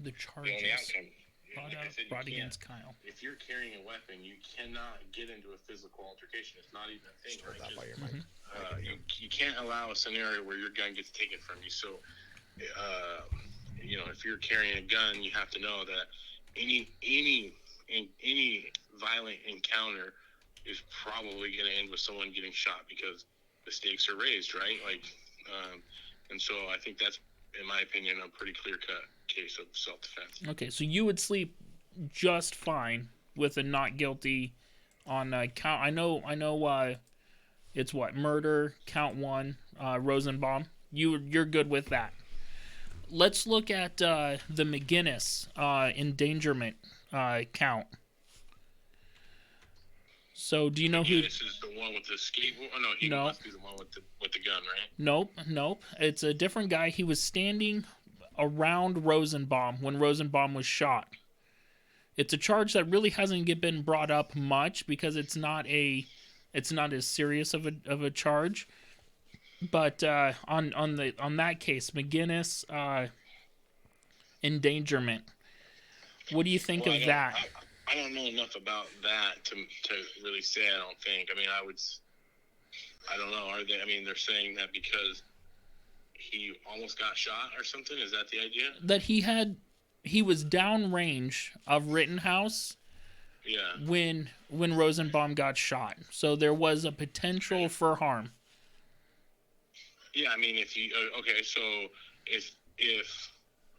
the charges only outcome. brought against Kyle. If you're carrying a weapon, you cannot get into a physical altercation. It's not even a thing. Start that by your mic. You can't allow a scenario where your gun gets taken from you. So, if you're carrying a gun, you have to know that any violent encounter is probably going to end with someone getting shot because the stakes are raised, right? And so I think that's, in my opinion, a pretty clear-cut case of self-defense. Okay, so you would sleep just fine with a not guilty on count. I know. It's what, murder, count 1, Rosenbaum. You're good with that. Let's look at the McGinnis endangerment count. So, do you know who? This is the one with the skateboard. Oh no, he must be the one with the gun, right? Nope. It's a different guy. He was standing around Rosenbaum when Rosenbaum was shot. It's a charge that really hasn't been brought up much because it's not as serious of a charge. But on that case, McGinnis endangerment. What do you think of that? I don't know enough about that to really say. I don't think. I mean, I don't know. Are they? I mean, they're saying that because he almost got shot or something. Is that the idea? That he was downrange of Rittenhouse. Yeah. When Rosenbaum got shot, so there was a potential for harm. Yeah, I mean, if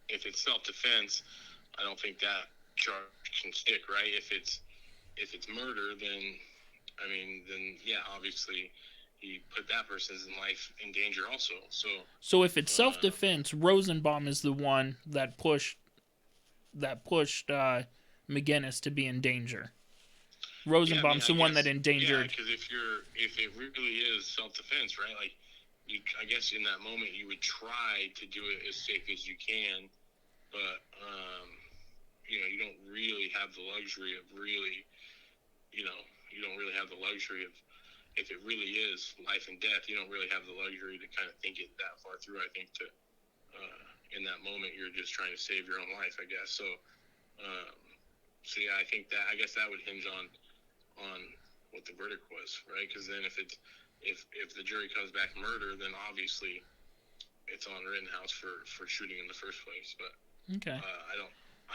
it's self-defense, I don't think that charge can stick, right? If it's murder, then yeah, obviously he put that person's life in danger also. So if it's self-defense, Rosenbaum is the one that pushed McGinnis to be in danger. Rosenbaum's the one that endangered. Yeah, because if it really is self-defense, right? Like, I guess in that moment you would try to do it as safe as you can, but you don't really have the luxury of if it really is life and death, you don't really have the luxury to kind of think it that far through. I think in that moment you're just trying to save your own life, I guess. So yeah, I think that that would hinge on what the verdict was, right? Because then if the jury comes back murder, then obviously it's on Rittenhouse for shooting in the first place. But okay, I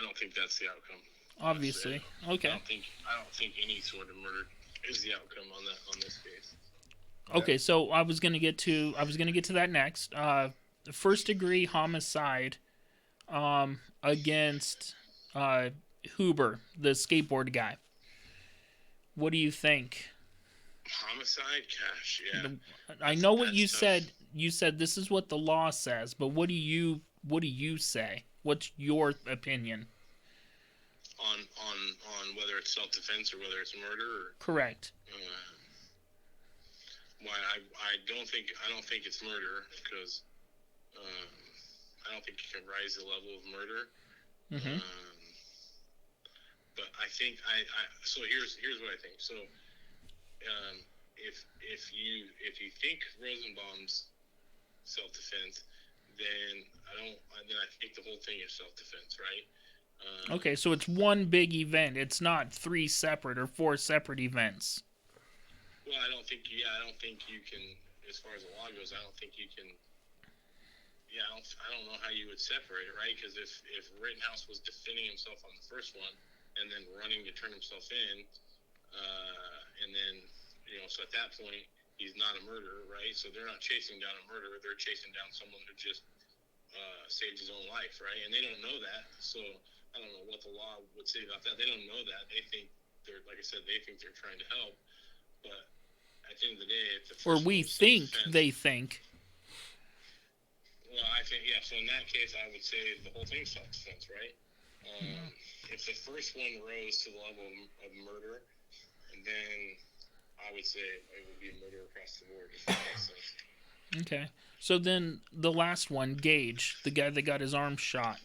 don't think that's the outcome. Obviously, okay. I don't think any sort of murder is the outcome on this case. Okay, so I was gonna get to that next. First degree homicide, against Huber, the skateboard guy. What do you think? Homicide, gosh, yeah. I know what you said. You said this is what the law says, but what do you say? What's your opinion? On whether it's self-defense or whether it's murder? Or, correct. I don't think it's murder because I don't think it can rise the level of murder. Mm-hmm. But I think so here's what I think. So if you think Rosenbaum's self-defense, then I think the whole thing is self-defense, right? Okay, so it's one big event. It's not 3 separate or 4 separate events. Well, I don't think you can, as far as the law goes, I don't think you can I don't know how you would separate it, right? Because if Rittenhouse was defending himself on the first one and then running to turn himself in, and then so at that point he's not a murderer, right? So they're not chasing down a murderer; they're chasing down someone who just saved his own life, right? And they don't know that, so I don't know what the law would say about that. They don't know that. They think they're, like I said, they think they're trying to help, but at the end of the day, if the Or first we one was think self-defense, they think. well, I think, yeah. So in that case, I would say the whole thing's self-defense, right? If the first one rose to the level of murder, then I would say it would be murder across the board. If that makes sense. Okay. So then the last one, Gage, the guy that got his arm shot.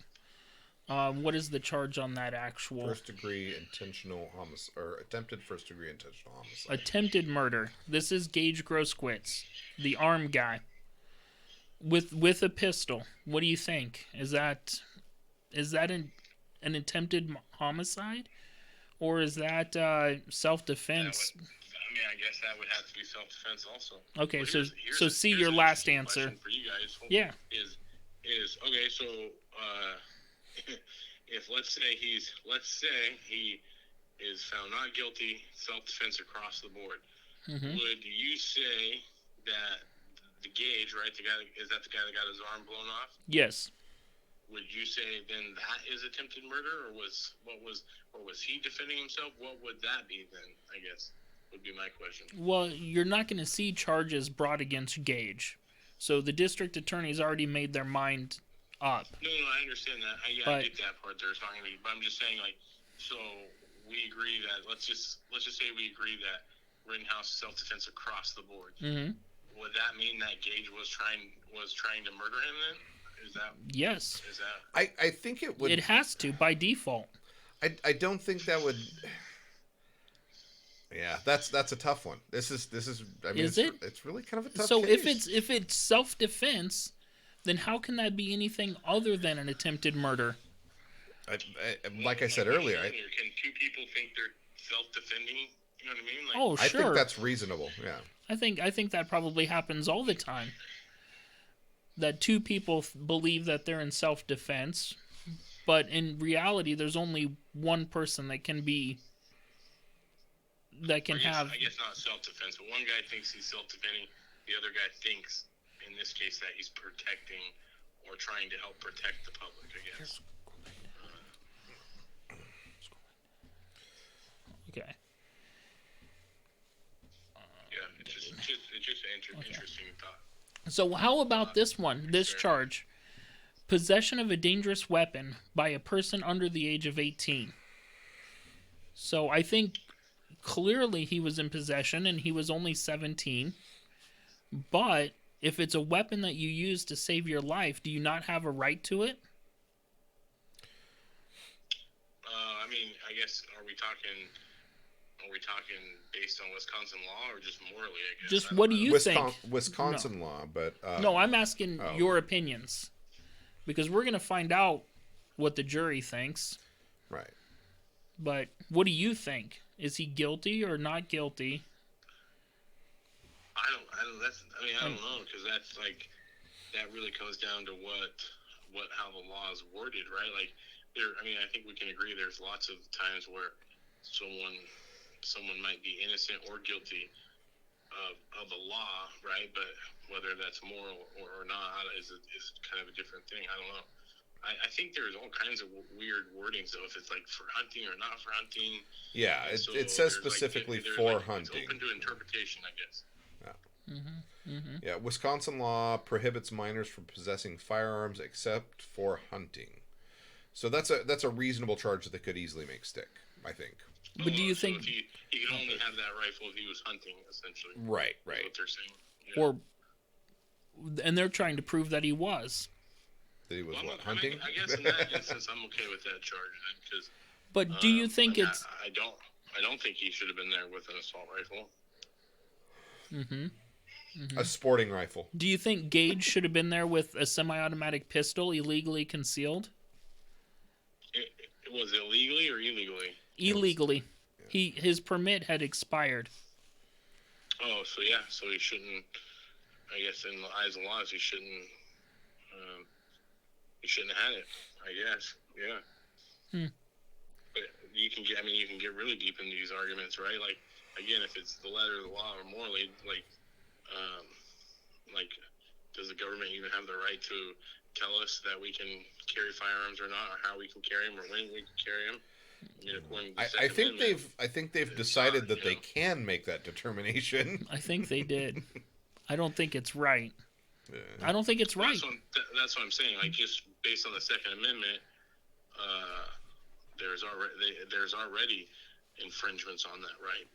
What is the charge on that actual? First degree intentional homicide, or attempted first degree intentional homicide. Attempted murder. This is Gage Grosquitz, the arm guy, with a pistol. What do you think? Is that an attempted homicide, or is that self-defense? I guess that would have to be self-defense also. Okay, Well, so see your an last interesting answer. question for you guys. Yeah. Is okay. So if let's say he is found not guilty, self-defense across the board, would you say that the Gage, right? The guy is that the guy that got his arm blown off? Yes. Would you say then that is attempted murder, or was he defending himself? What would that be then? I guess would be my question. Well, you're not going to see charges brought against Gage, so the district attorney's already made their mind up. No, I understand that. I get that part. There's not going to be, but I'm just saying, like, so we agree that let's just say we agree that Rittenhouse self-defense across the board. Mm-hmm. Would that mean that Gage was trying to murder him then? Is that yes? Is that? I think it would. It has to by default. I don't think that would. Yeah, that's a tough one. This is. I mean, it's really kind of a tough. So case. if it's self-defense, then how can that be anything other than an attempted murder? Like I said earlier, can two people think they're self-defending? You know what I mean? Like, oh, sure. I think that's reasonable. Yeah. I think that probably happens all the time. That two people believe that they're in self-defense, but in reality, there's only one person that can have. I guess not self-defense, but one guy thinks he's self-defending. The other guy thinks, in this case, that he's protecting or trying to help protect the public. I guess. Okay. Yeah, it's just an interesting thought. So how about this one, this charge? Possession of a dangerous weapon by a person under the age of 18. So I think clearly he was in possession and he was only 17. But if it's a weapon that you use to save your life, do you not have a right to it? I mean, I guess, are we talking based on Wisconsin law or just morally, I guess? Just what do you think? Wisconsin law, but... no, I'm asking your opinions. Because we're going to find out what the jury thinks. Right. But what do you think? Is he guilty or not guilty? I don't know, because that's like, that really comes down to how the law is worded, right? Like, I think we can agree there's lots of times where someone might be innocent or guilty of the law, right? But whether that's moral or not is kind of a different thing. I don't know. I think there's all kinds of weird wordings, though, if it's like for hunting or not for hunting. Yeah, it says specifically for hunting. It's open to interpretation, I guess. Yeah. Yeah, Wisconsin law prohibits minors from possessing firearms except for hunting. So that's a reasonable charge that they could easily make stick, I think. But do you think if he could only have that rifle if he was hunting, essentially? Right. That's what they're saying. Yeah. And they're trying to prove that he was. That he was hunting? I guess in that instance, I'm okay with that charge then, because. But do you think it's? I don't think he should have been there with an assault rifle. A sporting rifle. Do you think Gage should have been there with a semi-automatic pistol illegally concealed? Was it illegally or illegally? Illegally. His permit had expired. Oh, so he shouldn't. I guess in the eyes of the laws, he shouldn't we shouldn't have had it. I guess, yeah. But you can get really deep into these arguments, right? Like, again, if it's the letter of the law or morally, like, does the government even have the right to tell us that we can carry firearms or not, or how we can carry them, or when we can carry them? I think they've decided that they can make that determination. I think they did. I don't think it's right. I don't think it's right. That's what I'm saying. Like, just based on the Second Amendment, there's already infringements on that right.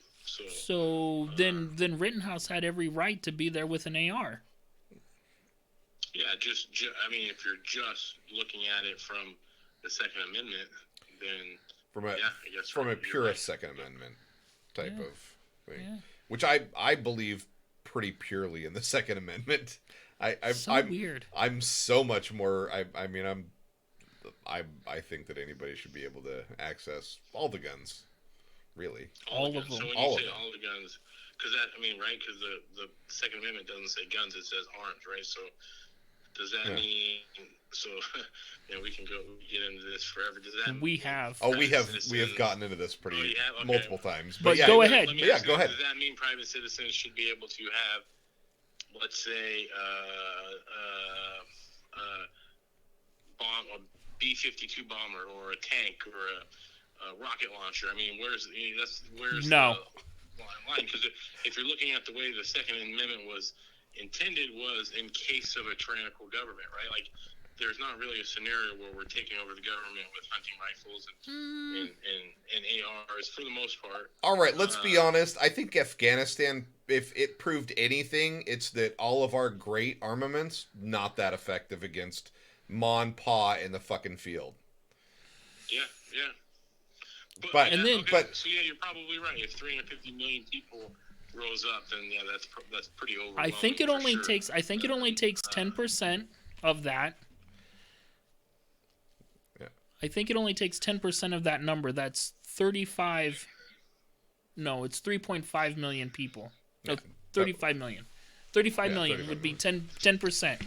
So then Rittenhouse had every right to be there with an AR. Yeah, if you're just looking at it from the Second Amendment, then from a purist Second Amendment type of thing, which I believe pretty purely in the Second Amendment. I'm weird. I'm so much more. I think that anybody should be able to access all the guns, really. All of them. So when you say all the guns, because because the Second Amendment doesn't say guns; it says arms, right? So does that mean? So we can get into this forever. Does that? We have. Oh, we have gotten into this multiple times. But go ahead. Go ahead. Does that mean private citizens should be able to have, let's say, a B-52 bomber or a tank or a rocket launcher? I mean, where's no the line? Because if you're looking at the way the Second Amendment was intended, was in case of a tyrannical government, right? Like, there's not really a scenario where we're taking over the government with hunting rifles and ARs for the most part. All right, let's be honest. I think Afghanistan, if it proved anything, it's that all of our great armaments not that effective against Ma and Pa in the fucking field. Yeah. But so you're probably right. If 350 million people rose up, then that's pretty overwhelming. I think it only takes 10% of that. Yeah. I think it only takes 10% of that number. That's 35. No, it's 3.5 million people. No, 35 million. 35 million would be 10%.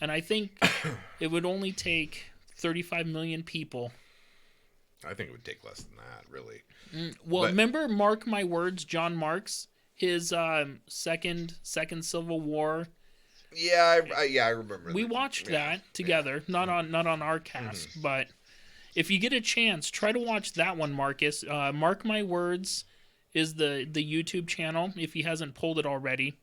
And I think it would only take 35 million people. I think it would take less than that, really. Remember, mark my words, John Marks, his second Civil War. Yeah, I remember. We watched that together, not on our cast, but if you get a chance, try to watch that one, Marcus. Mark My Words is the YouTube channel if he hasn't pulled it already.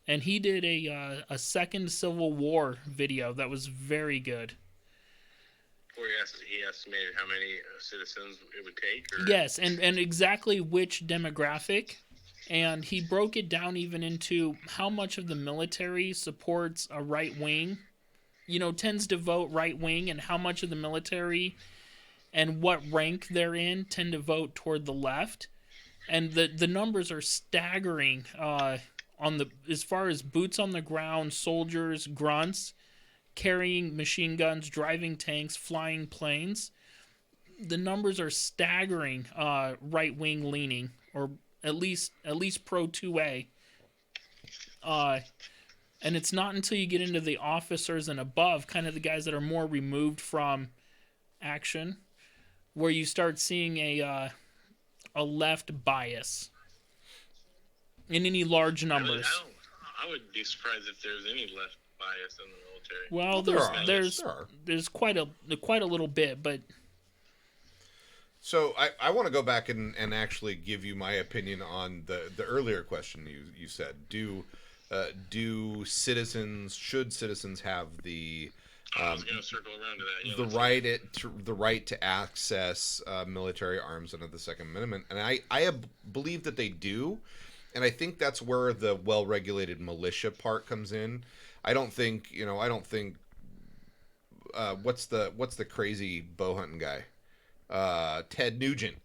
And he did a second Civil War video that was very good. Where he estimated how many citizens it would take? Or? Yes, and exactly which demographic. And he broke it down even into how much of the military supports a right wing, tends to vote right wing, and how much of the military and what rank they're in tend to vote toward the left. And the numbers are staggering as far as boots on the ground, soldiers, grunts, carrying machine guns, driving tanks, flying planes. The numbers are staggering right wing leaning, or at least pro 2A. And it's not until you get into the officers and above, kind of the guys that are more removed from action, where you start seeing a left bias in any large numbers. I would be surprised if there's any left bias in the military. Well, there's quite a little bit, but. So I want to go back and actually give you my opinion on the earlier question you said. Should citizens have the I was going to circle around to that. The right to access military arms under the Second Amendment, and I believe that they do, and I think that's where the well-regulated militia part comes in. I don't think what's the crazy bow hunting guy, Ted Nugent.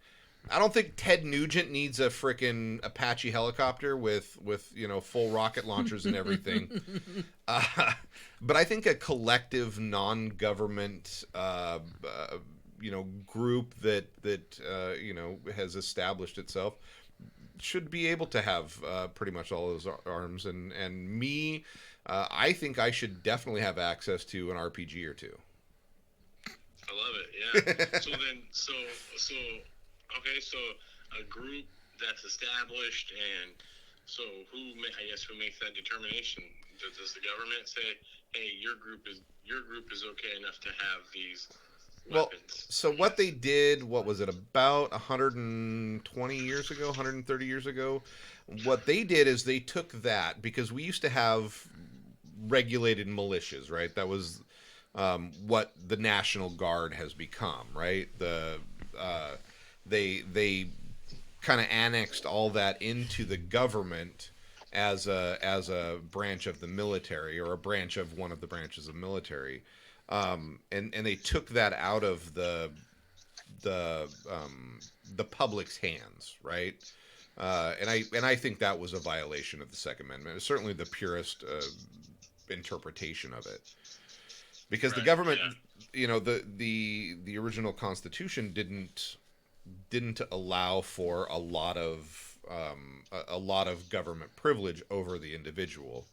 I don't think Ted Nugent needs a frickin' Apache helicopter with full rocket launchers and everything. But I think a collective non-government group that has established itself should be able to have pretty much all those arms. And me, I think I should definitely have access to an RPG or two. love it. Yeah. So a group that's established, and so who makes that determination? Does the government say, "Hey, your group is okay enough to have these Well, weapons"? so what they did, what was it, about 120 years ago, 130 years ago? What they did is they took that, because we used to have regulated militias, right? That was what the National Guard has become, right? They kind of annexed all that into the government as a branch of the military, or a branch of one of the branches of military, and they took that out of the public's hands, right? And I think that was a violation of the Second Amendment. It's certainly the purest interpretation of it, because the government, the original Constitution didn't allow for a lot of government privilege over the individual.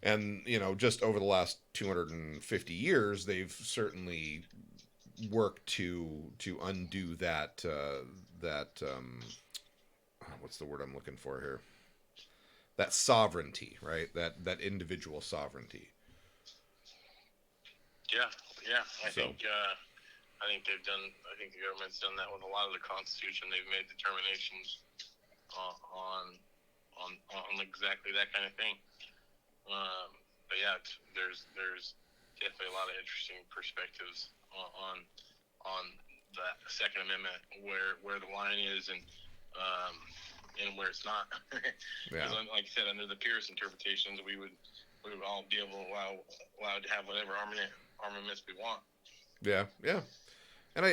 And just over the last 250 years, they've certainly worked to undo that what's the word I'm looking for here? That sovereignty, right? That individual sovereignty. Yeah. I think they've done. I think the government's done that with a lot of the Constitution. They've made determinations on exactly that kind of thing. But yeah, there's definitely a lot of interesting perspectives on the Second Amendment, where the line is, and where it's not. Yeah. Like you said, under the purest interpretations, we would all be allowed to have whatever armaments we want. Yeah. And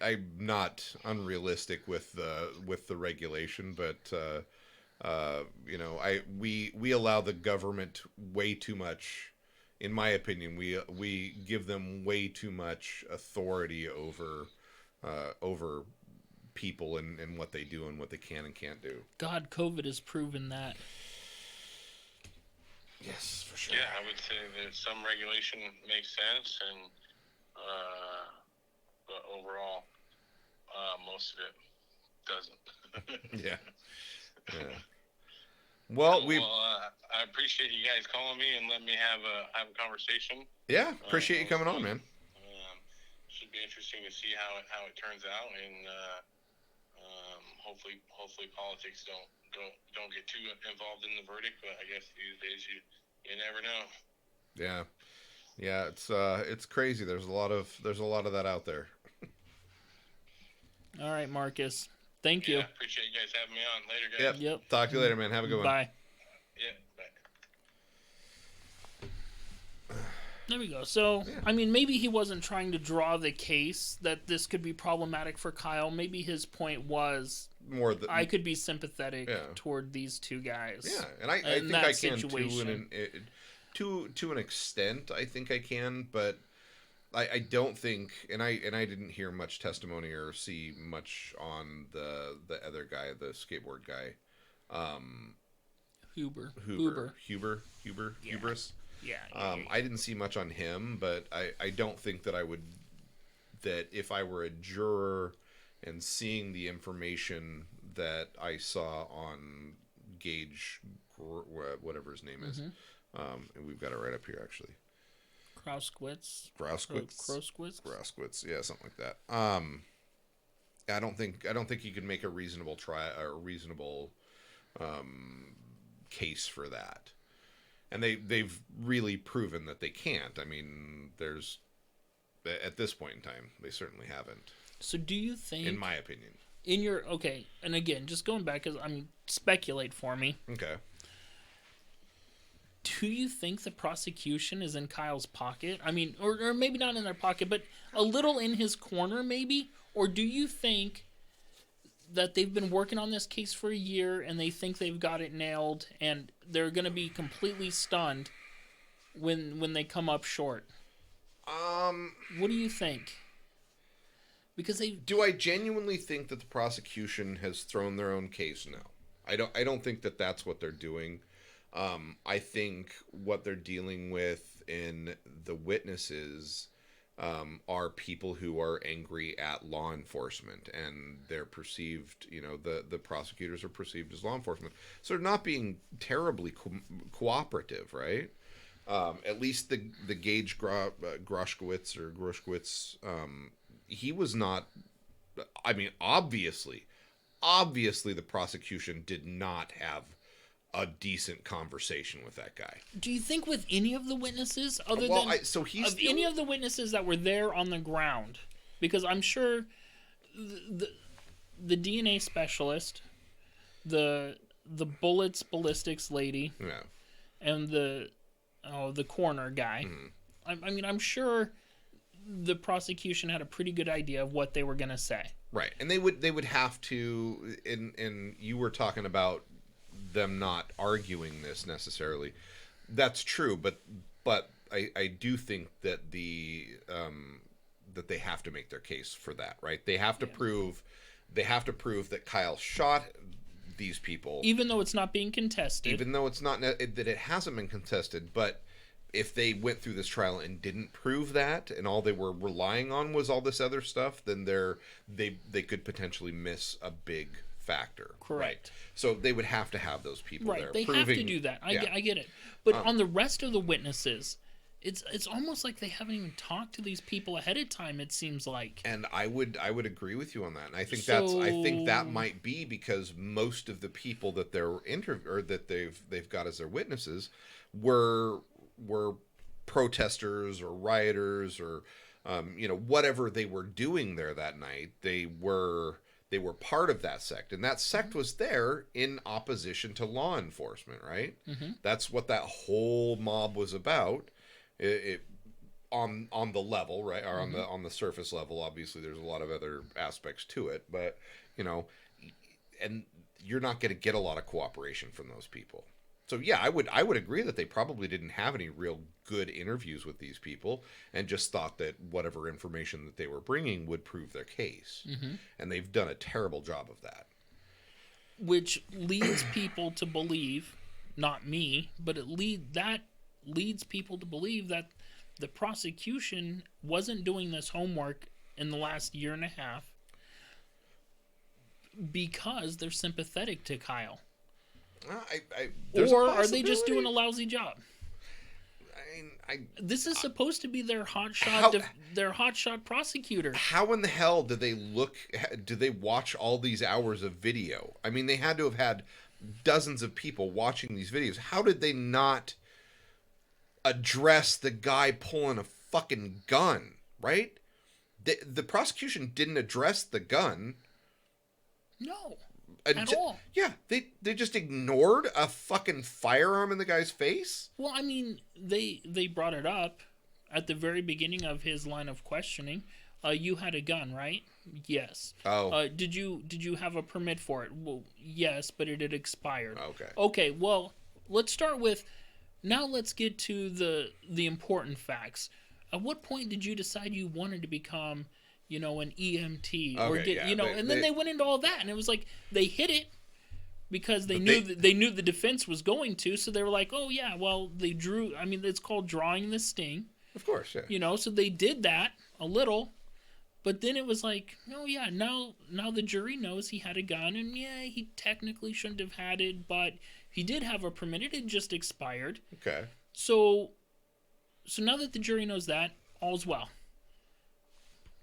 I'm not unrealistic with the regulation, but we allow the government way too much. In my opinion, we give them way too much authority over people and what they do and what they can and can't do. God, COVID has proven that. Yes, for sure. Yeah, I would say that some regulation makes sense, and but overall, most of it doesn't. Yeah. Well, I appreciate you guys calling me and letting me have a conversation. Yeah, appreciate you coming on, man. Should be interesting to see how it turns out, and hopefully politics don't get too involved in the verdict. But I guess these days you never know. Yeah, it's crazy. There's a lot of that out there. All right, Marcus. Thank you. Appreciate you guys having me on. Later, guys. Yep. Talk to you later, man. Have a good one. Bye. Yeah, bye. There we go. So, yeah. I mean, maybe he wasn't trying to draw the case that this could be problematic for Kyle. Maybe his point was I could be sympathetic toward these two guys. Yeah, and I think I can to an extent. I think I can, but I don't think, and I didn't hear much testimony or see much on the other guy, the skateboard guy, Huber. Yeah. Hubris. Yeah. I didn't see much on him, but I don't think that that if I were a juror and seeing the information that I saw on Gage, whatever his name is, and we've got it right up here actually. Krauskowitz, yeah, something like that. I don't think you could make a reasonable case for that, and they've really proven that they can't. I mean, at this point in time, they certainly haven't. So, do you think, in my opinion, and again, just going back, because speculate for me. Okay. Do you think the prosecution is in Kyle's pocket? I mean, or maybe not in their pocket, but a little in his corner, maybe? Or do you think that they've been working on this case for a year and they think they've got it nailed and they're going to be completely stunned when they come up short? What do you think? Because do I genuinely think that the prosecution has thrown their own case? No, I don't think that that's what they're doing. I think what they're dealing with in the witnesses are people who are angry at law enforcement, and they're perceived, the prosecutors are perceived as law enforcement. So they're not being terribly cooperative, right? At least the Gage Groshkowitz, he was not. I mean, obviously, the prosecution did not have a decent conversation with that guy. Do you think with any of the witnesses, any of the witnesses that were there on the ground? Because I'm sure the DNA specialist, the ballistics lady, yeah, and the coroner guy. Mm-hmm. I'm sure the prosecution had a pretty good idea of what they were going to say. Right, and they would have to. And you were talking about them not arguing this necessarily. That's true, but I do think that that they have to make their case for that, right? They have to prove that Kyle shot these people, even though it's not being contested. Even though it's not that it hasn't been contested, but if they went through this trial and didn't prove that, and all they were relying on was all this other stuff, then they could potentially miss a big factor. Correct. Right? So they would have to have those people there. They have to do that. I get it. But on the rest of the witnesses, it's almost like they haven't even talked to these people ahead of time, it seems like. And I would agree with you on that. And I think that might be because most of the people that they're or that they've got as their witnesses were protesters or rioters or whatever they were doing there that night. They were part of that sect, and that sect was there in opposition to law enforcement, right? Mm-hmm. That's what that whole mob was about. It on the level, right, or on the surface level. Obviously, there's a lot of other aspects to it, but and you're not going to get a lot of cooperation from those people. So yeah, I would agree that they probably didn't have any real good interviews with these people, and just thought that whatever information that they were bringing would prove their case, and they've done a terrible job of that. Which leads people to believe, not me, but leads people to believe that the prosecution wasn't doing this homework in the last year and a half because they're sympathetic to Kyle. Or are they just doing a lousy job? This is supposed to be their hotshot prosecutor. How in the hell did they watch all these hours of video? I mean, they had to have had dozens of people watching these videos. How did they not address the guy pulling a fucking gun, right? The prosecution didn't address the gun. No. At all. Yeah, they just ignored a fucking firearm in the guy's face. Well, I mean, they brought it up at the very beginning of his line of questioning. You had a gun, right? Yes. Oh. Did you have a permit for it? Well, yes, but it had expired. Okay. Okay. Well, let's start with. Now let's get to the important facts. At what point did you decide you wanted to become, an EMT or and then they went into all that, and it was like they hit it because they knew the defense was going to, so they were like, oh yeah, well they drew. I mean, it's called drawing the sting. Of course, yeah. So they did that a little, but then it was like, oh yeah, now the jury knows he had a gun, and yeah, he technically shouldn't have had it, but he did have a permit. It had just expired. Okay. So now that the jury knows that, all's well.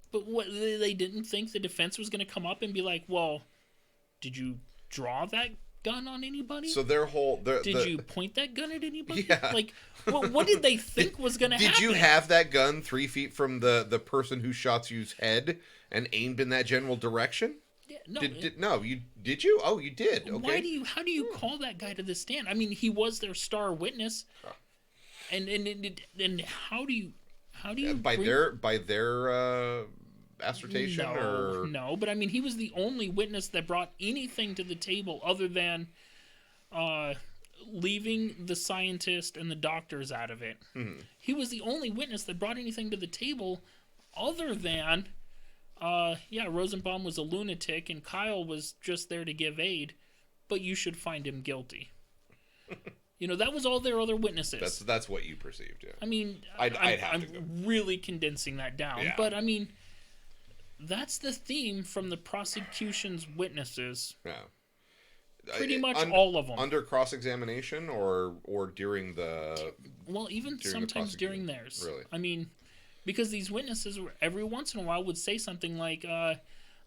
But what, they didn't think the defense was going to come up and be like, well, did you draw that gun on anybody? So did you point that gun at anybody? Yeah. Like, what did they think was going to happen? Did you have that gun 3 feet from the person who shot you's head and aimed in that general direction? Yeah, no. Did you? Oh, you did. Okay. How do you call that guy to the stand? I mean, he was their star witness. And how do you by their assertion No, but I mean, he was the only witness that brought anything to the table other than leaving the scientist and the doctors out of it. Mm-hmm. He was the only witness that brought anything to the table other than Rosenbaum was a lunatic and Kyle was just there to give aid, but you should find him guilty. You know, that was all their other witnesses. That's what you perceived. Yeah. I mean, I'm really condensing that down, Yeah. but I mean, that's the theme from the prosecution's witnesses. Yeah. Pretty much all of them. Under cross-examination or during the... Well, even sometimes during theirs. Really? I mean, because these witnesses every once in a while would say something like,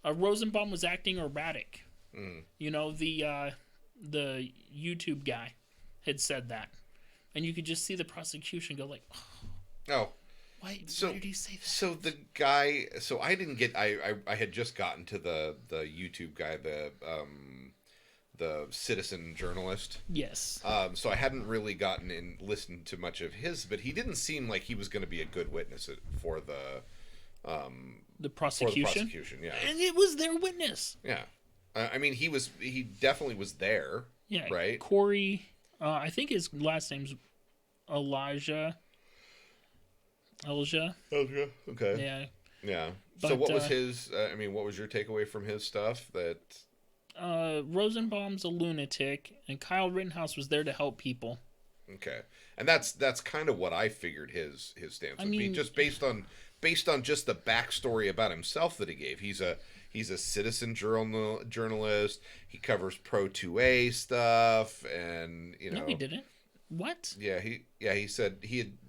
Rosenbaum was acting erratic. Mm. You know, the YouTube guy had said that. And you could just see the prosecution go like, oh. Why did he say that? So the guy... So I didn't get... I had just gotten to the YouTube guy, the citizen journalist. Yes. So I hadn't really listened to much of his, but he didn't seem like he was going to be a good witness for the prosecution. For the prosecution, yeah. And it was their witness. Yeah. I mean, he definitely was there. Yeah. Right. Corey, I think his last name's Elijah. Okay. Yeah. Yeah. But, so what was his? What was your takeaway from his stuff? That Rosenbaum's a lunatic, and Kyle Rittenhouse was there to help people. Okay, and that's kind of what I figured his stance would be, just based on just the backstory about himself that he gave. He's a citizen journalist. He covers Pro 2A stuff, and No, he didn't. What? Yeah, he had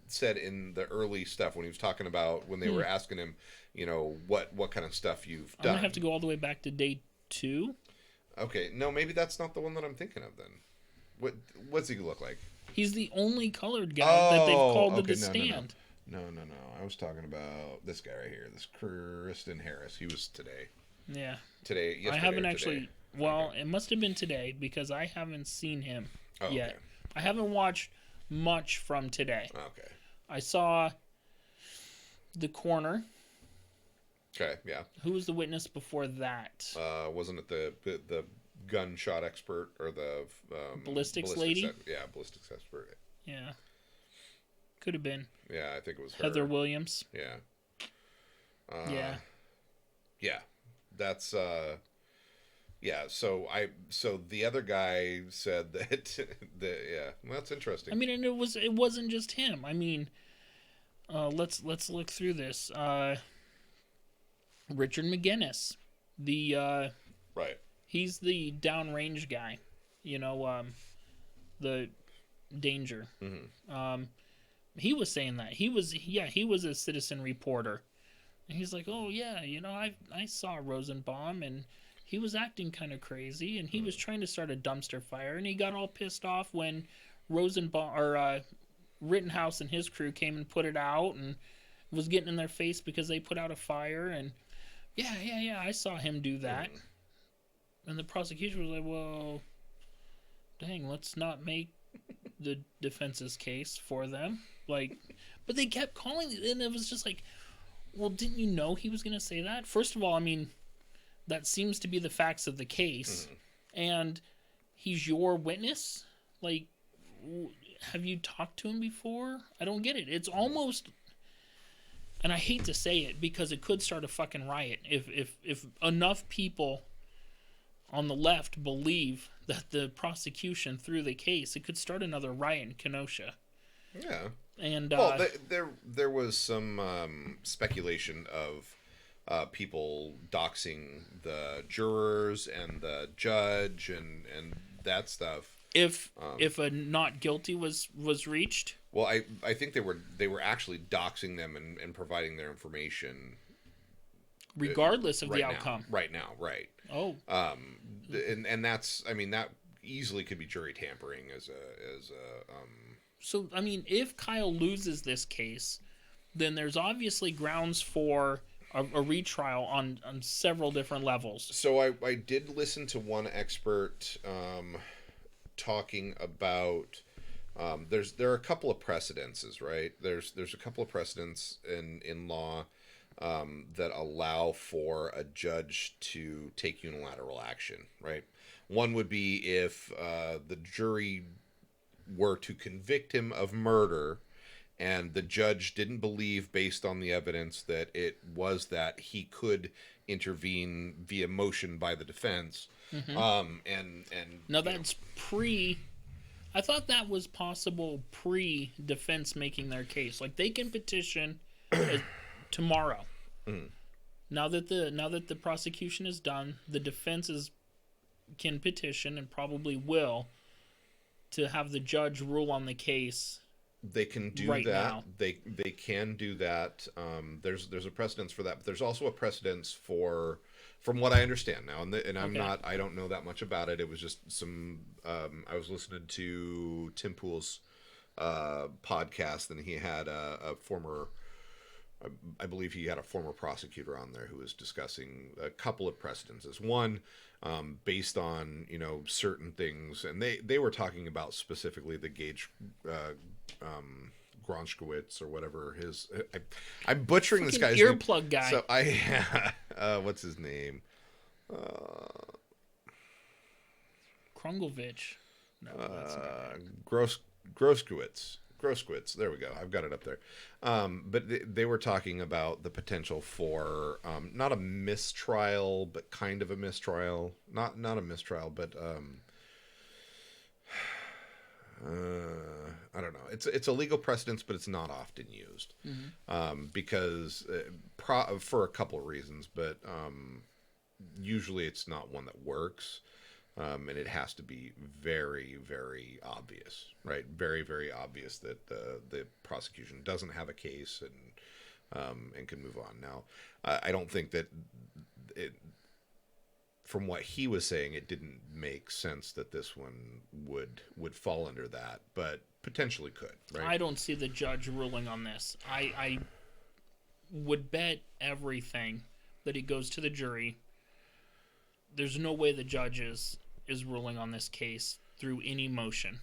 said in the early stuff when he was talking about when they were asking him, what kind of stuff you've done. I'm gonna have to go all the way back to day 2. Okay, no, maybe that's not the one that I'm thinking of then. What's he look like? He's the only colored guy that they've called to the stand. No. I was talking about this guy right here, this Kristen Harris. He was today. Yeah. Yesterday I haven't actually. Today. Well, okay. It must have been today because I haven't seen him yet. Okay. I haven't watched much from today. Okay. I saw the coroner. Okay, yeah. Who was the witness before that? Wasn't it the gunshot expert or the ballistics lady? Ballistics expert. Yeah. Could have been. Yeah, I think it was her. Heather Williams. Yeah. Yeah. Yeah. That's yeah, so the other guy said that well, that's interesting. I mean, and it wasn't just him. I mean, let's look through this. Richard McGinnis, right. He's the downrange guy, the danger. Mm-hmm. He was saying that he was a citizen reporter, and he's like, oh yeah, I saw Rosenbaum and he was acting kind of crazy, and he was trying to start a dumpster fire, and he got all pissed off when Rosenbaum or Rittenhouse and his crew came and put it out, and was getting in their face because they put out a fire, and yeah, I saw him do that. And the prosecution was like, well, dang, let's not make the defense's case for them. Like, but they kept calling, and it was just like, well, didn't you know he was going to say that? First of all, I mean, that seems to be the facts of the case, and he's your witness? Like, have you talked to him before? I don't get it. It's almost... And I hate to say it because it could start a fucking riot if enough people on the left believe that the prosecution threw the case. It could start another riot in Kenosha. Yeah. And well, there was some speculation of people doxing the jurors and the judge and that stuff. If a not guilty was reached. Well, I think they were actually doxing them and providing their information, regardless of the outcome. Right now, right? Oh. And that's, I mean, that easily could be jury tampering as a. So I mean, if Kyle loses this case, then there's obviously grounds for a retrial on several different levels. So I did listen to one expert talking about. There are a couple of precedences, right? There's a couple of precedents in law that allow for a judge to take unilateral action, right? One would be if the jury were to convict him of murder and the judge didn't believe, based on the evidence, that it was that, he could intervene via motion by the defense. Mm-hmm. And now that's pre I thought that was possible pre-defense making their case. Like, they can petition tomorrow. Mm. Now that the prosecution is done, the defense can petition and probably will to have the judge rule on the case. They can do right that. Now. They can do that. There's a precedence for that, but there's also a precedence for, from what I understand now, and I'm Okay. I don't know that much about it. It was just some. I was listening to Tim Pool's podcast, and he had a former. I believe he had a former prosecutor on there who was discussing a couple of precedences. One, based on certain things, and they were talking about specifically the Gage Gronskowitz or whatever his. I'm butchering this guy's earplug name. guy. So what's his name? Krungelvich. No, that's not right. Groskowitz. There we go. I've got it up there. But they were talking about the potential for not a mistrial, but kind of a mistrial. Not a mistrial, but I don't know. It's a legal precedence, but it's not often used because for a couple of reasons. But usually it's not one that works. And it has to be very, very obvious, right? Very, very obvious that the prosecution doesn't have a case and can move on. Now, I don't think that it. From what he was saying, it didn't make sense that this one would fall under that, but potentially could. Right? I don't see the judge ruling on this. I would bet everything that it goes to the jury. There's no way the judge is ruling on this case through any motion.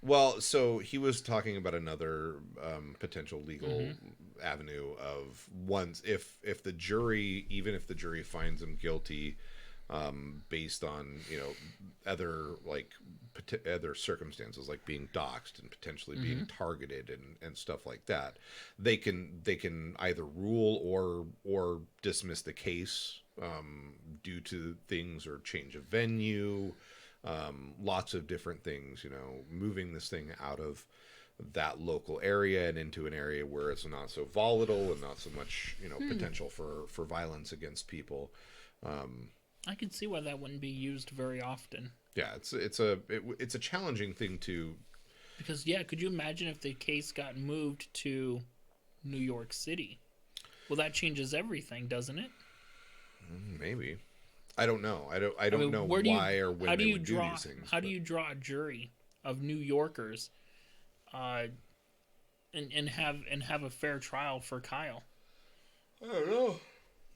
Well, so he was talking about another potential legal avenue of once if the jury, even if the jury finds him guilty, based on other circumstances like being doxxed and potentially being targeted and stuff like that, they can either rule or dismiss the case due to things or change of venue, lots of different things, moving this thing out of that local area and into an area where it's not so volatile and not so much potential for violence against people. I can see why that wouldn't be used very often. Yeah, it's a challenging thing to. Because could you imagine if the case got moved to New York City? Well, that changes everything, doesn't it? Maybe. I don't know. I don't know why or when they would do these things. How do you draw a jury of New Yorkers, and have a fair trial for Kyle? I don't know.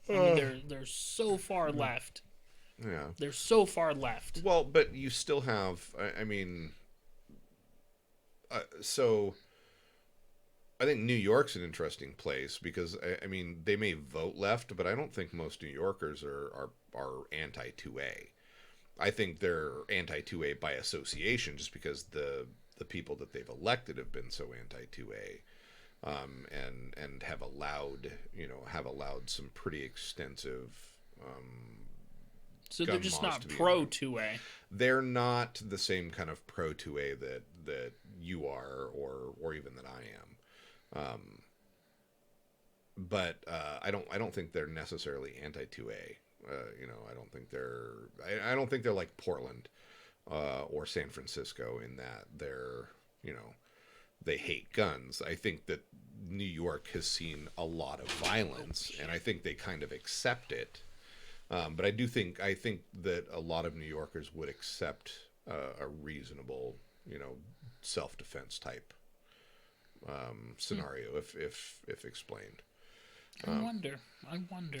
I mean, they're so far left. Yeah. They're so far left. Well, but you still have. So I think New York's an interesting place because they may vote left, but I don't think most New Yorkers are anti-2A. I think they're anti-2A by association, just because the people that they've elected have been so anti-2A, and have allowed some pretty extensive. So they're just not pro 2A. They're not the same kind of pro 2A that you are, or even that I am. But I don't think they're necessarily anti 2A. I don't think they're like Portland or San Francisco in that they hate guns. I think that New York has seen a lot of violence, and I think they kind of accept it. But I think that a lot of New Yorkers would accept a reasonable, self-defense type scenario if explained. I wonder. I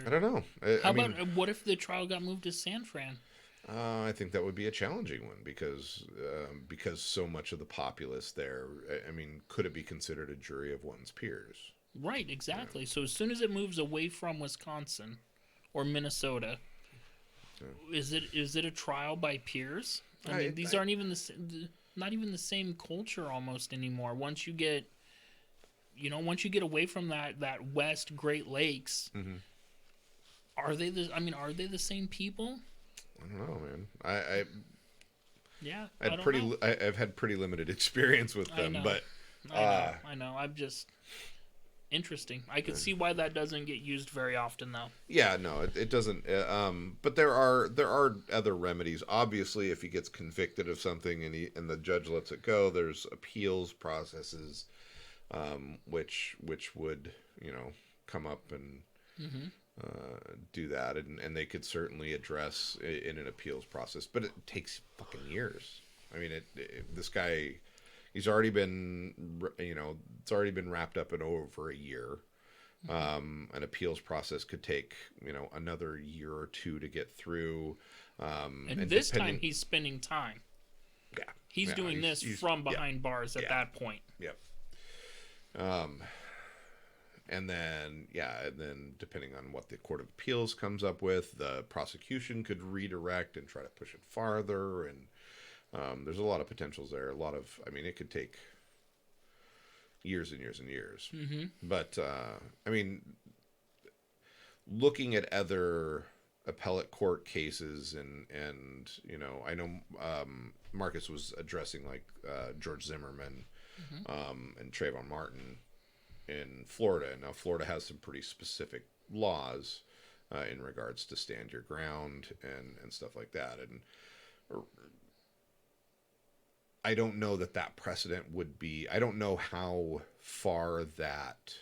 don't know. About what if the trial got moved to San Fran? I think that would be a challenging one because so much of the populace there. Could it be considered a jury of one's peers? Right, exactly. Yeah. So as soon as it moves away from Wisconsin or Minnesota, is it a trial by peers? These aren't even not even the same culture almost anymore. Once you get away from that West Great Lakes, are they the same people? I don't know, man. Yeah, I've had pretty limited experience with them, but I know. I'm just interesting. I could see why that doesn't get used very often, though. yeah, no, it doesn't. But there are other remedies. Obviously, if he gets convicted of something and the judge lets it go, there's appeals processes, which would come up and do that, and they could certainly address in an appeals process. But it takes fucking years. I mean, this guy. He's already been, it's already been wrapped up in over a year. An appeals process could take, another year or two to get through. And this time he's spending time. Yeah. He's doing this from behind bars at that point. Yep. And then depending on what the Court of Appeals comes up with, the prosecution could redirect and try to push it farther. And there's a lot of potentials there. It could take years and years and years. Mm-hmm. But, looking at other appellate court cases and I know Marcus was addressing George Zimmerman and Trayvon Martin in Florida. Now, Florida has some pretty specific laws in regards to stand your ground and stuff like that. And I don't know that precedent would be. I don't know how far that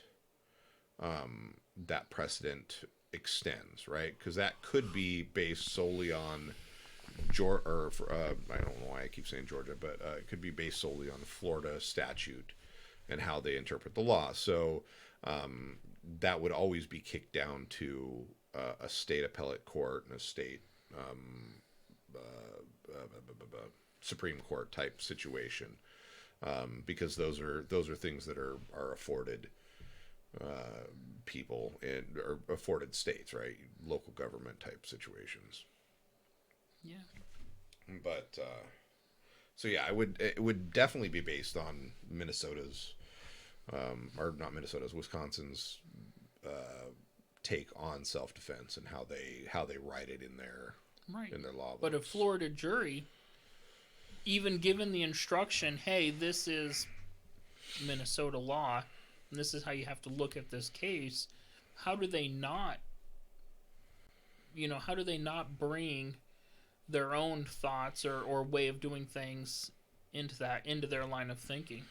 precedent extends, right? Because that could be based solely on Georgia, I don't know why I keep saying Georgia, but it could be based solely on the Florida statute and how they interpret the law. So that would always be kicked down to a state appellate court and a state Supreme Court type situation, because those are things that are afforded people or afforded states, right? Local government type situations. Yeah. But so yeah, it would definitely be based on Minnesota's or not Minnesota's, Wisconsin's take on self-defense and how they write it in their law books. But a Florida jury, even given the instruction, hey, this is Minnesota law, and this is how you have to look at this case, how do they not bring their own thoughts or way of doing things into their line of thinking?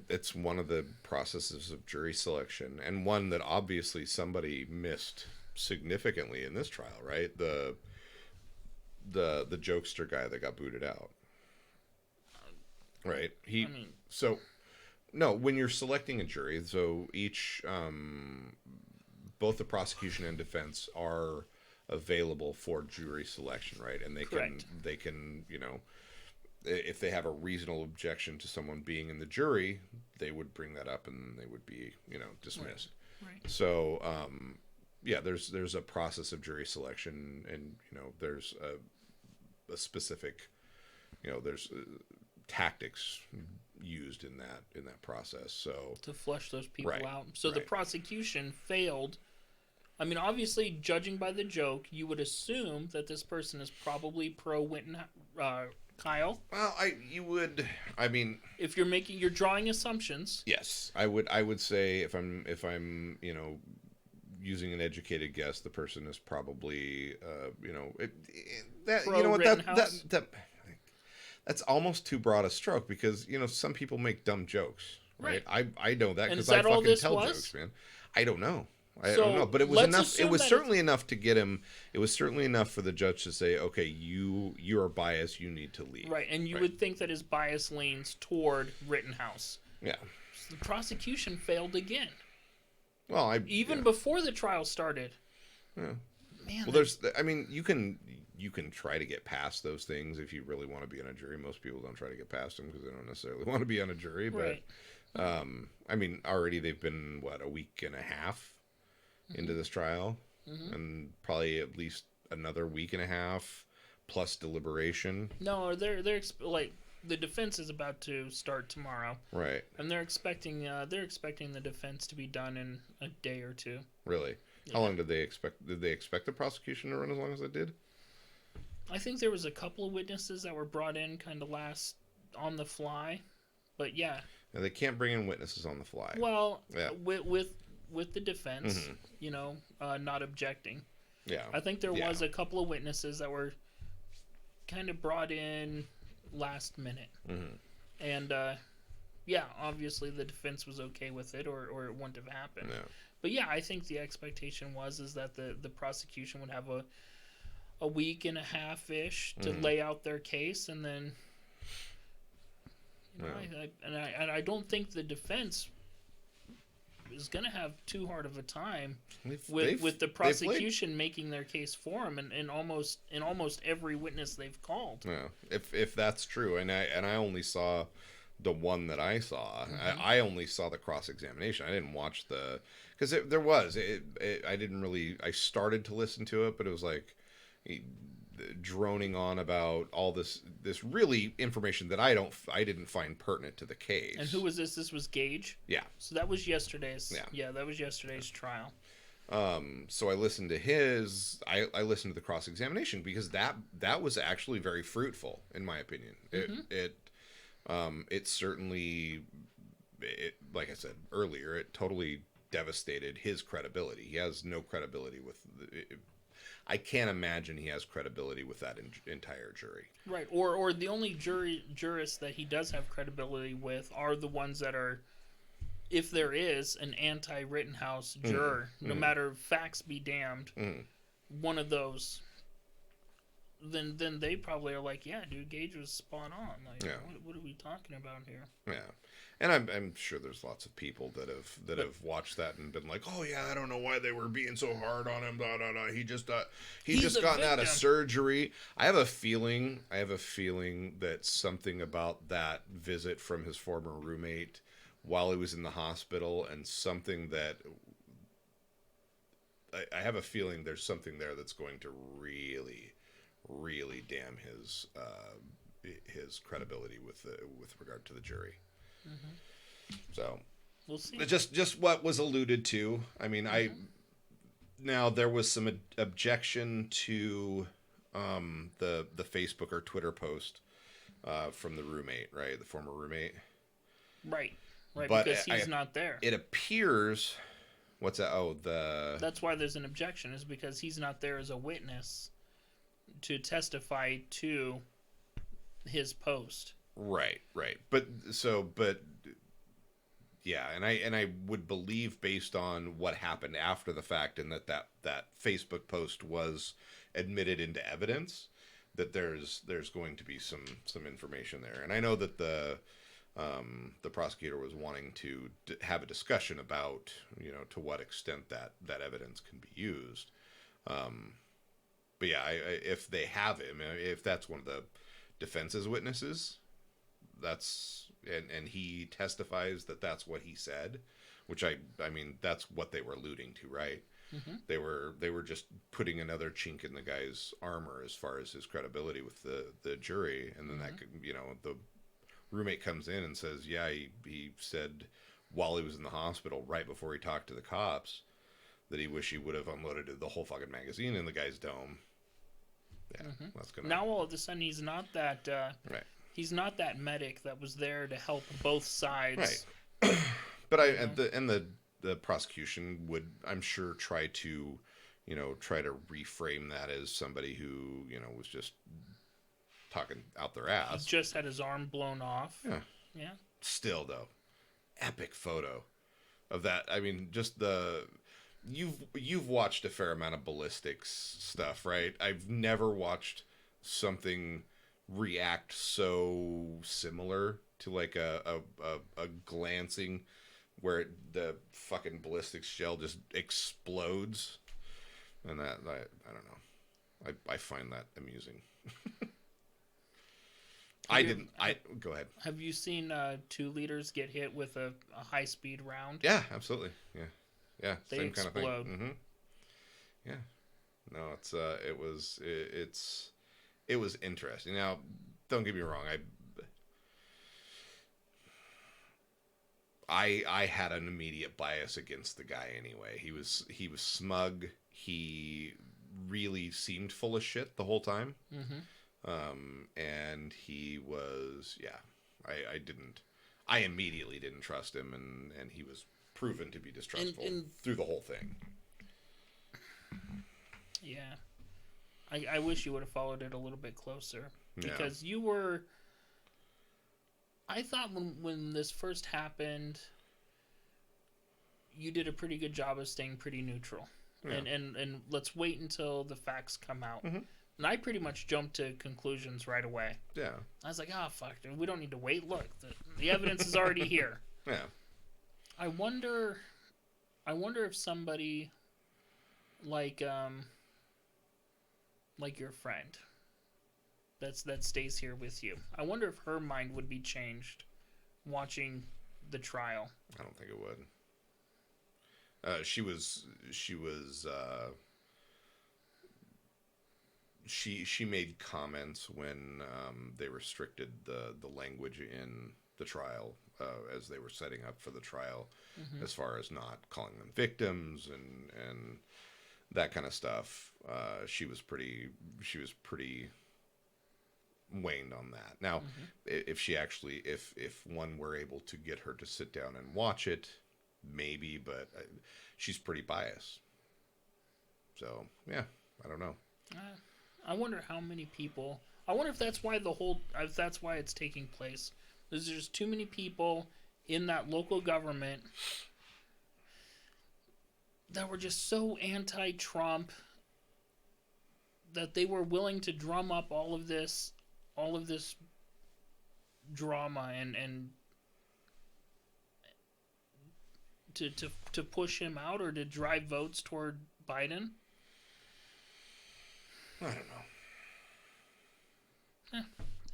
It's one of the processes of jury selection, and one that obviously somebody missed significantly in this trial, right? The jokester guy that got booted out, right? When you're selecting a jury, so each both the prosecution and defense are available for jury selection, right? And they can if they have a reasonable objection to someone being in the jury, they would bring that up and they would be dismissed. Right. So there's a process of jury selection, and there's a specific there's tactics used in that process, so to flush those people out. So the prosecution failed. I mean, obviously, judging by the joke, you would assume that this person is probably pro Kyle. Well, if you're drawing assumptions. Yes, I would say if I'm using an educated guess, the person is probably that's almost too broad a stroke, because some people make dumb jokes, right? I know that because I fucking tell jokes, man. I don't know. I don't know, but it was enough. It was certainly enough to get him. It was certainly enough for the judge to say, "Okay, you are biased. You need to leave." Right, and you would think that his bias leans toward Rittenhouse. Yeah. So the prosecution failed again. Well, before the trial started. Yeah. Man. Well, you can try to get past those things if you really want to be on a jury. Most people don't try to get past them because they don't necessarily want to be on a jury. But already they've been a week and a half into this trial, and probably at least another week and a half plus deliberation. No, they're the defense is about to start tomorrow, right? And they're expecting the defense to be done in a day or two. Really? Yeah. How long did they expect? Did they expect the prosecution to run as long as it did? I think there was a couple of witnesses that were brought in kind of last on the fly, but yeah. Now, they can't bring in witnesses on the fly. Well, yeah. with the defense, not objecting. Yeah. I think there was a couple of witnesses that were kind of brought in last minute. And, obviously the defense was okay with it or it wouldn't have happened. Yeah. But yeah, I think the expectation is that the prosecution would have a week and a half-ish to lay out their case, and then I don't think the defense is going to have too hard of a time with the prosecution making their case for him in almost every witness they've called. Yeah, if that's true, and I only saw the one that I saw. I only saw the cross-examination. I didn't watch because I didn't really. I started to listen to it, but it was like droning on about all this really information that I didn't find pertinent to the case. And who was this? This was Gage? Yeah. So that was yesterday's. Yeah, that was yesterday's trial. So I listened to his. I listened to the cross-examination because that was actually very fruitful, in my opinion. It certainly, like I said earlier, it totally devastated his credibility. He has no credibility with. I can't imagine he has credibility with that entire jury. Right, or the only jurists that he does have credibility with are the ones that are, if there is an anti-Rittenhouse juror, no matter facts be damned, one of those, then they probably are like, yeah, dude, Gage was spot on. Like, what are we talking about here? Yeah. And I'm sure there's lots of people that have watched that and been like, oh yeah, I don't know why they were being so hard on him. Blah, blah, blah. He just gotten out of surgery. I have a feeling that something about that visit from his former roommate while he was in the hospital, and something that I have a feeling there's something there that's going to really, really damn his credibility with regard to the jury. So we'll see. Just what was alluded to. I mean, now there was some objection to the Facebook or Twitter post from the roommate, right? The former roommate. Right, but because he's not there. It appears. What's that? Oh, That's why there's an objection, is because he's not there as a witness to testify to his post. Right. But yeah, and I would believe, based on what happened after the fact, and that Facebook post was admitted into evidence, that there's going to be some information there. And I know that the prosecutor was wanting to have a discussion about, to what extent that evidence can be used. But yeah, if they have him, if that's one of the defense's witnesses, and he testifies that that's what he said, which I mean, that's what they were alluding to, right? They were just putting another chink in the guy's armor as far as his credibility with the jury, and then that could, the roommate comes in and says, yeah, he said while he was in the hospital, right before he talked to the cops, that he wished he would have unloaded the whole fucking magazine in the guy's dome. Yeah, that's gonna. Now all of a sudden he's not that. Right. He's not that medic that was there to help both sides. Right. But the prosecution would, I'm sure, try to reframe that as somebody who, was just talking out their ass. He just had his arm blown off. Yeah. Still though, epic photo of that. I mean, just you've watched a fair amount of ballistics stuff, right? I've never watched something react so similar to like a glancing where the fucking ballistics shell just explodes, and that I don't know, I find that amusing. Go ahead. Have you seen 2 liters get hit with a high-speed round? Yeah, absolutely. Yeah, they same explode. Kind of thing. Yeah, no, it was interesting. Now, don't get me wrong, I had an immediate bias against the guy anyway. He was smug. He really seemed full of shit the whole time. Mm-hmm. And he was, I immediately didn't trust him, and he was proven to be distrustful through the whole thing. Yeah. I wish you would have followed it a little bit closer. Because Yeah. you were... I thought when this first happened, you did a pretty good job of staying pretty neutral. Yeah. And let's wait until the facts come out. Mm-hmm. And I pretty much jumped to conclusions right away. Yeah. I was like, fuck, dude, we don't need to wait. Look, the evidence is already here. Yeah. I wonder if somebody like your friend that stays here with you, I wonder if her mind would be changed watching the trial. I don't think it would. She made comments when they restricted the language in the trial as they were setting up for the trial, Mm-hmm. as far as not calling them victims and that kind of stuff. She was pretty waned on that. Now, Mm-hmm. if one were able to get her to sit down and watch it, maybe, but she's pretty biased. So yeah, I don't know. I wonder how many people. I wonder if that's why if that's why it's taking place. There's just too many people in that local government that were just so anti-Trump that they were willing to drum up all of this drama and to push him out or to drive votes toward Biden. I don't know.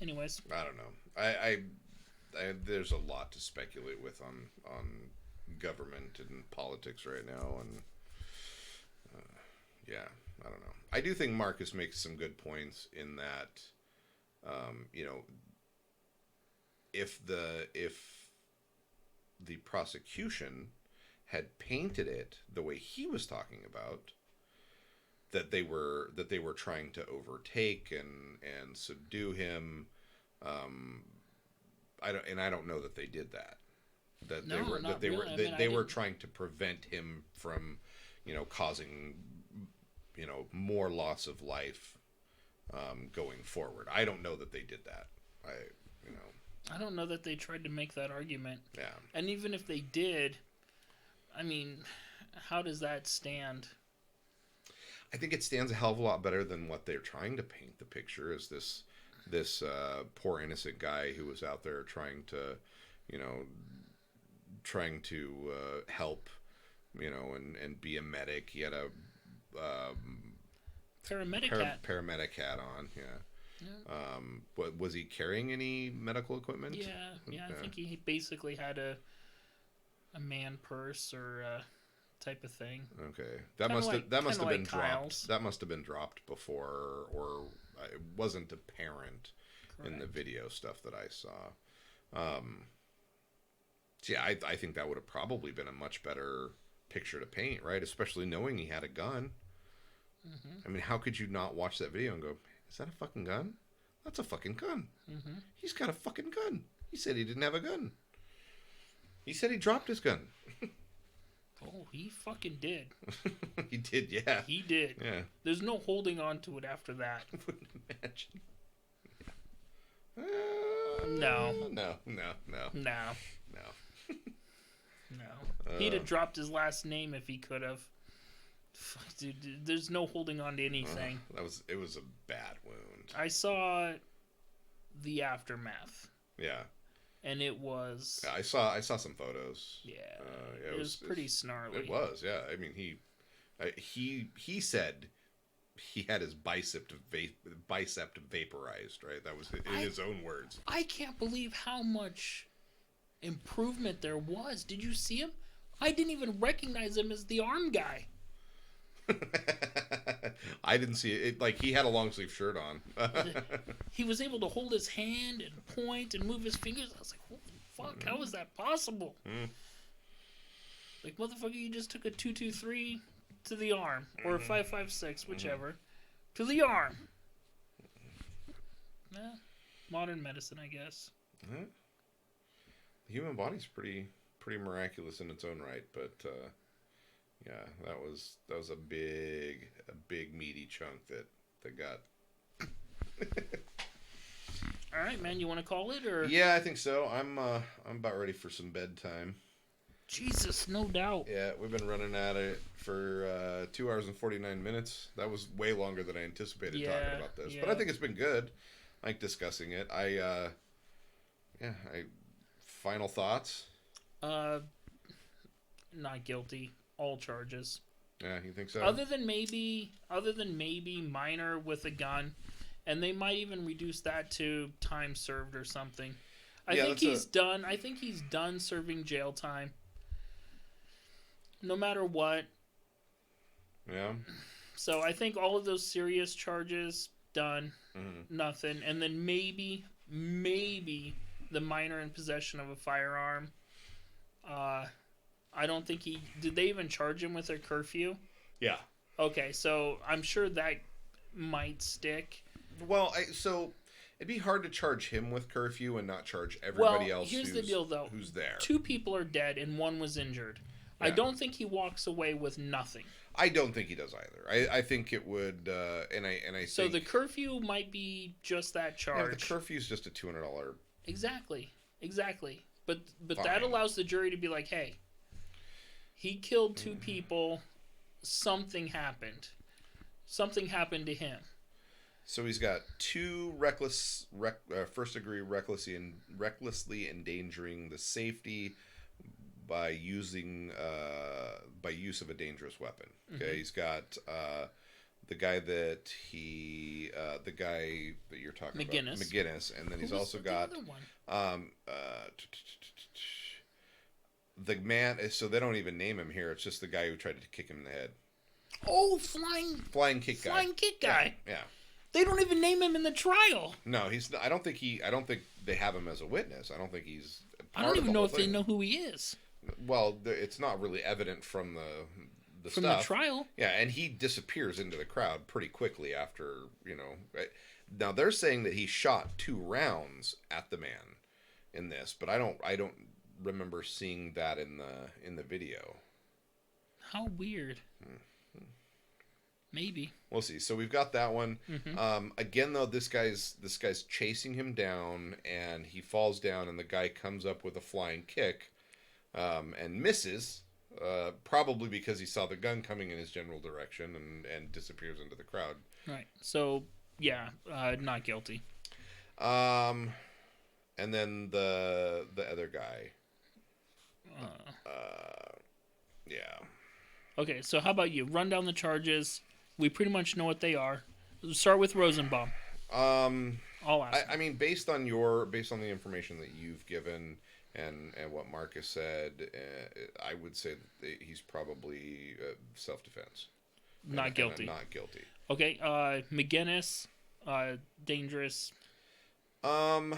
Anyways, I don't know. I there's a lot to speculate with on government and politics right now, and yeah, I don't know. I do think Marcus makes some good points in that, if the prosecution had painted it the way he was talking about, that they were trying to overtake and subdue him. I don't know that they did that. They were trying to prevent him from, causing, more loss of life, going forward. I don't know that they did that. I don't know that they tried to make that argument. Yeah. And even if they did, I mean, how does that stand? I think it stands a hell of a lot better than what they're trying to paint the picture as this poor innocent guy who was out there trying to help, and be a medic. He had a paramedic hat on. Yeah. What was he carrying? Any medical equipment? Yeah. I think he basically had a man purse or type of thing. Okay, that must have been dropped. That must have been dropped before, or it wasn't apparent. Correct. In the video stuff that I saw. Yeah, I think that would have probably been a much better picture to paint, right? Especially knowing he had a gun. Mm-hmm. I mean, how could you not watch that video and go, "Is that a fucking gun? That's a fucking gun. Mm-hmm. He's got a fucking gun. He said he didn't have a gun. He said he dropped his gun." Oh, he fucking did. He did, yeah. He did. Yeah. There's no holding on to it after that. I wouldn't imagine. No. No. He'd have dropped his last name if he could have. Fuck, dude, there's no holding on to anything. It was a bad wound. I saw the aftermath. Yeah. And it was. Yeah, I saw some photos. Yeah. It was pretty snarly. It was, yeah. I mean, he said he had his bicep vaporized, right? That was in his own words. I can't believe how much improvement there was. Did you see him? I didn't even recognize him as the arm guy. I didn't see it. Like, he had a long sleeve shirt on. He was able to hold his hand and point and move his fingers. I was like, holy fuck, how is that possible? Like, motherfucker, you just took a 223 to the arm, or 5.56, whichever, to the arm. Modern medicine, I guess. The human body's pretty miraculous in its own right, but yeah, that was a big meaty chunk that got. All right, man. You want to call it, or? Yeah, I think so. I'm about ready for some bedtime. Jesus, no doubt. Yeah, we've been running at it for 2 hours and 49 minutes. That was way longer than I anticipated talking about this, but I think it's been good. I like discussing it. Final thoughts. Not guilty. All charges. Yeah, you think so? Other than maybe minor with a gun, and they might even reduce that to time served or something. I think he's done serving jail time. No matter what. Yeah. So I think all of those serious charges done. Mm-hmm. Nothing, and then maybe the minor in possession of a firearm. I don't think did they even charge him with a curfew? Yeah. Okay, so I'm sure that might stick. Well, so it'd be hard to charge him with curfew and not charge everybody else. Here's the deal, though. Who's there? 2 people are dead and 1 was injured. Yeah. I don't think he walks away with nothing. I don't think he does either. I think it would, and I. So think, the curfew might be just that charge. Yeah, the curfew's just a $200. Exactly. But that allows the jury to be like, hey, he killed 2 people. Something happened. Something happened to him. So he's got 2 first-degree recklessly endangering the safety by use of a dangerous weapon. Okay, mm-hmm. He's got the guy that you're talking about, McGinnis, and then he's also got the man. So they don't even name him here. It's just the guy who tried to kick him in the head. Oh, flying kick guy. Yeah. They don't even name him in the trial. No, he's. I don't think they have him as a witness. I don't think he's. I don't even know if they know who he is. Well, it's not really evident from the from stuff. The trial. Yeah, and he disappears into the crowd pretty quickly after, Right? Now they're saying that he shot 2 rounds at the man in this, but I don't remember seeing that in the video. How weird. Mm-hmm. Maybe. We'll see. So we've got that one. Mm-hmm. Again, though, this guy's chasing him down, and he falls down, and the guy comes up with a flying kick. And misses, probably because he saw the gun coming in his general direction and disappears into the crowd. Right. So, yeah, not guilty. And then the other guy. Yeah. Okay, so how about you? Run down the charges. We pretty much know what they are. Start with Rosenbaum. I'll ask. I mean, based on the information that you've given. And what Marcus said, I would say that he's probably self-defense. Not guilty. Not guilty. Okay, McGinnis, dangerous. I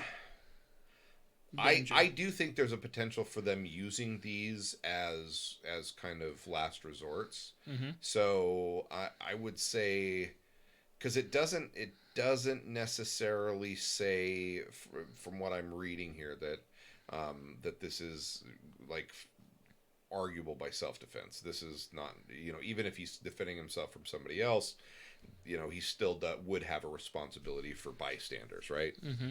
do think there's a potential for them using these as kind of last resorts. Mm-hmm. So I would say, because it doesn't necessarily say from what I'm reading here that this is like arguable by self-defense. This is not, even if he's defending himself from somebody else, he still would have a responsibility for bystanders, right? Mm-hmm.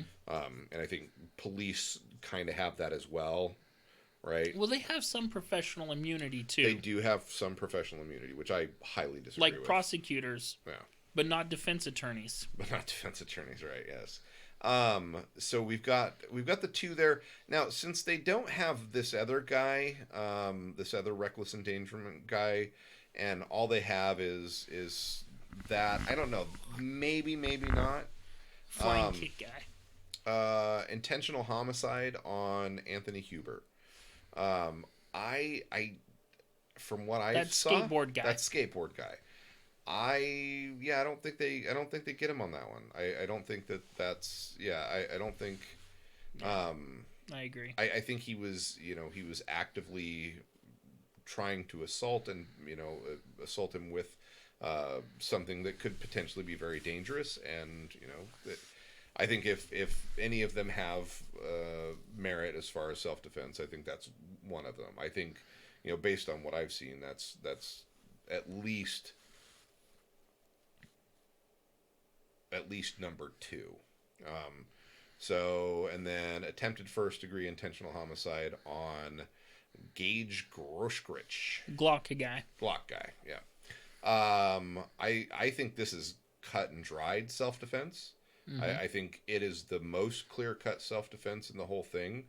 And I think police kind of have that as well, right? Well, they have some professional immunity too. They do have some professional immunity, which I highly disagree with. Like prosecutors, yeah, but not defense attorneys. But not defense attorneys, right? Yes. So we've got the 2 there now. Since they don't have this other guy, this other reckless endangerment guy, and all they have is that, I don't know, maybe not flying kick guy, intentional homicide on Anthony Huber. I from what I saw, that skateboard guy. I don't think they get him on that one. I don't think that's. I don't think. I agree. I think he was actively trying to assault and assault him with something that could potentially be very dangerous. And I think if any of them have merit as far as self-defense, I think that's one of them. I think based on what I've seen, that's at least number two. And then attempted first-degree intentional homicide on Gage Groschrich. Glock guy, yeah. I think this is cut and dried self-defense. Mm-hmm. I think it is the most clear-cut self-defense in the whole thing,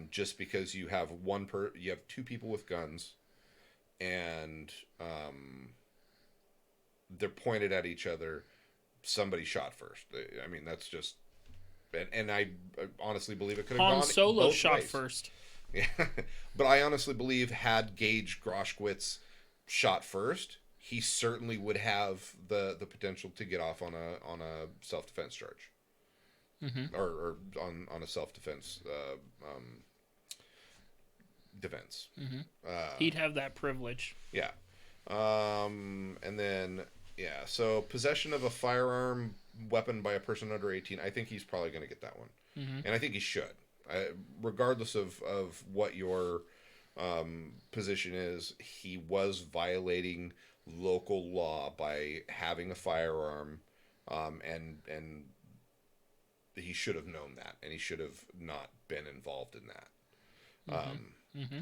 just because you have you have two people with guns, and they're pointed at each other. Somebody shot first. I mean, that's just, and I honestly believe it could have gone Han Solo both shot ways. first. Yeah, but I honestly believe had Gage Groschwitz shot first, he certainly would have the potential to get off on a self-defense charge, mm-hmm. or on a self-defense defense. Mm-hmm. He'd have that privilege. Yeah, and then so possession of a firearm weapon by a person under 18. I think he's probably going to get that one, mm-hmm. and I think he should, regardless of what your position is. He was violating local law by having a firearm, and he should have known that, and he should have not been involved in that. Mm-hmm. Mm-hmm.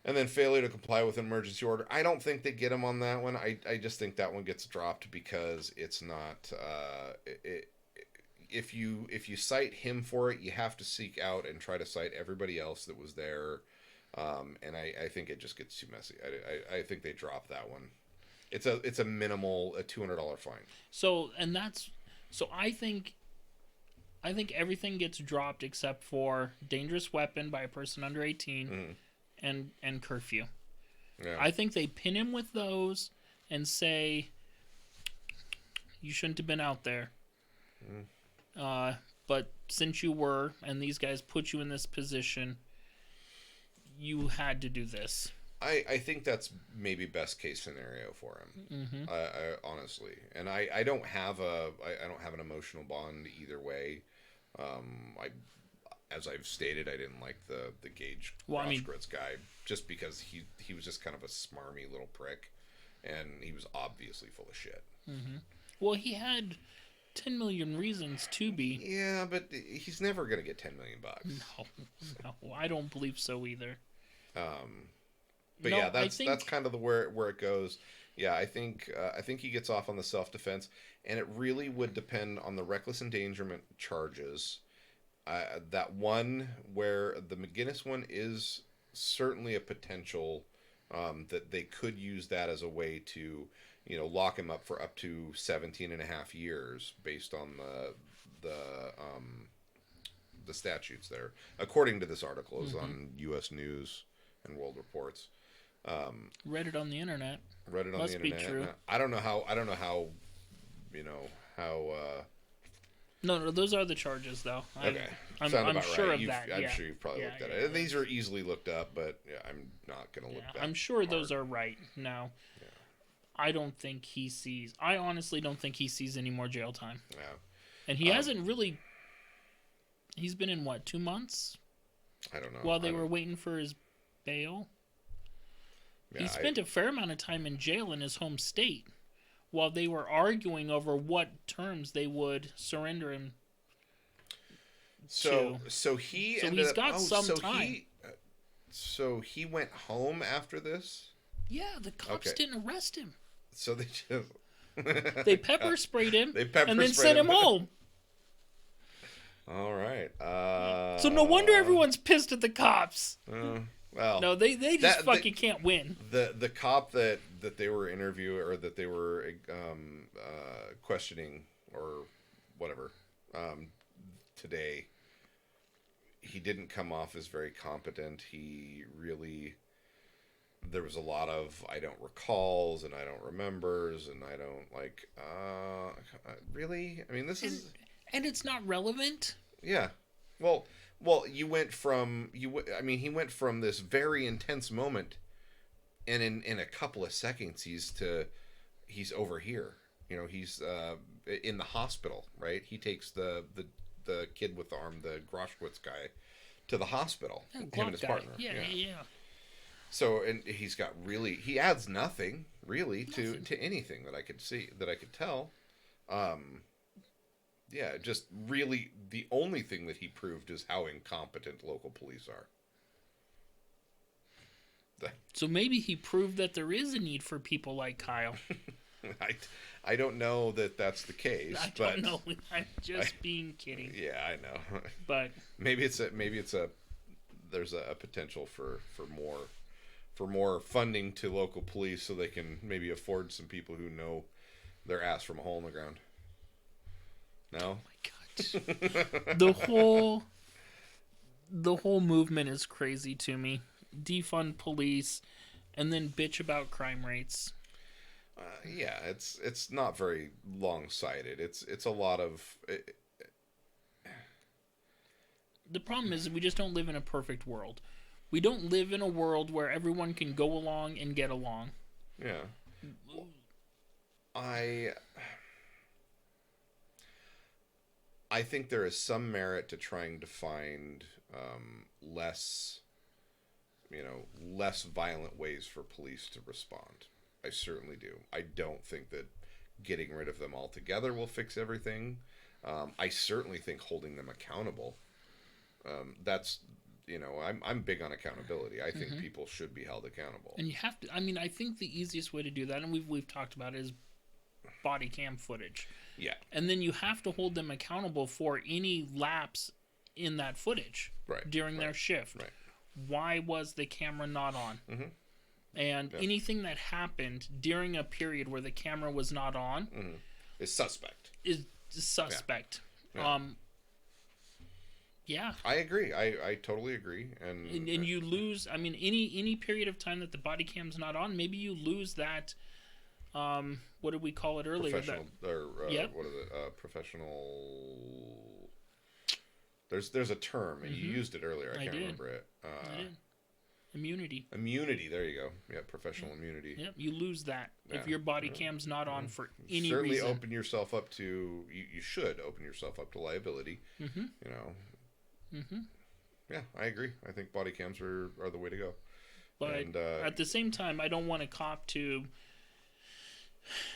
And then failure to comply with an emergency order. I don't think they get him on that one. I just think that one gets dropped because it's not. If you cite him for it, you have to seek out and try to cite everybody else that was there. And I think it just gets too messy. I think they drop that one. It's a minimal $200 fine. So I think everything gets dropped except for dangerous weapon by a person under 18 mm-hmm. and curfew. Yeah. I think they pin him with those and say you shouldn't have been out there. Mm. But since you were, and these guys put you in this position, you had to do this. I think that's maybe best case scenario for him. Mm-hmm. I honestly, and I don't have an emotional bond either way. As I've stated, I didn't like the Gage Groschwitz guy just because he was just kind of a smarmy little prick, and he was obviously full of shit. Mm-hmm. Well, he had 10 million reasons to be. Yeah, but he's never gonna get $10 million. No, I don't believe so either. But no, yeah, that's kind of where it goes. Yeah, I think he gets off on the self-defense, and it really would depend on the reckless endangerment charges. That one where the McGinnis one is certainly a potential that they could use that as a way to lock him up for up to 17 and a half years based on the statutes there, according to this article. Is on U.S. News and World Reports. Read it on the internet. Must be true. I don't know how. No, those are the charges, though. Okay, I'm sure right. of that. I'm sure you've probably looked at it. And these are easily looked up, but I'm not going to look that I'm sure hard. those are right. Now, I don't think he sees. I honestly don't think he sees any more jail time. Yeah, and he hasn't really. He's been in what, 2 months? I don't know. While they were waiting for his bail. Yeah, he spent a fair amount of time in jail in his home state, while they were arguing over what terms they would surrender him. So he's got some time. So he went home after this? Yeah, the cops didn't arrest him. So they just they pepper sprayed him and then sent him home. All right. So no wonder everyone's pissed at the cops. Well, no, they just fucking can't win. The cop that they were interviewing or that they were questioning or whatever today, he didn't come off as very competent. He really, there was a lot of I don't recalls and I don't remembers and I don't like. Really, I mean, this is. And it's not relevant. Yeah, well, he went from this very intense moment and in a couple of seconds he's over here. You know, he's in the hospital, right? He takes the kid with the arm, the Groschwitz guy, to the hospital. Yeah, him and his partner. Yeah. So, and he adds nothing really to anything that I could see, that I could tell. Yeah, just really the only thing that he proved is how incompetent local police are. So maybe he proved that there is a need for people like Kyle. I don't know that that's the case. I don't know. I'm just being kidding. Yeah, I know. But maybe there's a potential for more funding to local police so they can maybe afford some people who know their ass from a hole in the ground. No? Oh my God. the whole movement is crazy to me. Defund police and then bitch about crime rates. Yeah, it's not very long-sighted. It's a lot of. The problem is we just don't live in a perfect world. We don't live in a world where everyone can go along and get along. Yeah. I think there is some merit to trying to find less violent ways for police to respond. I certainly do. I don't think that getting rid of them altogether will fix everything. I certainly think holding them accountable. That's, I'm big on accountability. I think people should be held accountable. And you have to. I mean, I think the easiest way to do that, and we've talked about it, is body cam footage. Yeah. And then you have to hold them accountable for any lapse in that footage during their shift. Right. Why was the camera not on? Mm-hmm. And anything that happened during a period where the camera was not on is suspect. Is suspect. Yeah. I agree. I totally agree. And you lose. I mean, any period of time that the body cam's not on, maybe you lose that. What did we call it earlier? Professional, what is it? Professional. There's a term, and you used it earlier. I can't remember it. I did. Immunity. Immunity. There you go. Yeah, professional immunity. Yep, you lose that if your body cam's not on for any Certainly reason. open yourself up to. You should open yourself up to liability. Yeah, I agree. I think body cams are the way to go. But at the same time, I don't want a cop to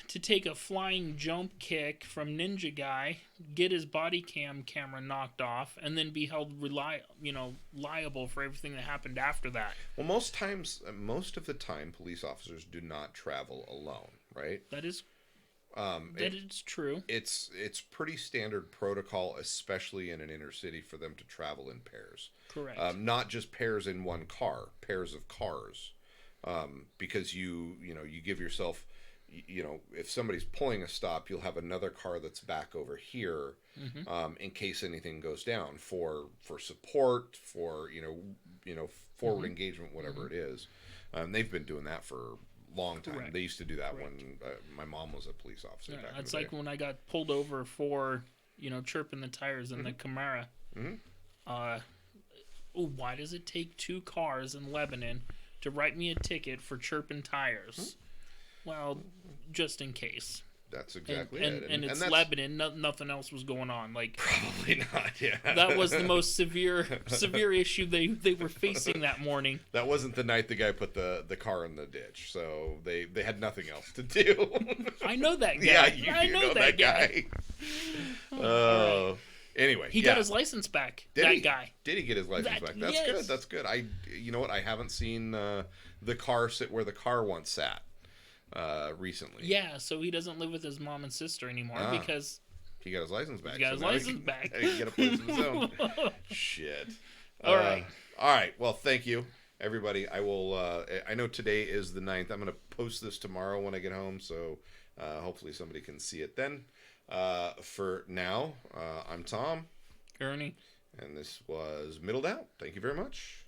take a flying jump kick from Ninja Guy, get his body camera knocked off, and then be held liable for everything that happened after that. Well, most of the time, police officers do not travel alone, right? That is true. It's pretty standard protocol, especially in an inner city, for them to travel in pairs. Correct. Not just pairs in one car, pairs of cars, because you give yourself. If somebody's pulling a stop, you'll have another car that's back over here in case anything goes down for support, for forward engagement, whatever it is. They've been doing that for a long time. Correct. They used to do that when my mom was a police officer. Back it's in the like day. when I got pulled over for chirping the tires in the Camaro. Why does it take 2 cars in Lebanon to write me a ticket for chirping tires? Well, just in case. That's exactly it. it. And it's Lebanon. Nothing else was going on. Like probably not. Yeah. That was the most severe issue they were facing that morning. That wasn't the night the guy put the car in the ditch, so they had nothing else to do. I know that guy. Yeah, you know that guy. Right. Anyway, he got his license back. Guy. Did he get his license back? That's yes. good. That's good. You know what? I haven't seen the car sit where the car once sat. Recently. Yeah, so he doesn't live with his mom and sister anymore because he got his license back. He got his license back. He got a place of his own. Shit. All right. Well, thank you, everybody. I will. I know today is the 9th. I'm going to post this tomorrow when I get home, so hopefully somebody can see it then. For now, I'm Tom. Ernie. And this was Middled Out. Thank you very much.